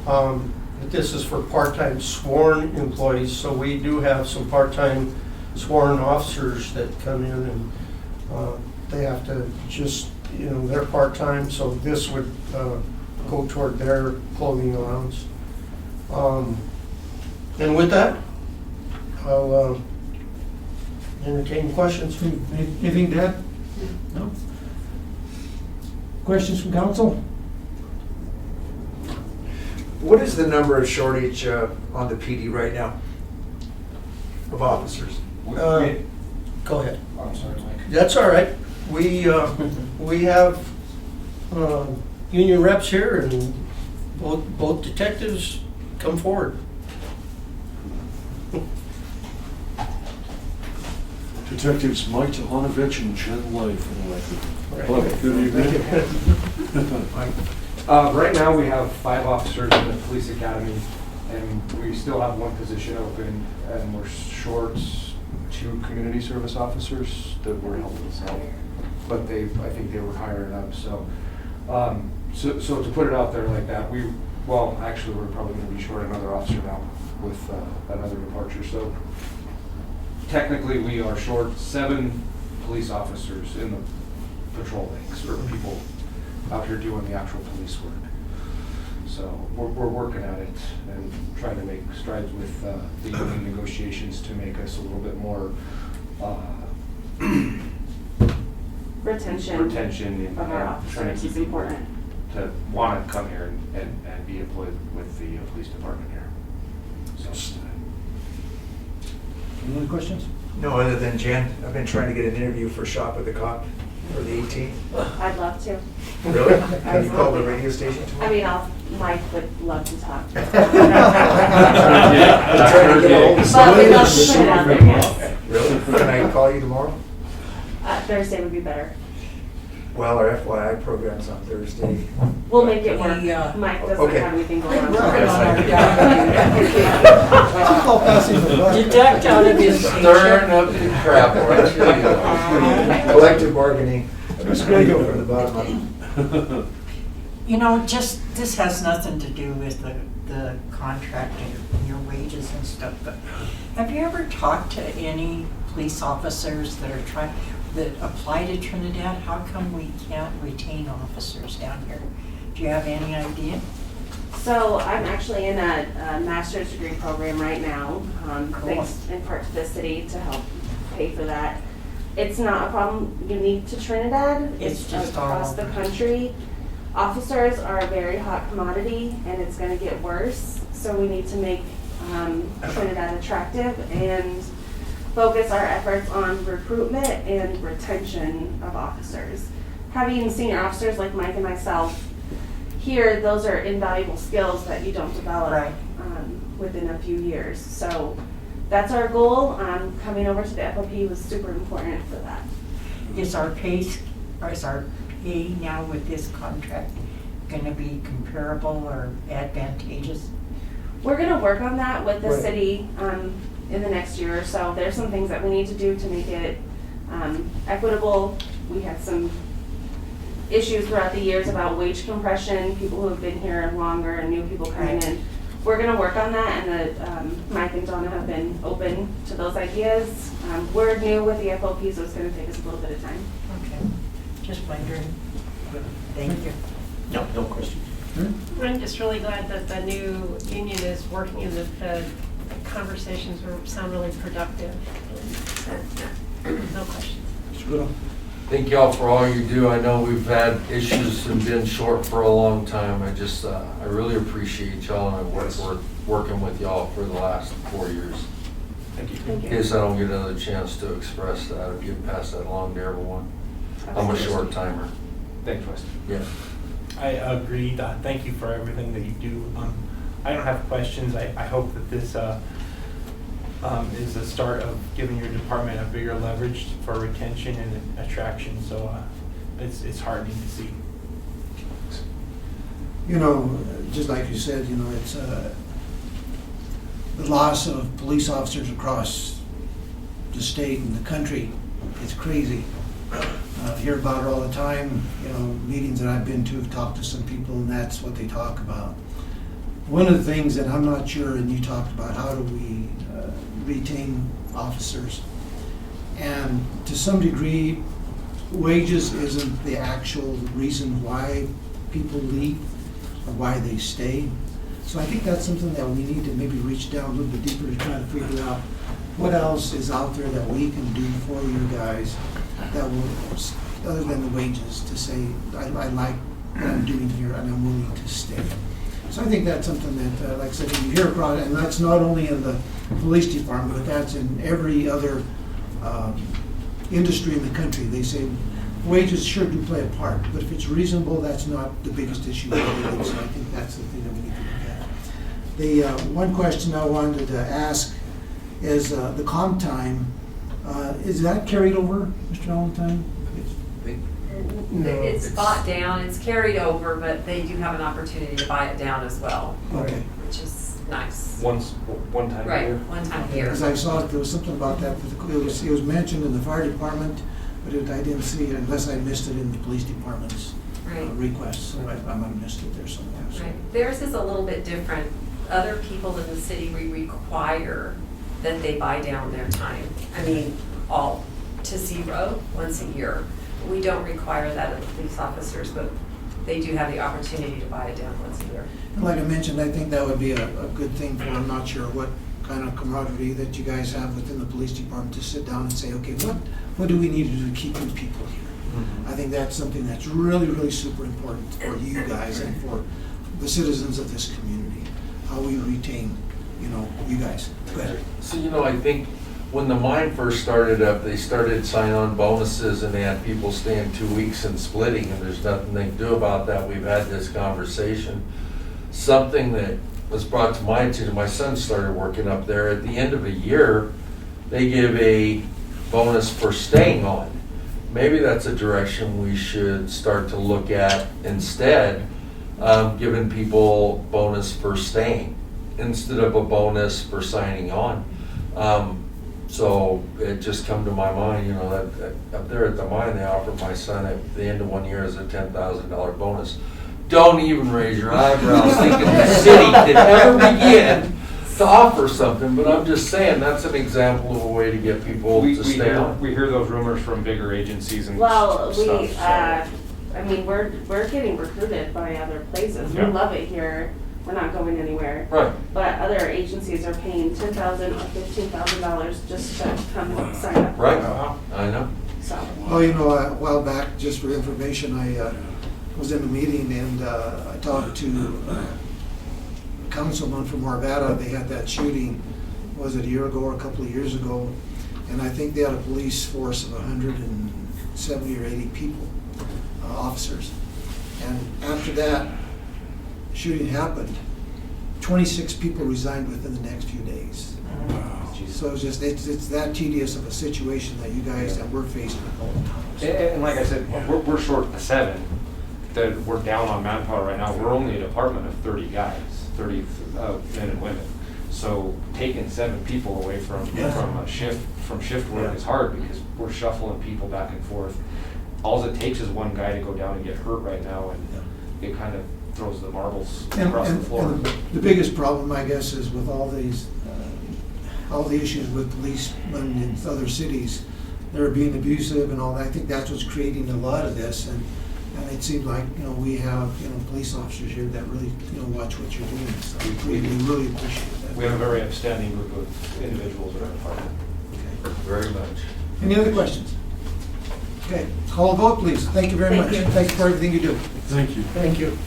But this is for part-time sworn employees, so we do have some part-time sworn officers that come in and they have to just, they're part-time, so this would go toward their clothing allowance. And with that, I'll entertain questions. Anything to add? No? Questions from council? What is the number of shortage on the PD right now of officers? Go ahead. I'm sorry, Mike. That's all right. We have union reps here, and both detectives come forward. Detectives Mike Tahanovich and Jen Lay for the record. Hello, good evening. Right now, we have 5 officers in the police academy, and we still have 1 position open, and we're short 2 community service officers that we're helping sell. But I think they were hired up, so to put it out there like that, actually, we're probably gonna be short another officer now with another departure, so technically, we are short 7 police officers in the patrol ranks, or people out here doing the actual police work. So we're working at it and trying to make strides with the union negotiations to make us a little bit more retention and of our trying officers to keep is people important. to want to come here and be employed with the police department here. So. Any other questions? No, other than Jen, I've been trying to get an interview for Shop with the Cop for the 18th. I'd love to. Really? Have you called the radio station tomorrow? I mean, Mike would love to talk. I'm trying to get a hold of But we'd somebody. love to put it out there, yes. Really? Can I call you tomorrow? Thursday would be better. Well, our FYI program's on Thursday. We'll make it work. Mike doesn't Okay. have anything going on. Deduct out of his Stirring up the crap right here. Collective bargaining. I'm just going to go from the bottom up. You know, just, this has nothing to do with the contract and your wages and stuff, but have you ever talked to any police officers that apply to Trinidad? How come we can't retain officers down here? Do you have any idea? So I'm actually in a master's degree program right now, Cool. thanks in part to the city to help pay for that. It's not a problem unique to Trinidad. It's just all across the over. country. Officers are a very hot commodity, and it's going to get worse. So we need to make Trinidad attractive and focus our efforts on recruitment and retention of officers. Having senior officers like Mike and myself here, those are invaluable skills that you don't develop within a few years. So that's our goal. Coming over to the FOP was super important for that. Is our pay now with this contract going to be comparable or advantageous? We're going to work on that with the Right. city in the next year or so. There's some things that we need to do to make it equitable. We had some issues throughout the years about wage compression, people who have been here longer and new people coming in. We're going to work on that, and Mike and Donna have been open to those ideas. We're new with the FOP, so it's going to take us a little bit of time. Okay, just wondering. Thank you. No question. I'm just really glad that the new union is working and the conversations sound really productive. No questions. Thank y'all for all you do. I know we've had issues and been short for a long time. I really appreciate y'all, and I've working with y'all for the last 4 years. Thank you. Thank you. In case I don't get another chance to express that or get past that along to everyone. I'm a short timer. Thanks, Wes. Yeah. I agree. Thank you for everything that you do. I don't have questions. I hope that this is the start of giving your department a bigger leverage for retention and attraction. So it's heartening to see. You know, just like you said, you know, it's the loss of police officers across the state and the country. It's crazy. Hear about it all the time. You know, meetings that I've been to, have talked to some people, and that's what they talk about. One of the things that I'm not sure, and you talked about, how do we retain officers? And to some degree, wages isn't the actual reason why people leave or why they stay. So I think that's something that we need to maybe reach down a little bit deeper to try to figure out what else is out there that we can do for you guys that will, other than the wages, to say, I like what I'm doing here and I'm willing to stay. So I think that's something that, like I said, you hear about it, and that's not only in the police department, but that's in every other industry in the country. They say wages sure do play a part, but if it's reasonable, that's not the biggest issue. So I think that's the thing that we need to look at. The one question I wanted to ask is the comp time Is that carried over, Mr. Valentine? It's bought down, it's carried over, but they do have an opportunity to buy it down as well. Okay. Which is nice. One time a Right, year. one time a year. Because I saw there was something about that, it was mentioned in the fire department, but I didn't see it unless I missed it in the police department's Right. request, so I might have missed it there somewhere. So. Right. Theirs is a little bit different. Other people in the city, we require that they buy down their time. I mean, all to zero once a year. We don't require that of the police officers, but they do have the opportunity to buy it down once a year. And like I mentioned, I think that would be a good thing for, I'm not sure what kind of camaraderie that you guys have within the police department to sit down and say, okay, what do we need to do to keep you people here? I think that's something that's really, really super important for you guys and for the citizens of this community, how we retain, you guys. Go ahead. So, I think when the mine first started up, they started sign-on bonuses and they had people staying 2 weeks and splitting, and there's nothing they can do about that. We've had this conversation. Something that was brought to my attention, my son started working up there. At the end of a year, they give a bonus for staying on. Maybe that's a direction we should start to look at instead, giving people bonus for staying instead of a bonus for signing on. So it just come to my mind, that up there at the mine, they offered my son at the end of 1 year as a $10,000 bonus. Don't even raise your eyebrows thinking the city could ever begin to offer something, but I'm just saying that's an example of a way to get people to stay on. We hear those rumors from bigger agencies and Well, stuff. we're getting recruited by other places. Yeah. We love it here. We're not going anywhere. Right. But other agencies are paying $10,000 or $15,000 just to come sign up. Right, I know. So. Well, a while back, just for information, I was in a meeting and I talked to a councilman from Arvada. They had that shooting, was it a year ago or a couple of years ago? And I think they had a police force of 170 or 80 people, officers. And after that shooting happened, 26 people resigned within the next few days. Wow. So it's that tedious of a situation that you guys, that we're faced with all the time. So. And like I said, we're short the 7. That we're down on manpower right now. We're only a department of 30 guys, 30 men and women. So taking 7 people away from shift work is hard because we're shuffling people back and forth. All it takes is one guy to go down and get hurt right now, and it kind of throws the marbles across the floor. And the biggest problem, I guess, is with all these, all the issues with policemen in other cities. They're being abusive and all that. I think that's what's creating a lot of this. And it seems like, we have, police officers here that really, watch what you're doing. So we really appreciate that. We have a very upstanding group of individuals in our department. Okay. Very much. Any other questions? Okay, call a vote, please. Thank you very much. Thank you for everything you do. Thank you. Thank you.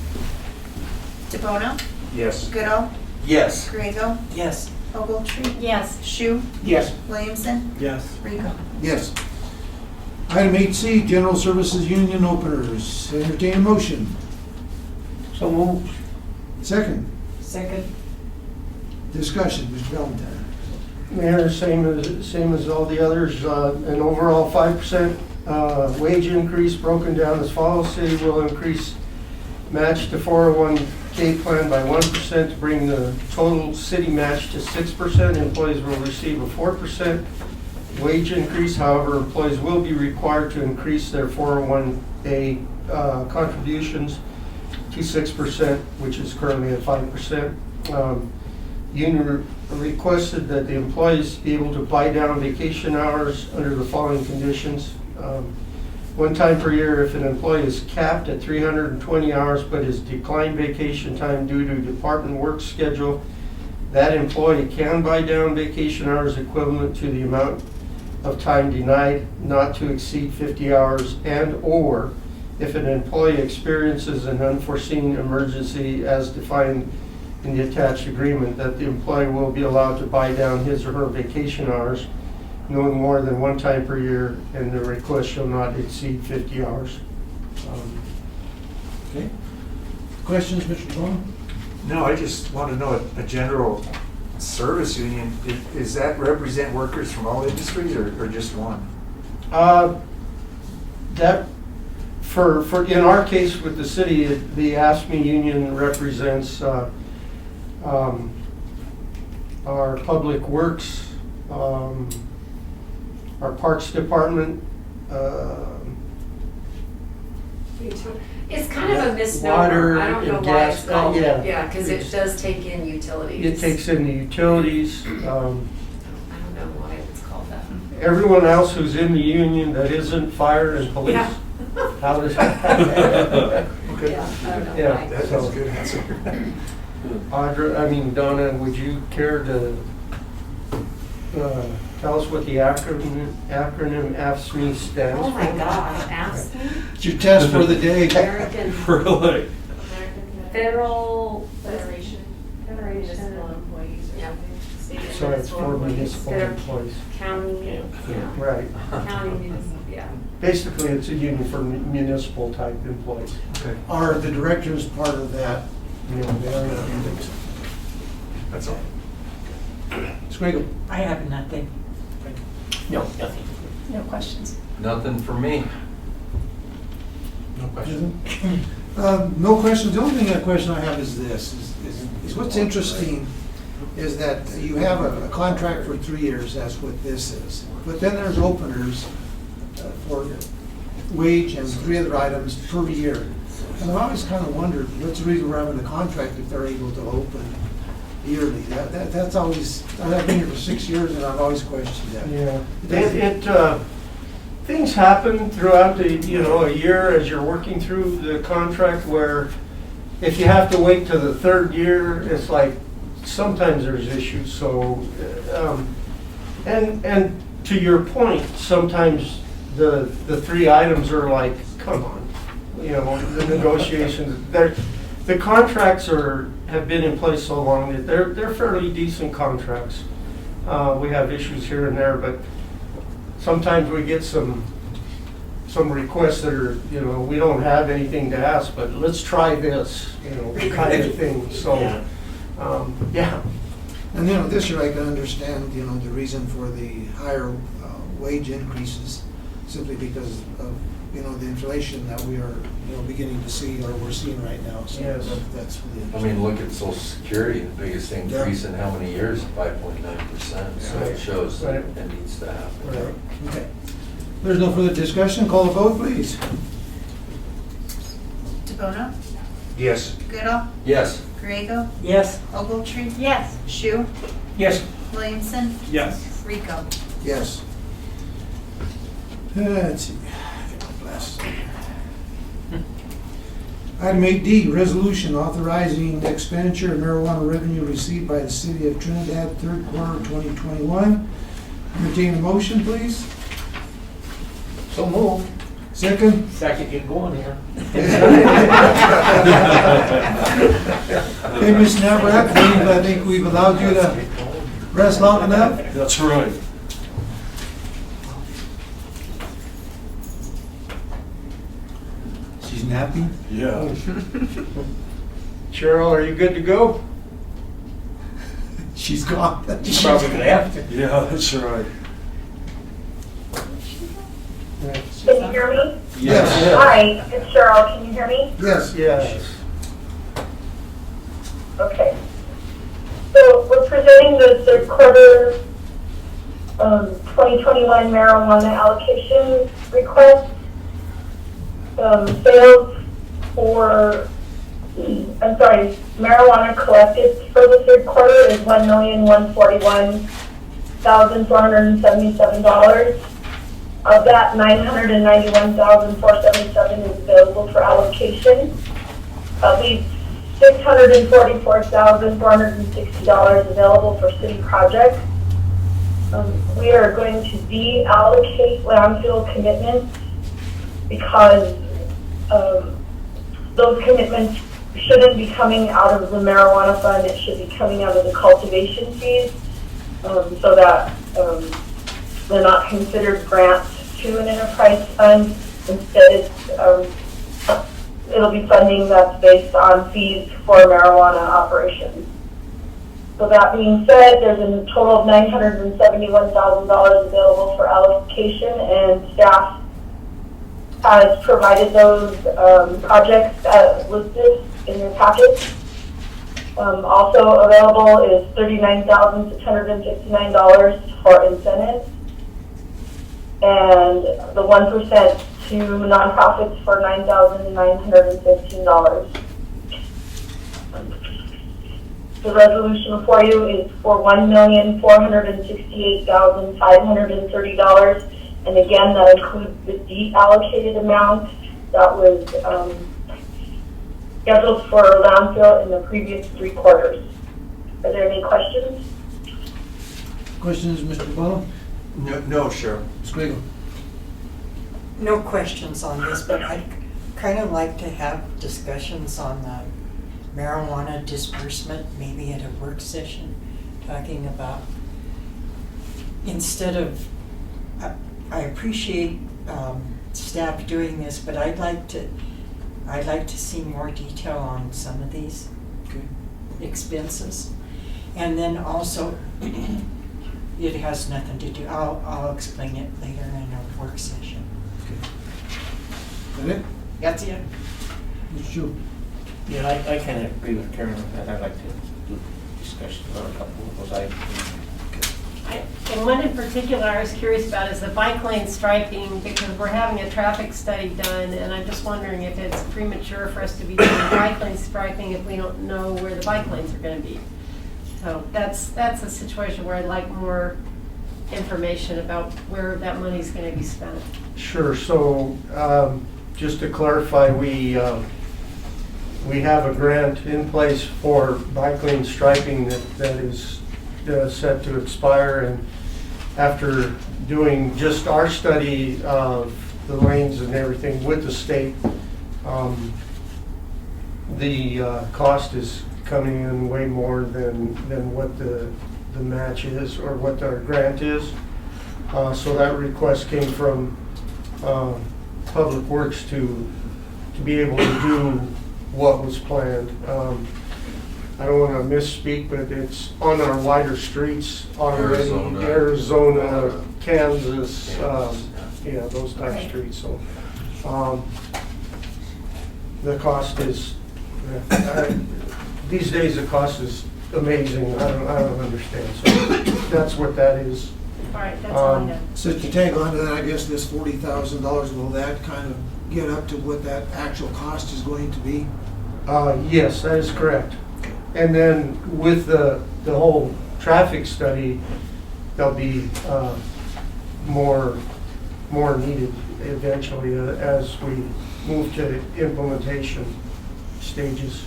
DeBono? Yes. Goodall? Yes. Griego? Yes. Ogletree? Yes. Shu? Yes. Williamson? Yes. Rico? Yes. Item 8C, General Services Union Openers. Entertain a motion. So moved. Second, Second. discussion, Mr. Valentine. Mayor, same as all the others, an overall 5% wage increase broken down as follows. City will increase match to 401k plan by 1% to bring the total city match to 6%. Employees will receive a 4% wage increase. However, employees will be required to increase their 401k contributions to 6%, which is currently at 5%. Union requested that the employees be able to buy down vacation hours under the following conditions. One time per year, if an employee is capped at 320 hours but is declined vacation time due to department work schedule, that employee can buy down vacation hours equivalent to the amount of time denied, not to exceed 50 hours, and/or if an employee experiences an unforeseen emergency as defined in the attached agreement, that the employee will be allowed to buy down his or her vacation hours no more than one time per year, and the request shall not exceed 50 hours. Okay. Questions, Mr. Vaughn? No, I just want to know a general service union, is that represent workers from all industries or just one? That, for, in our case with the city, the ASME union represents our public works, our parks department, It's kind of a misnomer. water I don't know and why gas, it's called, yeah. yeah, because it does take in utilities. It takes in the utilities. I don't know why it's called that. Everyone else who's in the union that isn't fire and police. Yeah. How does Yeah, I don't know Yeah, why. That's a good answer. Donna, would you care to tell us what the acronym AFSCME stands for? Oh my gosh, ask me. It's your test for the day. American Really? Federal Federation of Employees or Yeah. something. State So it's for municipal Federal- employees. county, yeah. Right. County municipal, yeah. Basically, it's a union for municipal type employees. Are the directors part of that? You know, they are- That's all. Squiggle. I have nothing. No, nothing. No questions. Nothing for me. No question. No questions. The only thing that question I have is this, is what's interesting is that you have a contract for 3 years, that's what this is. But then there's openers for wage and 3 other items per year. And I've always kind of wondered, what's the reason we're having a contract if they're able to open yearly? That's always, I've been here for 6 years and I've always questioned that. Yeah. Things happen throughout the, a year as you're working through the contract where if you have to wait to the 3rd year, it's like, sometimes there's issues, so, and to your point, sometimes the 3 items are like, come on, the negotiations, the contracts have been in place so long that they're fairly decent contracts. We have issues here and there, but sometimes we get some requests that are, we don't have anything to ask, but let's try this, kind of thing, so, yeah. And this year I can understand, the reason for the higher wage increases simply because of, the inflation that we are, beginning to see or we're seeing right now. So Yes. that's really I interesting. mean, look at Social Security, the biggest increase in how many years? 5.9%. So it shows that Right. it needs to happen. Right. Okay. There's no further discussion. Call the vote, please. DeBono, Yes. Goodall, Yes. Griego, Yes. Ogletree, Yes. Shu, Yes. Williamson, Yes. Rico. Yes. Let's see. Get my glasses on here. Item 8D, resolution authorizing expenditure of marijuana revenue received by the city of Trinidad, 3rd quarter 2021. Entertain a motion, please. So move. Second. Second, get going here. Hey, Ms. Navrat, I think we've allowed you to rest long enough. That's right. She's napping. Yeah. Cheryl, are you good to go? She's gone. She's probably gonna have to. Yeah, that's right. Can you hear me? Yes. Hi, it's Cheryl. Can you hear me? Yes. Yes. Okay. So we're presenting the 3rd quarter 2021 marijuana allocation request. Sales for, marijuana collected for the 3rd quarter is $1,141,477. Of that, $991,477 is available for allocation. Leaves $644,460 available for city projects. We are going to deallocate landfill commitments because those commitments shouldn't be coming out of the marijuana fund. It should be coming out of the cultivation fees, so that they're not considered grants to an enterprise fund. Instead, it'll be funding that's based on fees for marijuana operations. So that being said, there's a total of $971,000 available for allocation, and staff has provided those projects listed in your package. Also available is $39,669 for incentives, and the 1% to nonprofits for $9,915. The resolution for you is for $1,468,530, and again, that includes the deallocated amount that was scheduled for landfill in the previous 3 quarters. Are there any questions? Questions, Mr. Bono? No, Cheryl. Ms. Kriegel? No questions on this, but I'd kind of like to have discussions on the marijuana disbursement, maybe at a work session, talking about, instead of, I appreciate staff doing this, but I'd like to see more detail on some of these expenses. And then also, it has nothing to do, I'll explain it later in a work session. Is that it? That's it. Mr. Chu? Yeah, I kind of agree with Karen that I'd like to do discussion about a couple of those items. And one in particular I was curious about is the bike lane striping, because we're having a traffic study done, and I'm just wondering if it's premature for us to be doing bike lane striping if we don't know where the bike lanes are going to be. So that's a situation where I'd like more information about where that money is going to be spent. Sure. So just to clarify, we have a grant in place for bike lane striping that is set to expire, and after doing just our study of the lanes and everything with the state, the cost is coming in way more than what the match is or what our grant is. So that request came from Public Works to be able to do what was planned. I don't want to misspeak, but it's on our wider streets already. Arizona, Kansas, yeah, those type of streets. So the cost is, these days the cost is amazing. I don't understand. So that's what that is. All right, that's all I got. So to tag on to that, I guess this $40,000, will that kind of get up to what that actual cost is going to be? Yes, that is correct. And then with the whole traffic study, there'll be more needed eventually as we move to implementation stages.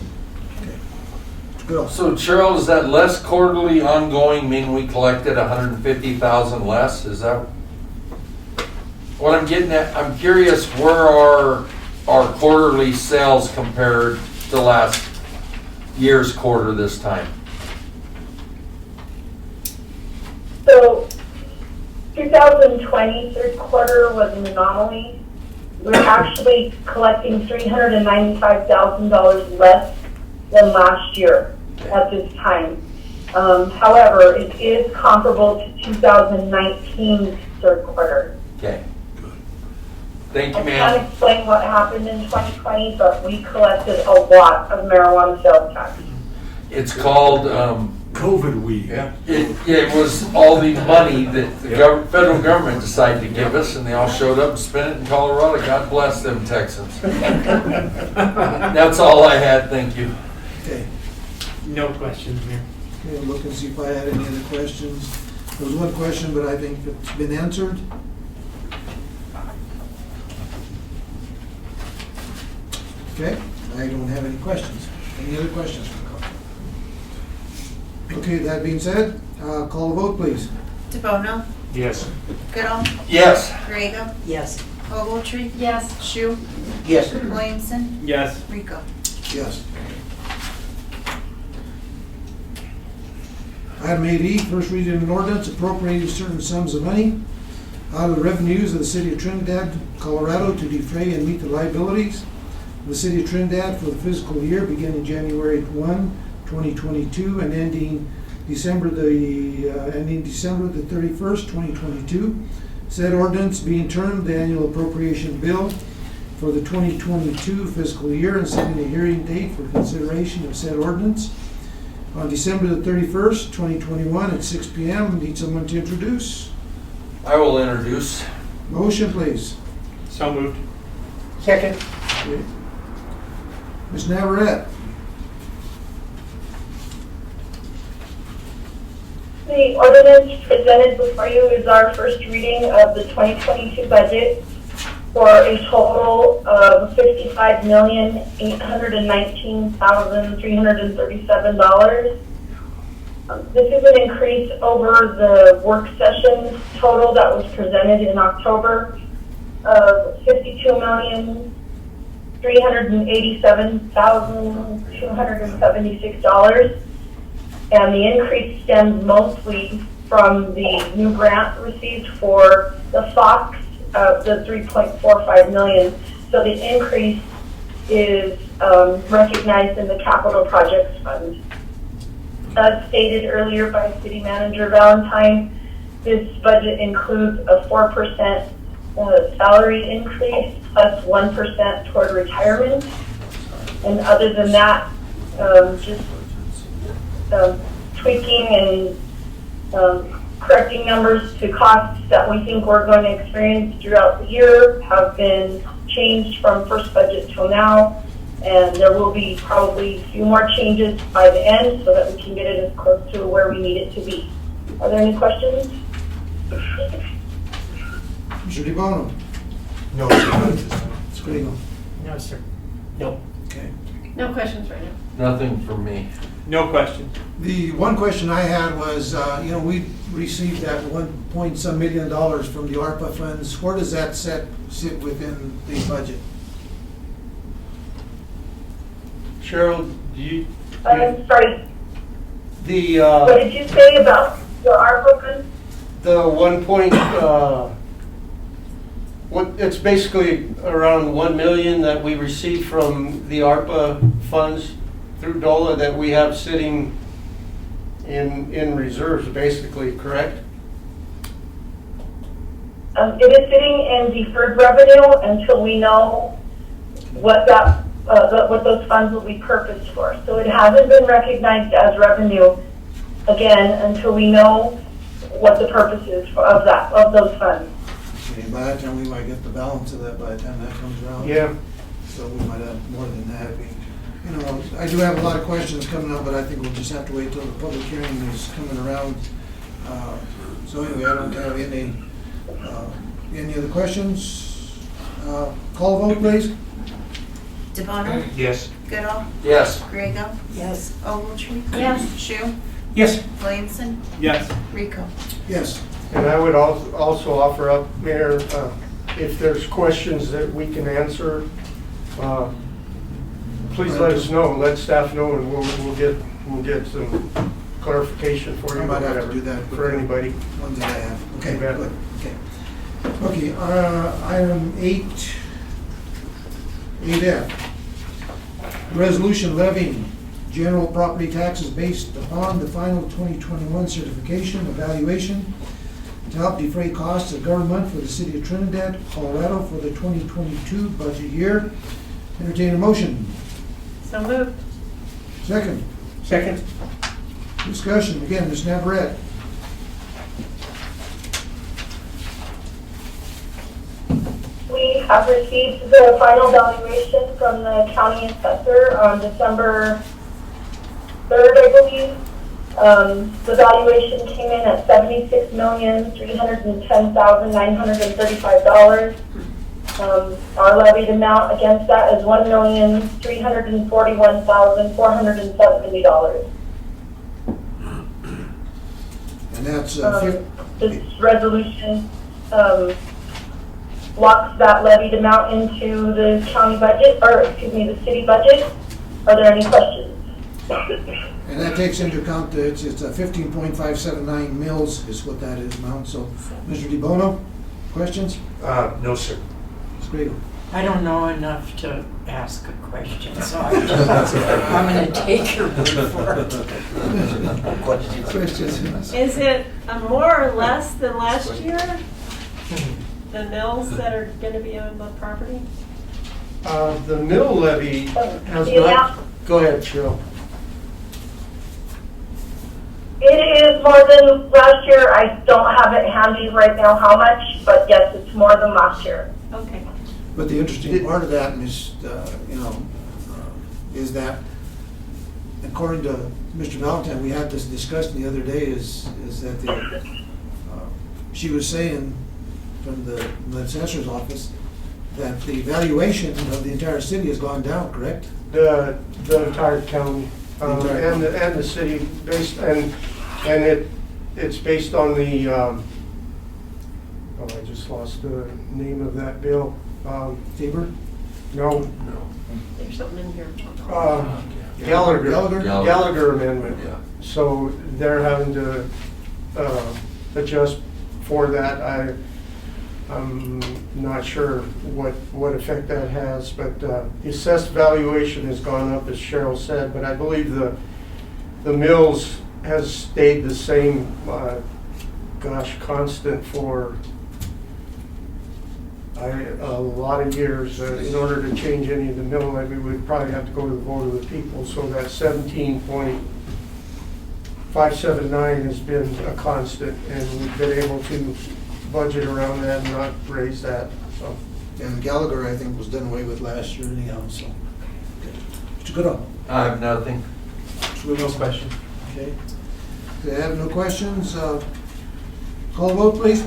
So Cheryl, does that less quarterly ongoing mean we collected 150,000 less? Is that what I'm getting at? I'm curious, where are our quarterly sales compared to last year's quarter this time? So 2020 third quarter was an anomaly. We're actually collecting $395,000 less than last year at this time. However, it is comparable to 2019's third quarter. Okay. Thank you, I ma'am. can't explain what happened in 2020, but we collected a lot of marijuana sales tax. It's called COVID weed. Yeah. It was all the money that the federal government decided to give us, and they all showed up and spent it in Colorado. God bless them Texans. That's all I had. Thank you. Okay. No questions, Mayor. Okay, I'll look and see if I had any other questions. There was one question, but I think it's been answered. Okay, I don't have any questions. Any other questions from the council? Okay, that being said, call a vote, please. DeBono? Yes. Goodall? Yes. Griego? Yes. Ogletree? Yes. Shu? Yes. Williamson? Yes. Rico? Yes. Item 8E, first reading of an ordinance appropriating certain sums of money out of the revenues of the city of Trinidad, Colorado to defray and meet the liabilities of the city of Trinidad for the fiscal year beginning January 1, 2022 and ending ending December the 31st, 2022. Said ordinance being termed the annual appropriation bill for the 2022 fiscal year and setting a hearing date for consideration of said ordinance on December the 31st, 2021 at 6 p.m. Need someone to introduce? I will introduce. Motion, please. So moved. Second. Okay. Ms. Navarette. The ordinance presented before you is our first reading of the 2022 budget for a total of $55,819,337. This is an increase over the work session total that was presented in October of $52,387,276. And the increase stems mostly from the new grant received for the FOX of the $3.45 million. So the increase is recognized in the capital projects fund. As stated earlier by City Manager Valentine, this budget includes a 4% salary increase plus 1% toward retirement. And other than that, just tweaking and correcting numbers to costs that we think we're going to experience throughout the year have been changed from first budget till now, and there will be probably a few more changes by the end so that we can get it as close to where we need it to be. Are there any questions? Mr. DeBono. No. Scrigo. No, sir. No. Okay. No questions right now. Nothing from me. No questions. The one question I had was, we received that $1.some million from the ARPA funds. Where does that sit within the budget? Cheryl, do you? I'm sorry, The, what did you say about the ARPA funds? the 1 point, it's basically around 1 million that we received from the ARPA funds through DOLA that we have sitting in reserves, basically, correct? It is sitting in deferred revenue until we know what what those funds will be purposed for. So it hasn't been recognized as revenue again until we know what the purpose is of those funds. Okay, by that time we might get the balance of that by the time that comes around. Yeah. So we might have more than that. I do have a lot of questions coming up, but I think we'll just have to wait till the public hearing is coming around. So anyway, I don't have any other questions. Call vote, please. DeBono? Yes. Goodall? Yes. Griego? Yes. Ogletree? Yes. Shu? Yes. Williamson? Yes. Rico? Yes. And I would also offer up, Mayor, if there's questions that we can answer, please let us know, let staff know, and we'll get some clarification for you. I might have to whatever, do that for anybody. Ones that I have. Okay, You bet. good. Okay, item 8F. Resolution levying general property taxes based upon the final 2021 certification evaluation to help defray costs of government for the city of Trinidad, Colorado for the 2022 budget year. Entertain a motion. So moved. Second. Second. Discussion. Again, Ms. Navarette. We have received the final valuation from the county assessor on December 3rd, I believe. The valuation came in at $76,310,935. Our levied amount against that is $1,341,470. And that's This resolution locks that levied amount into the county budget, or excuse me, the city budget. Are there any questions? and that takes into account that it's a 15.579 mils is what that is amount. So, Mr. DeBono, questions? No, sir. Ms. Grego. I don't know enough to ask a question, so I'm going to take your word for it. Is it more or less than last year? The mills that are going to be on the property? The mill levy has Yeah. not, go ahead, Cheryl. It is more than last year. I don't have it handy right now how much, but yes, it's more than last year. Okay. But the interesting part of that is, is that according to Mr. Valentine, we had this discussion the other day, is that she was saying from the assessor's office that the valuation of the entire city has gone down, correct? The entire county, entire and the city, based, and it's based on the, I just lost the name of that bill. Tabor? No. There's something in here. Gallagher Amendment. Yeah. So they're having to adjust for that. I'm not sure what effect that has, but the assessed valuation has gone up, as Cheryl said, but I believe the mills has stayed the same, constant for a lot of years. In order to change any of the mill levy, we'd probably have to go to the vote of the people. So that 17.579 has been a constant, and we've been able to budget around that and not raise that. So, And Gallagher, I think, was done away with last year anyhow, so. Mr. Goodall? I have nothing. No question. Okay. If I have no questions, call the vote, please.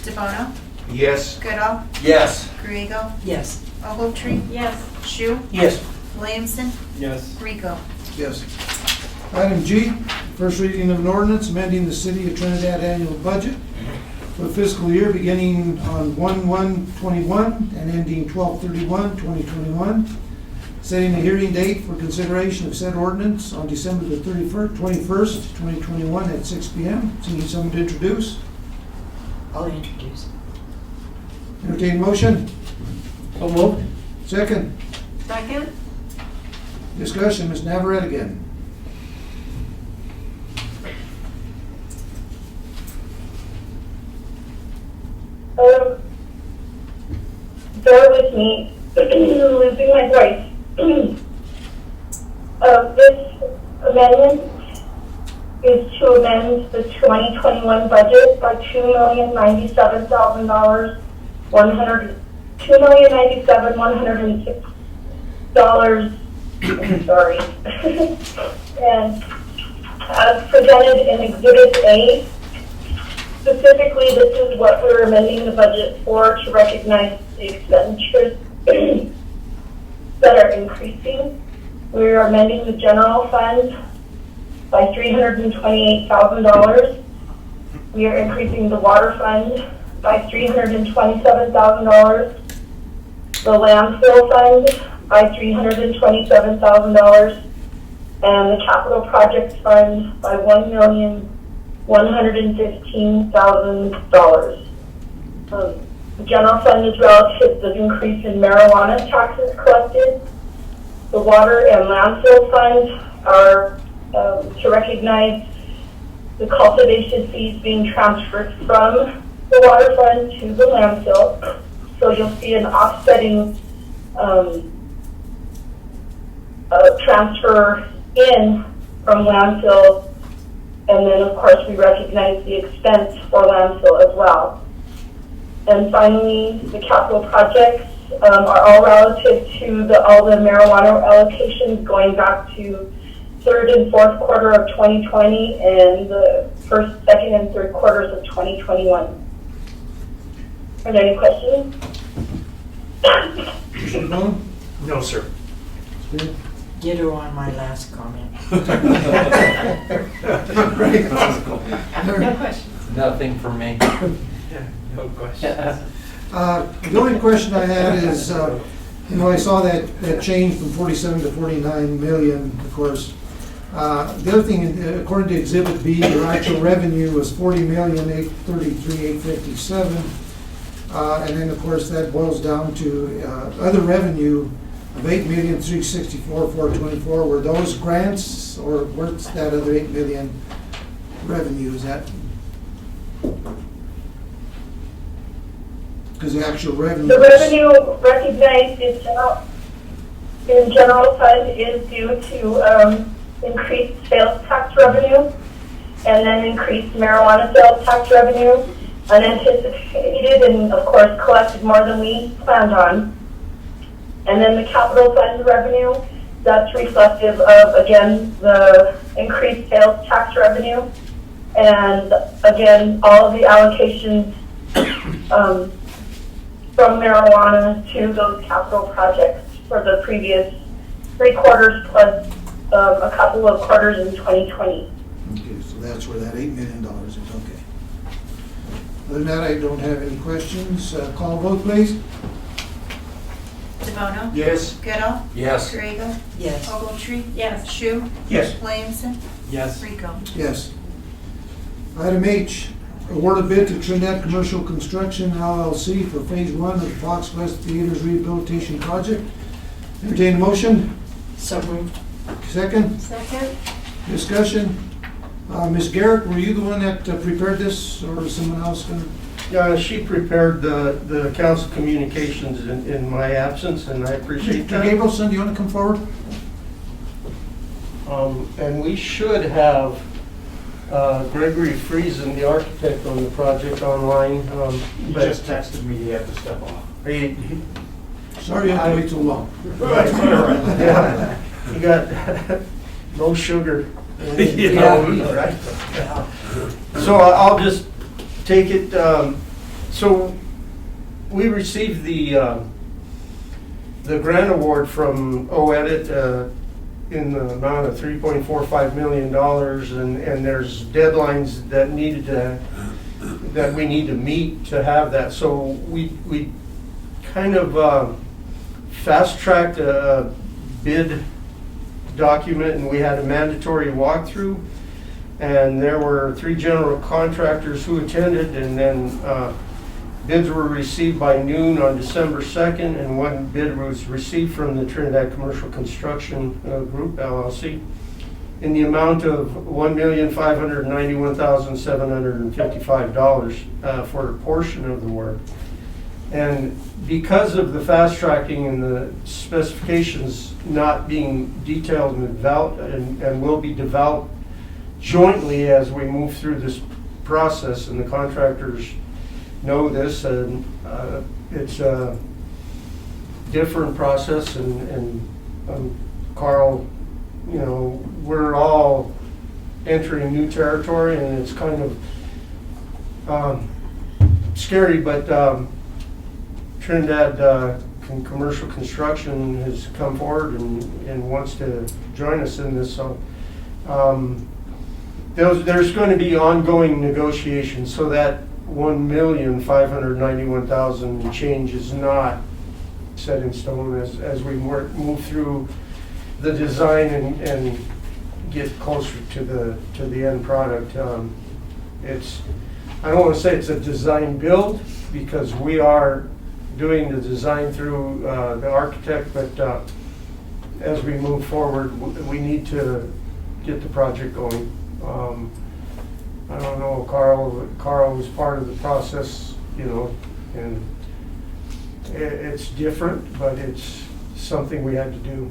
DeBono? Yes. Goodall? Yes. Griego? Yes. Ogletree? Yes. Shu? Yes. Williamson? Yes. Rico? Yes. Item G, first reading of an ordinance amending the City of Trinidad annual budget for the fiscal year beginning on 1/1/21 and ending 12/31/2021. Setting a hearing date for consideration of said ordinance on December the 21st, 2021 at 6 p.m. So you need someone to introduce? I'll introduce. Entertain motion? So moved. Second. Second? Discussion, Ms. Navarette again. Bear with me, losing my voice. This amendment is to amend the 2021 budget by $2,097,106. I'm sorry. And as presented in Exhibit A, specifically, this is what we're amending the budget for, to recognize the expenditures that are increasing. We are amending the general fund by $328,000. We are increasing the water fund by $327,000. The landfill fund by $327,000. And the capital projects fund by $1,115,000. The general fund is relative to the increase in marijuana taxes collected. The water and landfill funds are to recognize the cultivation fees being transferred from the water fund to the landfill. So you'll see an offsetting transfer in from landfill, and then of course we recognize the expense for landfill as well. And finally, the capital projects are all relative to all the marijuana allocations going back to third and fourth quarter of 2020 and the first, second, and third quarters of 2021. Are there any questions? No, sir. Ditto on my last comment. No questions. Nothing for me. No questions. The only question I had is, I saw that change from 47 to 49 million, of course. The other thing, according to Exhibit B, your actual revenue was 40,833,857. And then, of course, that boils down to other revenue of $8,364,424. Were those grants, or what's that other $8 million revenue? Is that? Because the actual revenue. The revenue recognized in general fund is due to increased sales tax revenue, and then increased marijuana sales tax revenue, unanticipated, and of course collected more than we planned on. And then the capital fund revenue, that's reflective of, again, the increased sales tax revenue, and again, all of the allocations from marijuana to those capital projects for the previous 3 quarters plus a couple of quarters in 2020. Okay, so that's where that $8 million is, okay. Other than that, I don't have any questions. Call vote, please. DeBono? Yes. Goodall? Yes. Griego? Yes. Ogletree? Yes. Shu? Yes. Williamson? Yes. Rico? Yes. Item H, award a bid to Trinidad Commercial Construction LLC for Phase 1 of the Fox West Theaters Rehabilitation Project. Entertain a motion. So moved. Second. Second? Discussion. Ms. Garrett, were you the one that prepared this, or was someone else going to? Yeah, she prepared the council communications in my absence, and I appreciate that. Gabrielson, do you want to come forward? And we should have Gregory Friesen, the architect on the project, online. He just texted me he had to step off. Sorry you had to wait so long. Right. Yeah, he got no sugar. Right? So I'll just take it. So we received the grant award from OEDIT in the amount of $3.45 million, and there's deadlines that we need to meet to have that. So we kind of fast-tracked a bid document, and we had a mandatory walkthrough, and there were 3 general contractors who attended, and then bids were received by noon on December 2nd, and 1 bid was received from the Trinidad Commercial Construction Group, LLC, in the amount of $1,591,755 for a portion of the work. And because of the fast tracking and the specifications not being detailed and will be developed jointly as we move through this process, and the contractors know this, and it's a different process, and Carl, you know, we're all entering new territory, and it's kind of scary, but Trinidad Commercial Construction has come forward and wants to join us in this. So there's going to be ongoing negotiations, so that $1,591,000 change is not set in stone as we move through the design and get closer to the end product. It's, I don't want to say it's a design build, because we are doing the design through the architect, but as we move forward, we need to get the project going. I don't know, Carl was part of the process, you know, and it's different, but it's something we had to do.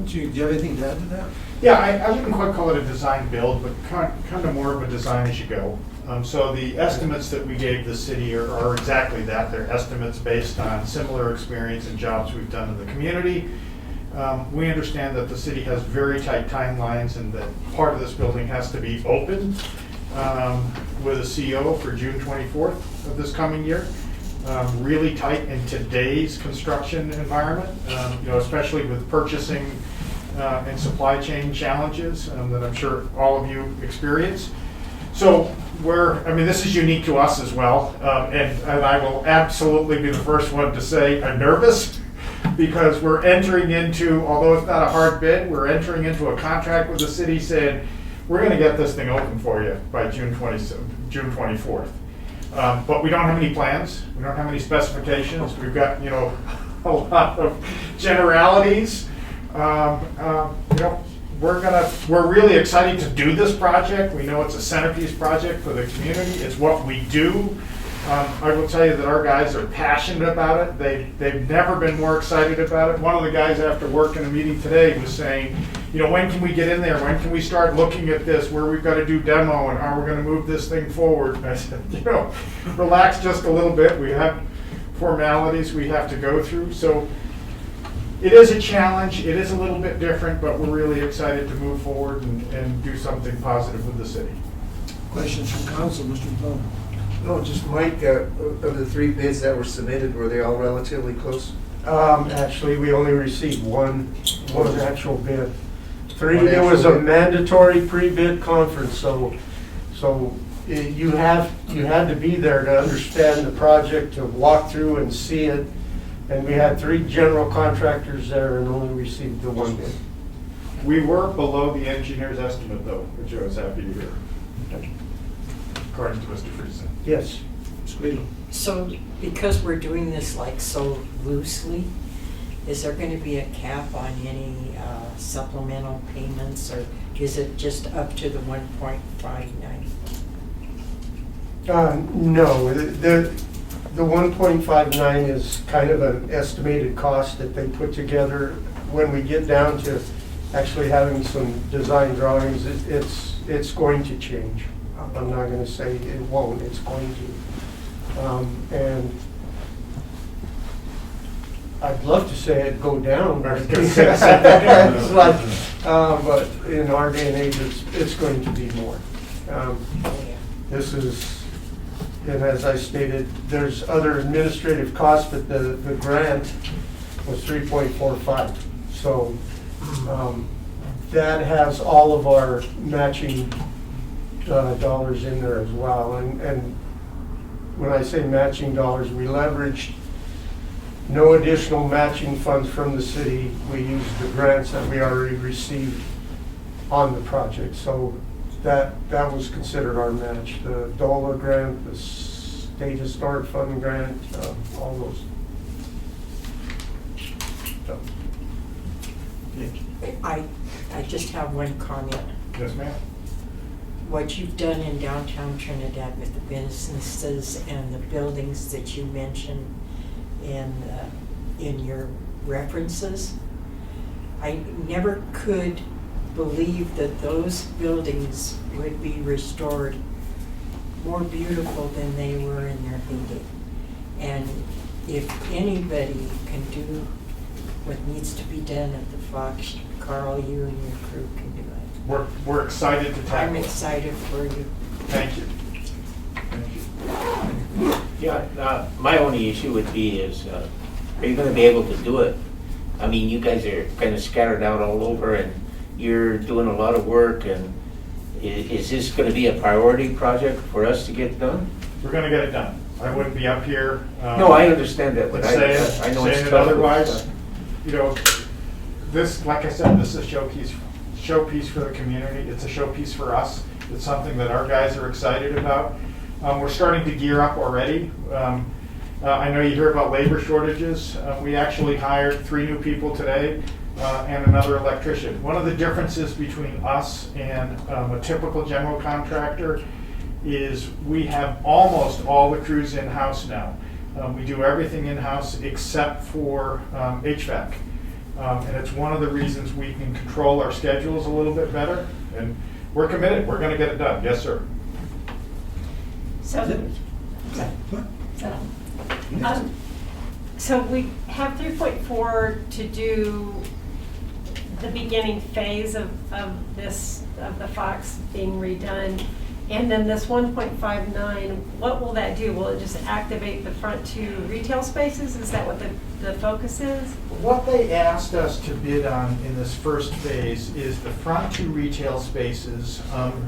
Do you have anything to add to that? Yeah, I wouldn't quite call it a design build, but kind of more of a design as you go. So the estimates that we gave the city are exactly that. They're estimates based on similar experience and jobs we've done in the community. We understand that the city has very tight timelines, and that part of this building has to be open with a CO for June 24th of this coming year. Really tight in today's construction environment, you know, especially with purchasing and supply chain challenges that I'm sure all of you experience. So this is unique to us as well, and I will absolutely be the first one to say I'm nervous, because we're entering into, although it's not a hard bid, we're entering into a contract with the city saying, we're going to get this thing open for you by June 24th. But we don't have any plans, we don't have any specifications, we've got, a lot of generalities. We're really excited to do this project. We know it's a centerpiece project for the community. It's what we do. I will tell you that our guys are passionate about it. They've never been more excited about it. One of the guys after work in a meeting today was saying, when can we get in there? When can we start looking at this, where we've got to do demo and how we're going to move this thing forward? And I said, relax just a little bit. We have formalities we have to go through. So it is a challenge. It is a little bit different, but we're really excited to move forward and do something positive with the city. Questions from council, Mr. DeBono? No, just Mike, of the 3 bids that were submitted, were they all relatively close? Actually, we only received one actual bid. 3, One it was actual a bid. mandatory pre-bid conference, so you had to be there to understand the project, to walk through and see it. And we had 3 general contractors there and only received the 1 bid. We were below the engineer's estimate, though, which I was happy to hear, according to Mr. Friesen. Yes. So because we're doing this like so loosely, is there going to be a cap on any supplemental payments, or is it just up to the 1.59? No, the 1.59 is kind of an estimated cost that they put together. When we get down to actually having some design drawings, it's going to change. I'm not going to say it won't, it's going to. And I'd love to say it'd go down, but it's like, but in our day and age, it's going to be more. This is, and as I stated, there's other administrative costs, but the grant was 3.45. So that has all of our matching dollars in there as well. And when I say matching dollars, we leveraged no additional matching funds from the city. We used the grants that we already received on the project. So that was considered our match. The DOLA grant, the State Historic Fund grant, all those. So. I just have one comment. Yes, ma'am. What you've done in downtown Trinidad with the businesses and the buildings that you mentioned in your references, I never could believe that those buildings would be restored more beautiful than they were in their heyday. And if anybody can do what needs to be done at the Fox, Carl, you and your crew can do it. We're excited to tackle I'm it. excited for you. Thank you. Yeah, my only issue would be is, are you gonna be able to do it? I mean, you guys are kind of scattered out all over and you're doing a lot of work, and is this gonna be a priority project for us to get done? We're gonna get it done. I wouldn't be up here. No, I understand that, but I know it's saying it tough. otherwise. This, like I said, this is a showpiece for the community. It's a showpiece for us. It's something that our guys are excited about. We're starting to gear up already. I know you hear about labor shortages. We actually hired 3 new people today and another electrician. One of the differences between us and a typical general contractor is we have almost all the crews in-house now. We do everything in-house except for HVAC. And it's one of the reasons we can control our schedules a little bit better. And we're committed. We're going to get it done. Yes, sir. So we have 3.4 to do the beginning phase of the Fox being redone. And then this 1.59, what will that do? Will it just activate the front 2 retail spaces? Is that what the focus is? What they asked us to bid on in this first phase is the front 2 retail spaces,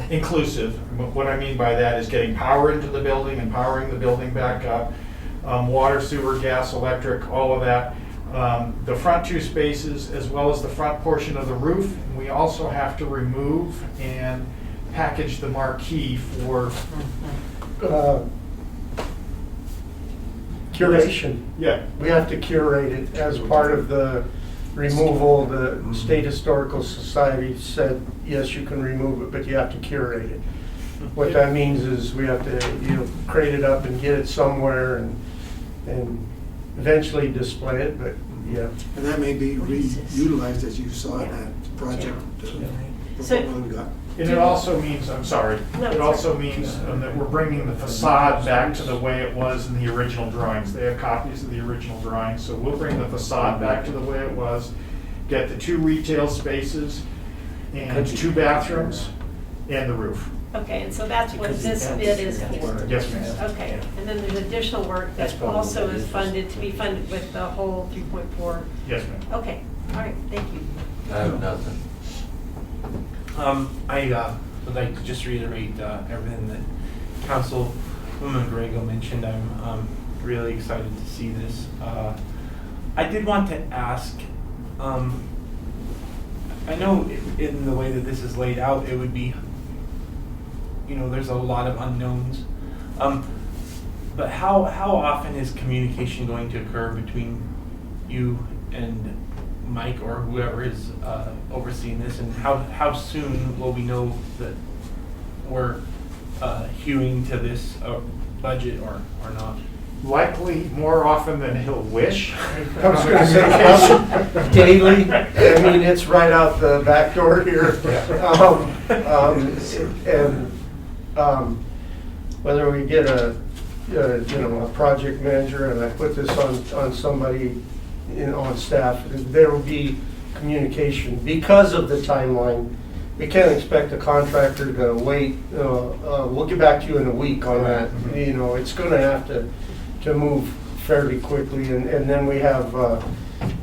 inclusive. What I mean by that is getting power into the building and powering the building back up, water, sewer, gas, electric, all of that. The front 2 spaces, as well as the front portion of the roof. And we also have to remove and package the marquee for Curation. Yeah. We have to curate it as part of the removal. The State Historical Society said, yes, you can remove it, but you have to curate it. What that means is we have to, crate it up and get it somewhere and eventually display it, but yeah. And that may be reutilized, as you saw in that project. Proposal we got. And it also means, I'm sorry, it also means that we're bringing the facade back to the way it was in the original drawings. They have copies of the original drawings, so we'll bring the facade back to the way it was, get the 2 retail spaces and 2 bathrooms and the roof. Okay, and so that's what this bid is for? Yes, ma'am. Okay, and then there's additional work that also is funded, to be funded with the whole 3.4? Yes, ma'am. Okay, all right, thank you. I have nothing. I would like to just reiterate everything that Councilwoman Grego mentioned. I'm really excited to see this. I did want to ask, I know in the way that this is laid out, it would be, there's a lot of unknowns. But how often is communication going to occur between you and Mike or whoever is overseeing this, and how soon will we know that we're hewing to this budget or not? Likely more often than he'll wish. I was going to say daily. I mean, it's right out the back door here. Whether we get a project manager, and I put this on somebody on staff, there will be communication because of the timeline. We can't expect the contractor to wait. We'll get back to you in a week on that. It's going to have to move fairly quickly, and then we have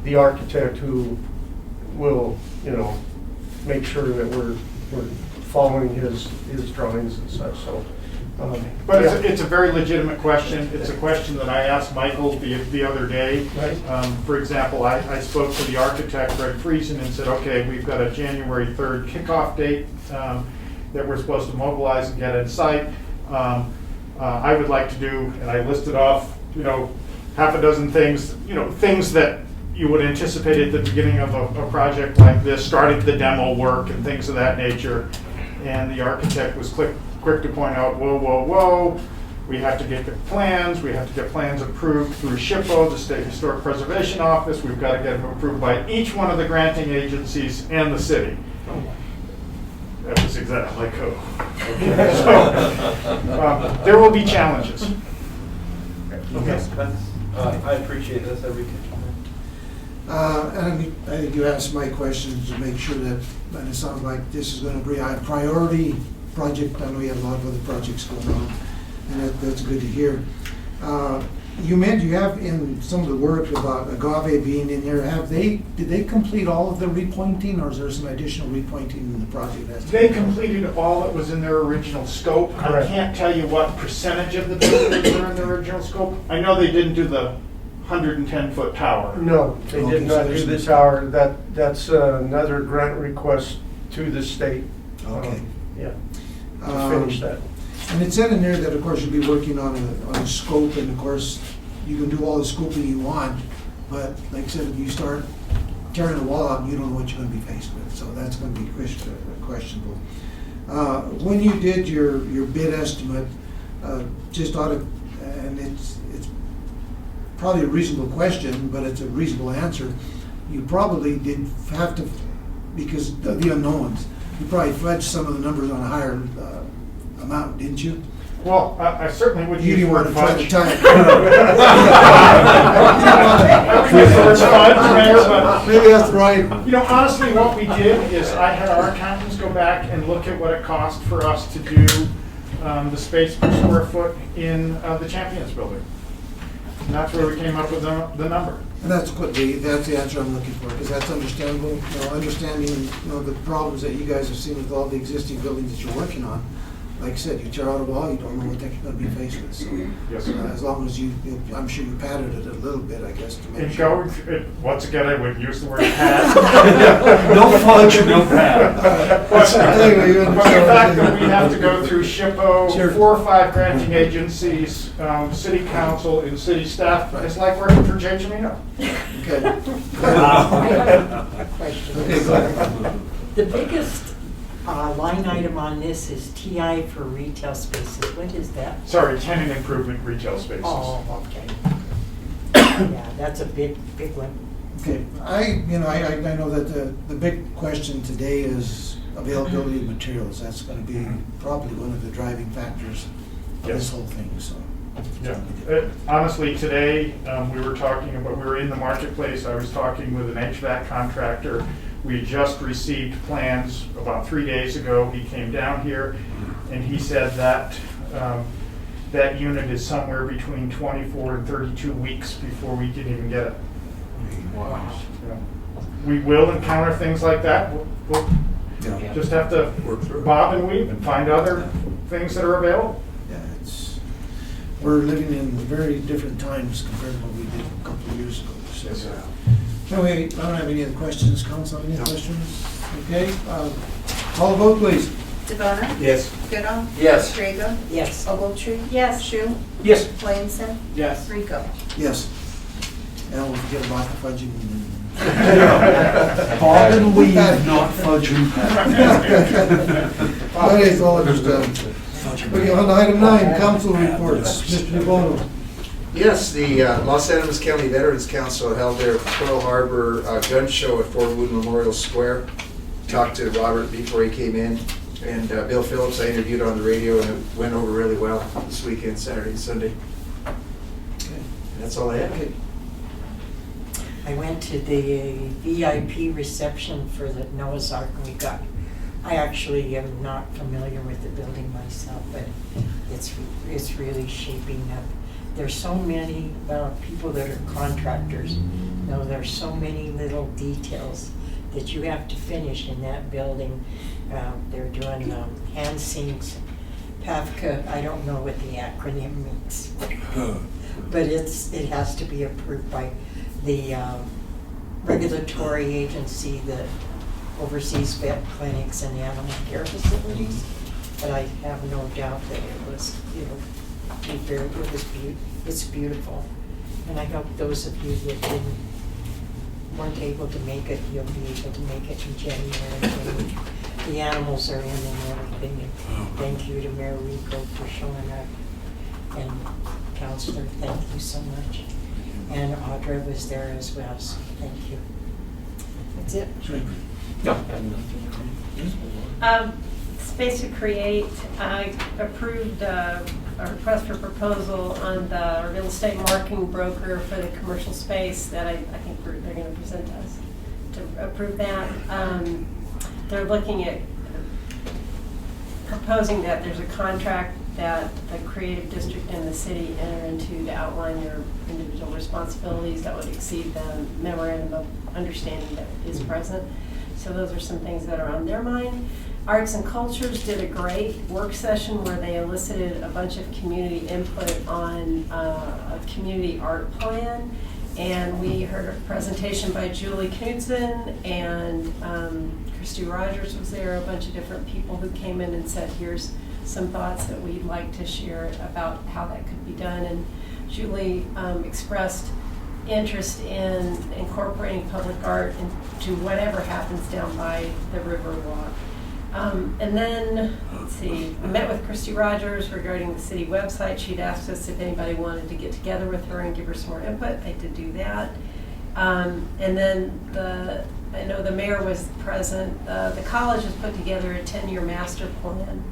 the architect who will, make sure that we're following his drawings and such. So. But it's a very legitimate question. It's a question that I asked Michael the other day. Right. For example, I spoke to the architect, Greg Friesen, and said, okay, we've got a January 3rd kickoff date that we're supposed to mobilize and get in site. I would like to do, and I listed off, half a dozen things, things that you would anticipate at the beginning of a project like this, starting the demo work and things of that nature. And the architect was quick to point out, whoa, we have to get the plans, we have to get plans approved through SHPO, the State Historic Preservation Office, we've got to get them approved by each one of the granting agencies and the city. That was exactly like code. Okay. So, there will be challenges. Okay, I appreciate this every time. And I think you asked my questions to make sure that, and it sounds like this is going to be a priority project. I know you have a lot of other projects going on, and that's good to hear. You meant you have in some of the work about agave being in there. Did they complete all of the repointing, or is there some additional repointing in the project? They completed all that was in their original scope. Correct. I can't tell you what percentage of the buildings were in their original scope. I know they didn't do the 110-foot tower. No, they did not do the tower. That's another grant request to the state. Okay. Yeah. To finish that. And it said in there that, of course, you'll be working on a scope, and of course, you can do all the scoping you want, but like I said, if you start tearing the wall out, you don't know what you're going to be faced with, so that's going to be questionable. When you did your bid estimate, just ought to, and it's probably a reasonable question, but it's a reasonable answer, you probably did have to, because of the unknowns, you probably fudged some of the numbers on a higher amount, didn't you? Well, I certainly would You use didn't the want word to try to fudge. tie it. I would use the word fudge, Mayor, but Maybe that's right. honestly, what we did is I had our accountants go back and look at what it cost for us to do the space per square foot in the Champions building. And that's where we came up with the number. And that's the answer I'm looking for, because that's understandable, understanding, the problems that you guys have seen with all the existing buildings that you're working on. like I said, you tear out a wall, you don't know what they're gonna be faced with, so. Yes. As long as I'm sure you padded it a little bit, I guess, to make It sure. goes, once again, I wouldn't use the word pad. No fudge, no pad. But Anyway, you but the understand. fact that we have to go through SHPO, Sure. 4 or 5 granting agencies, city council, and city staff, it's like working for Judge Mino. Okay. I have a question. Okay, go ahead. The biggest line item on this is TI for retail spaces. What is that? Sorry, tenant improvement retail spaces. Oh, okay. Yeah, that's a big one. Okay, I know that the big question today is availability of materials. That's gonna be probably one of the driving factors of this Yes. whole thing, so. Yeah. Honestly, today, we were in the marketplace, I was talking with an HVAC contractor. We just received plans about 3 days ago. He came down here and he said that that unit is somewhere between 24 and 32 weeks before we can even get it. Wow. Yeah. We will encounter things like that. We'll Yeah. just have to Work through it. bob and weave and find other things that are available. Yeah, we're living in very different times compared to what we did a couple of years ago. So. Yes, sir. Anyway, I don't have any other questions. Council, any questions? Okay, call the vote, please. DeBona? Yes. Goodall? Yes. Strego? Yes. Ogletree? Yes. Shu? Yes. Williamson? Yes. Rico? Yes. And we'll forget about the fudging. Bob and weave, not fudge and pad. Okay, so all understood. Okay, on to item 9, council reports. Mr. DeBono. Yes, the Los Angeles County Veterans Council held their Pearl Harbor gun show at Fort Wood Memorial Square. Talked to Robert before he came in, and Bill Phillips I interviewed on the radio, and it went over really well this weekend, Saturday and Sunday. Okay. That's all I have. Okay. I went to the VIP reception for the Noah's Ark and I actually am not familiar with the building myself, but it's really shaping up. There's so many people that are contractors. You know, there's so many little details that you have to finish in that building. They're doing hand sinks, PAVCA, I don't know what the acronym means. But it has to be approved by the regulatory agency that oversees vet clinics and animal care facilities. But I have no doubt that it was, it's beautiful. And I hope those of you that weren't able to make it, you'll be able to make it in January. The animals are in and everything. And thank you to Mayor Rico for showing up. And Councilor, thank you so much. And Audra was there as well, so thank you. That's it. Space to Create approved a request for proposal on the real estate marketing broker for the commercial space that I think they're going to present to us to approve that. They're looking at proposing that there's a contract that the creative district and the city enter into to outline their individual responsibilities that would exceed the memorandum of understanding that is present. So those are some things that are on their mind. Arts and Cultures did a great work session where they elicited a bunch of community input on a community art plan. And we heard a presentation by Julie Knudsen, and Christy Rogers was there, a bunch of different people who came in and said, here's some thoughts that we'd like to share about how that could be done. And Julie expressed interest in incorporating public art into whatever happens down by the river walk. And then, let's see, I met with Christy Rogers regarding the city website. She'd asked us if anybody wanted to get together with her and give her some more input. I did do that. And then I know the mayor was present. The college has put together a 10-year master plan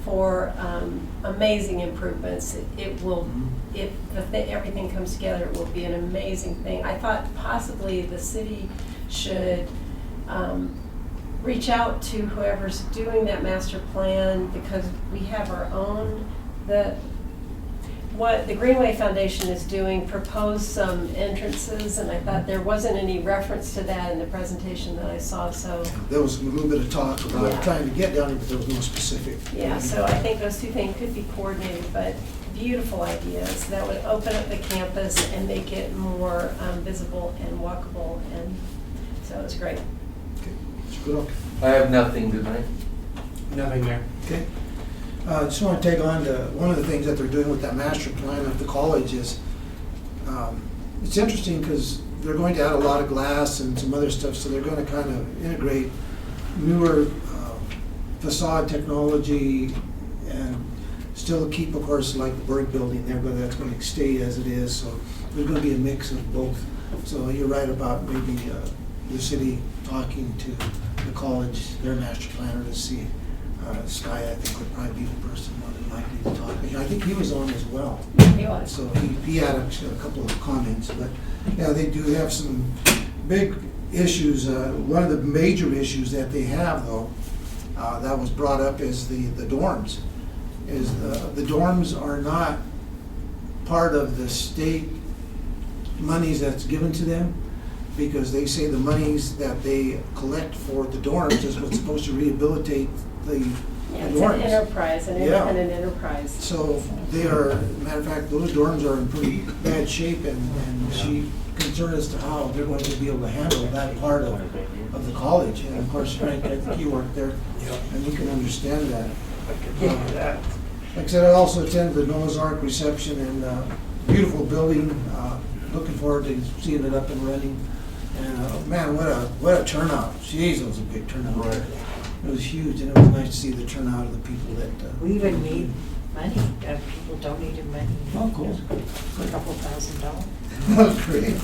for amazing improvements. It will, if everything comes together, it will be an amazing thing. I thought possibly the city should reach out to whoever's doing that master plan, because we have our own. what the Greenway Foundation is doing, proposed some entrances, and I thought there wasn't any reference to that in the presentation that I saw, so. There was a little bit of talk about Yeah. trying to get down here, but there was no specific. Yeah, so I think those two things could be coordinated, but beautiful ideas that would open up the campus and make it more visible and walkable, and so it was great. Good. I have nothing tonight. Nothing there. Okay. Just want to take on to one of the things that they're doing with that master plan of the college is, it's interesting because they're going to add a lot of glass and some other stuff, so they're going to kind of integrate newer facade technology and still keep, of course, like the Berg building there, but that's going to stay as it is, so there's going to be a mix of both. So you're right about maybe the city talking to the college, their master planner, to see. Sky, I think, would probably be the person more than likely to talk. I think he was on as well. He was. So he had a couple of comments, but yeah, they do have some big issues. One of the major issues that they have, though, that was brought up is the dorms. The dorms are not part of the state monies that's given to them, because they say the monies that they collect for the dorms is what's supposed to rehabilitate the Yeah, dorms. it's an enterprise, an Yeah. independent enterprise. So they are, matter of fact, those dorms are in pretty bad shape, and she concerned as to how they're going to be able to handle that part of the college. And of course, Frank, I think you work there, and you can understand that. Like I said, I also attended the Noah's Ark reception, and beautiful building. Looking forward to seeing it up and running. And man, what a turnout! Jeez, it was a big turnout. Right. It was huge, and it was nice to see the turnout of the people that. We even need money, people donated money. Oh, cool. A couple $1,000. That's great.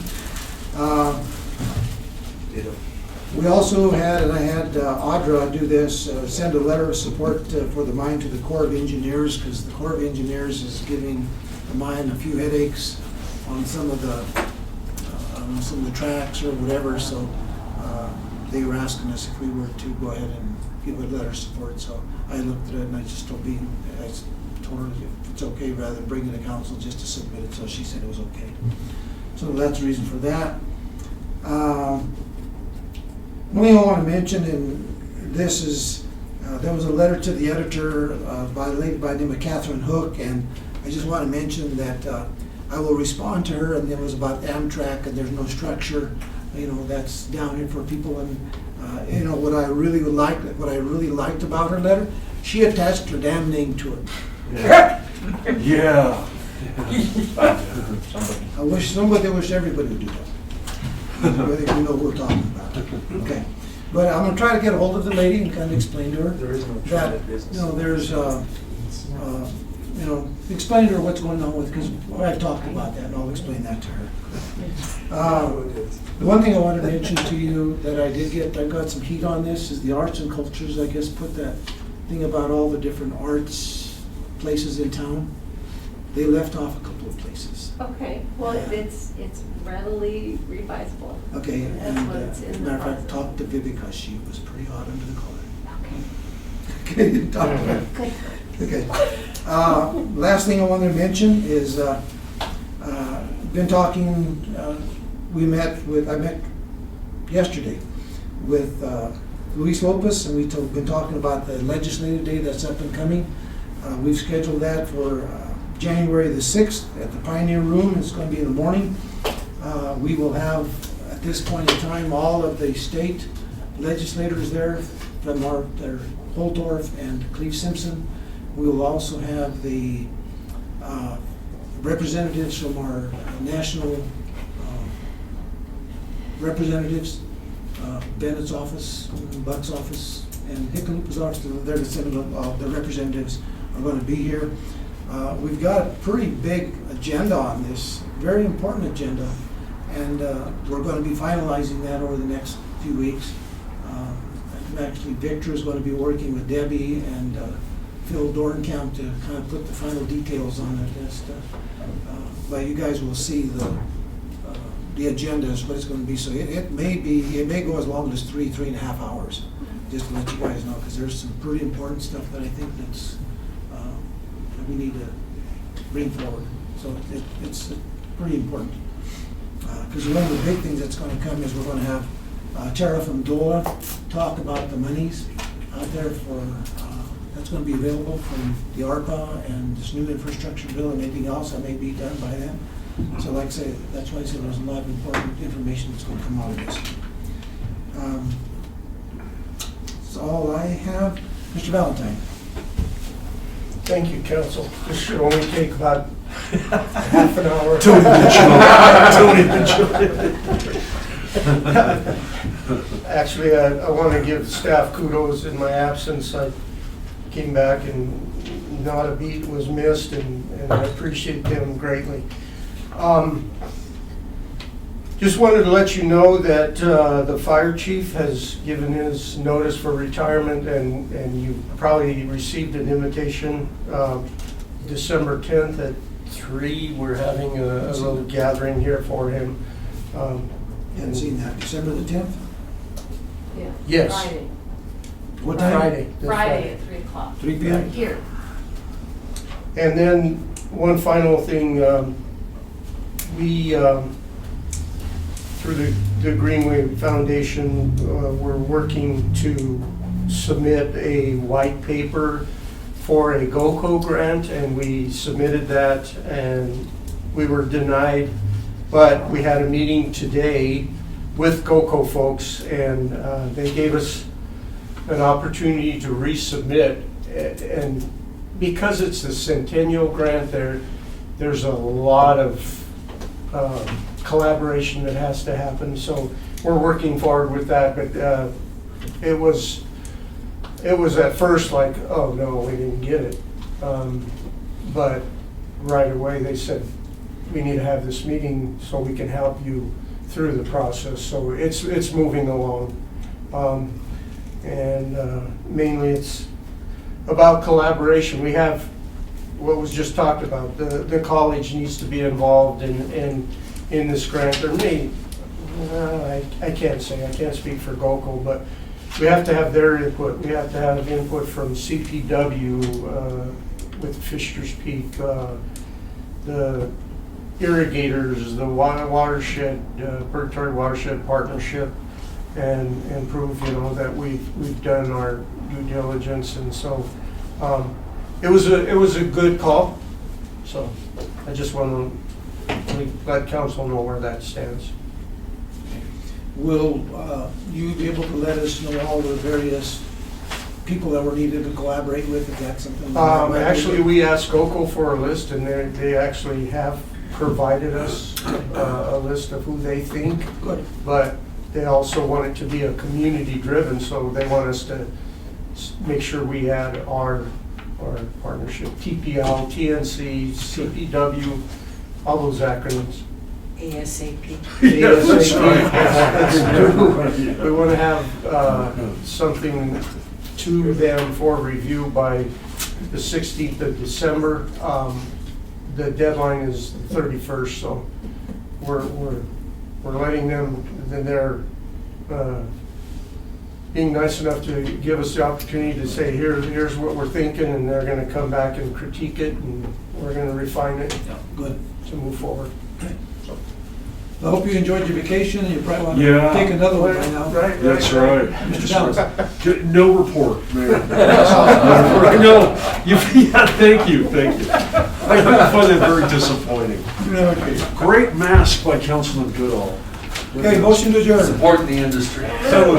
We also had, and I had Audra do this, send a letter of support for the mine to the Corps of Engineers, because the Corps of Engineers is giving the mine a few headaches on some of the tracks or whatever, so they were asking us if we were to go ahead and give a letter of support. So I looked at it and I told her if it's okay, rather than bring it to council, just to submit it. So she said it was okay. So that's the reason for that. One thing I want to mention, and this is, there was a letter to the editor by a lady by the name of Catherine Hook, and I just want to mention that I will respond to her, and it was about Amtrak, and there's no structure, that's down here for people. And what I really liked about her letter, she attached her damn name to it. Yeah. I wish everybody would do that. I think we know what we're talking about. Okay, but I'm gonna try to get a hold of the lady and kind of explain to her There is no that Trinidad business. there's explain to her what's going on with, because I've talked about that, and I'll explain that to her. The one thing I wanted to mention to you that I got some heat on this, is the arts and cultures. I guess put that thing about all the different arts places in town. They left off a couple of places. Okay, well, it's readily revisable. Okay, That's and what's in the matter of fact, process. talked to Vivica. She was pretty hot under the collar. Okay, talk to her. Good. Okay. Last thing I want to mention is, been talking, I met yesterday with Luis Lopez, and we've been talking about the legislative day that's up and coming. We've scheduled that for January the 6th at the Pioneer Room. It's going to be in the morning. We will have, at this point in time, all of the state legislators there from their Holtorf and Cleve Simpson. We will also have the representatives from our national representatives, Bennett's office, Buck's office, and Hickenlooper's office. They're the representatives are going to be here. We've got a pretty big agenda on this, very important agenda, and we're going to be finalizing that over the next few weeks. Actually, Victor is going to be working with Debbie and Phil Dornkamp to kind of put the final details on it. But you guys will see the agenda is what it's going to be. So it may go as long as 3.5 hours, just to let you guys know, because there's some pretty important stuff that I think that we need to bring forward. So it's pretty important. Because one of the big things that's gonna come is we're gonna have Tara from DOLA talk about the monies out there for, that's gonna be available from the ARPA and this new infrastructure bill and anything else that may be done by them. So like I say, that's why I said there's a lot of important information that's gonna come out of this. That's all I have. Mr. Valentine. Thank you, council. This should only take about half an hour. Actually, I want to give staff kudos in my absence. I came back and not a beat was missed, and I appreciate them greatly. Just wanted to let you know that the fire chief has given his notice for retirement, and you probably received an invitation December 10th at 3. We're having a little gathering here for him. Hadn't seen that. December the 10th? Yeah. Yes. Friday. What time? Friday. This Friday at 3 o'clock. 3 p.m.? Here. And then one final thing, we, through the Greenway Foundation, we're working to submit a white paper for a GOCO grant, and we submitted that and we were denied. But we had a meeting today with GOCO folks, and they gave us an opportunity to resubmit. And because it's the Centennial grant, there's a lot of collaboration that has to happen. So we're working forward with that. But it was at first like, oh no, we didn't get it. But right away they said, we need to have this meeting so we can help you through the process. So it's moving along. Mainly it's about collaboration. We have what was just talked about. The college needs to be involved in this grant. Or me, I can't say, I can't speak for GOCO, but we have to have their input. We have to have input from CPW with Fisher's Peak, the irrigators, the watershed, Purgatory Watershed Partnership, and prove, that we've done our due diligence. And so it was a good call. So I just want to let council know where that stands. Will you be able to let us know all the various people that were needed to collaborate with, if that's something? Actually, we asked GOCO for a list, and they actually have provided us a list of who they think. Good. But they also want it to be a community driven, so they want us to make sure we add our partnership, TPL, TNC, CPW, all those acronyms. ASAP. Yes, that's right. We want to have something to them for review by the 16th of December. The deadline is the 31st, so we're letting them, then they're being nice enough to give us the opportunity to say, here's what we're thinking, and they're going to come back and critique it, and we're going to refine it. Good. To move forward. I hope you enjoyed your vacation, and you probably want to Yeah. take another one by now. That's right. Mr. Downs. No report, man. I know. Yeah, thank you. I find that very disappointing. Okay. Great mask by Councilman Goodall. Okay, motion to adjourn. Support the industry. So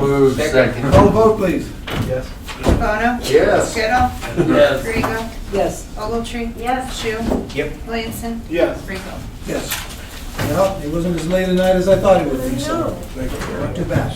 moved. Second. Call the vote, please. Yes. Bono? Yes. Goodall? Yes. Griego? Yes. Ogletree? Yes. Shu? Yep. Williamson? Yes. Rico? Yes. Well, it wasn't as late a night as I thought it would be, so not too bad.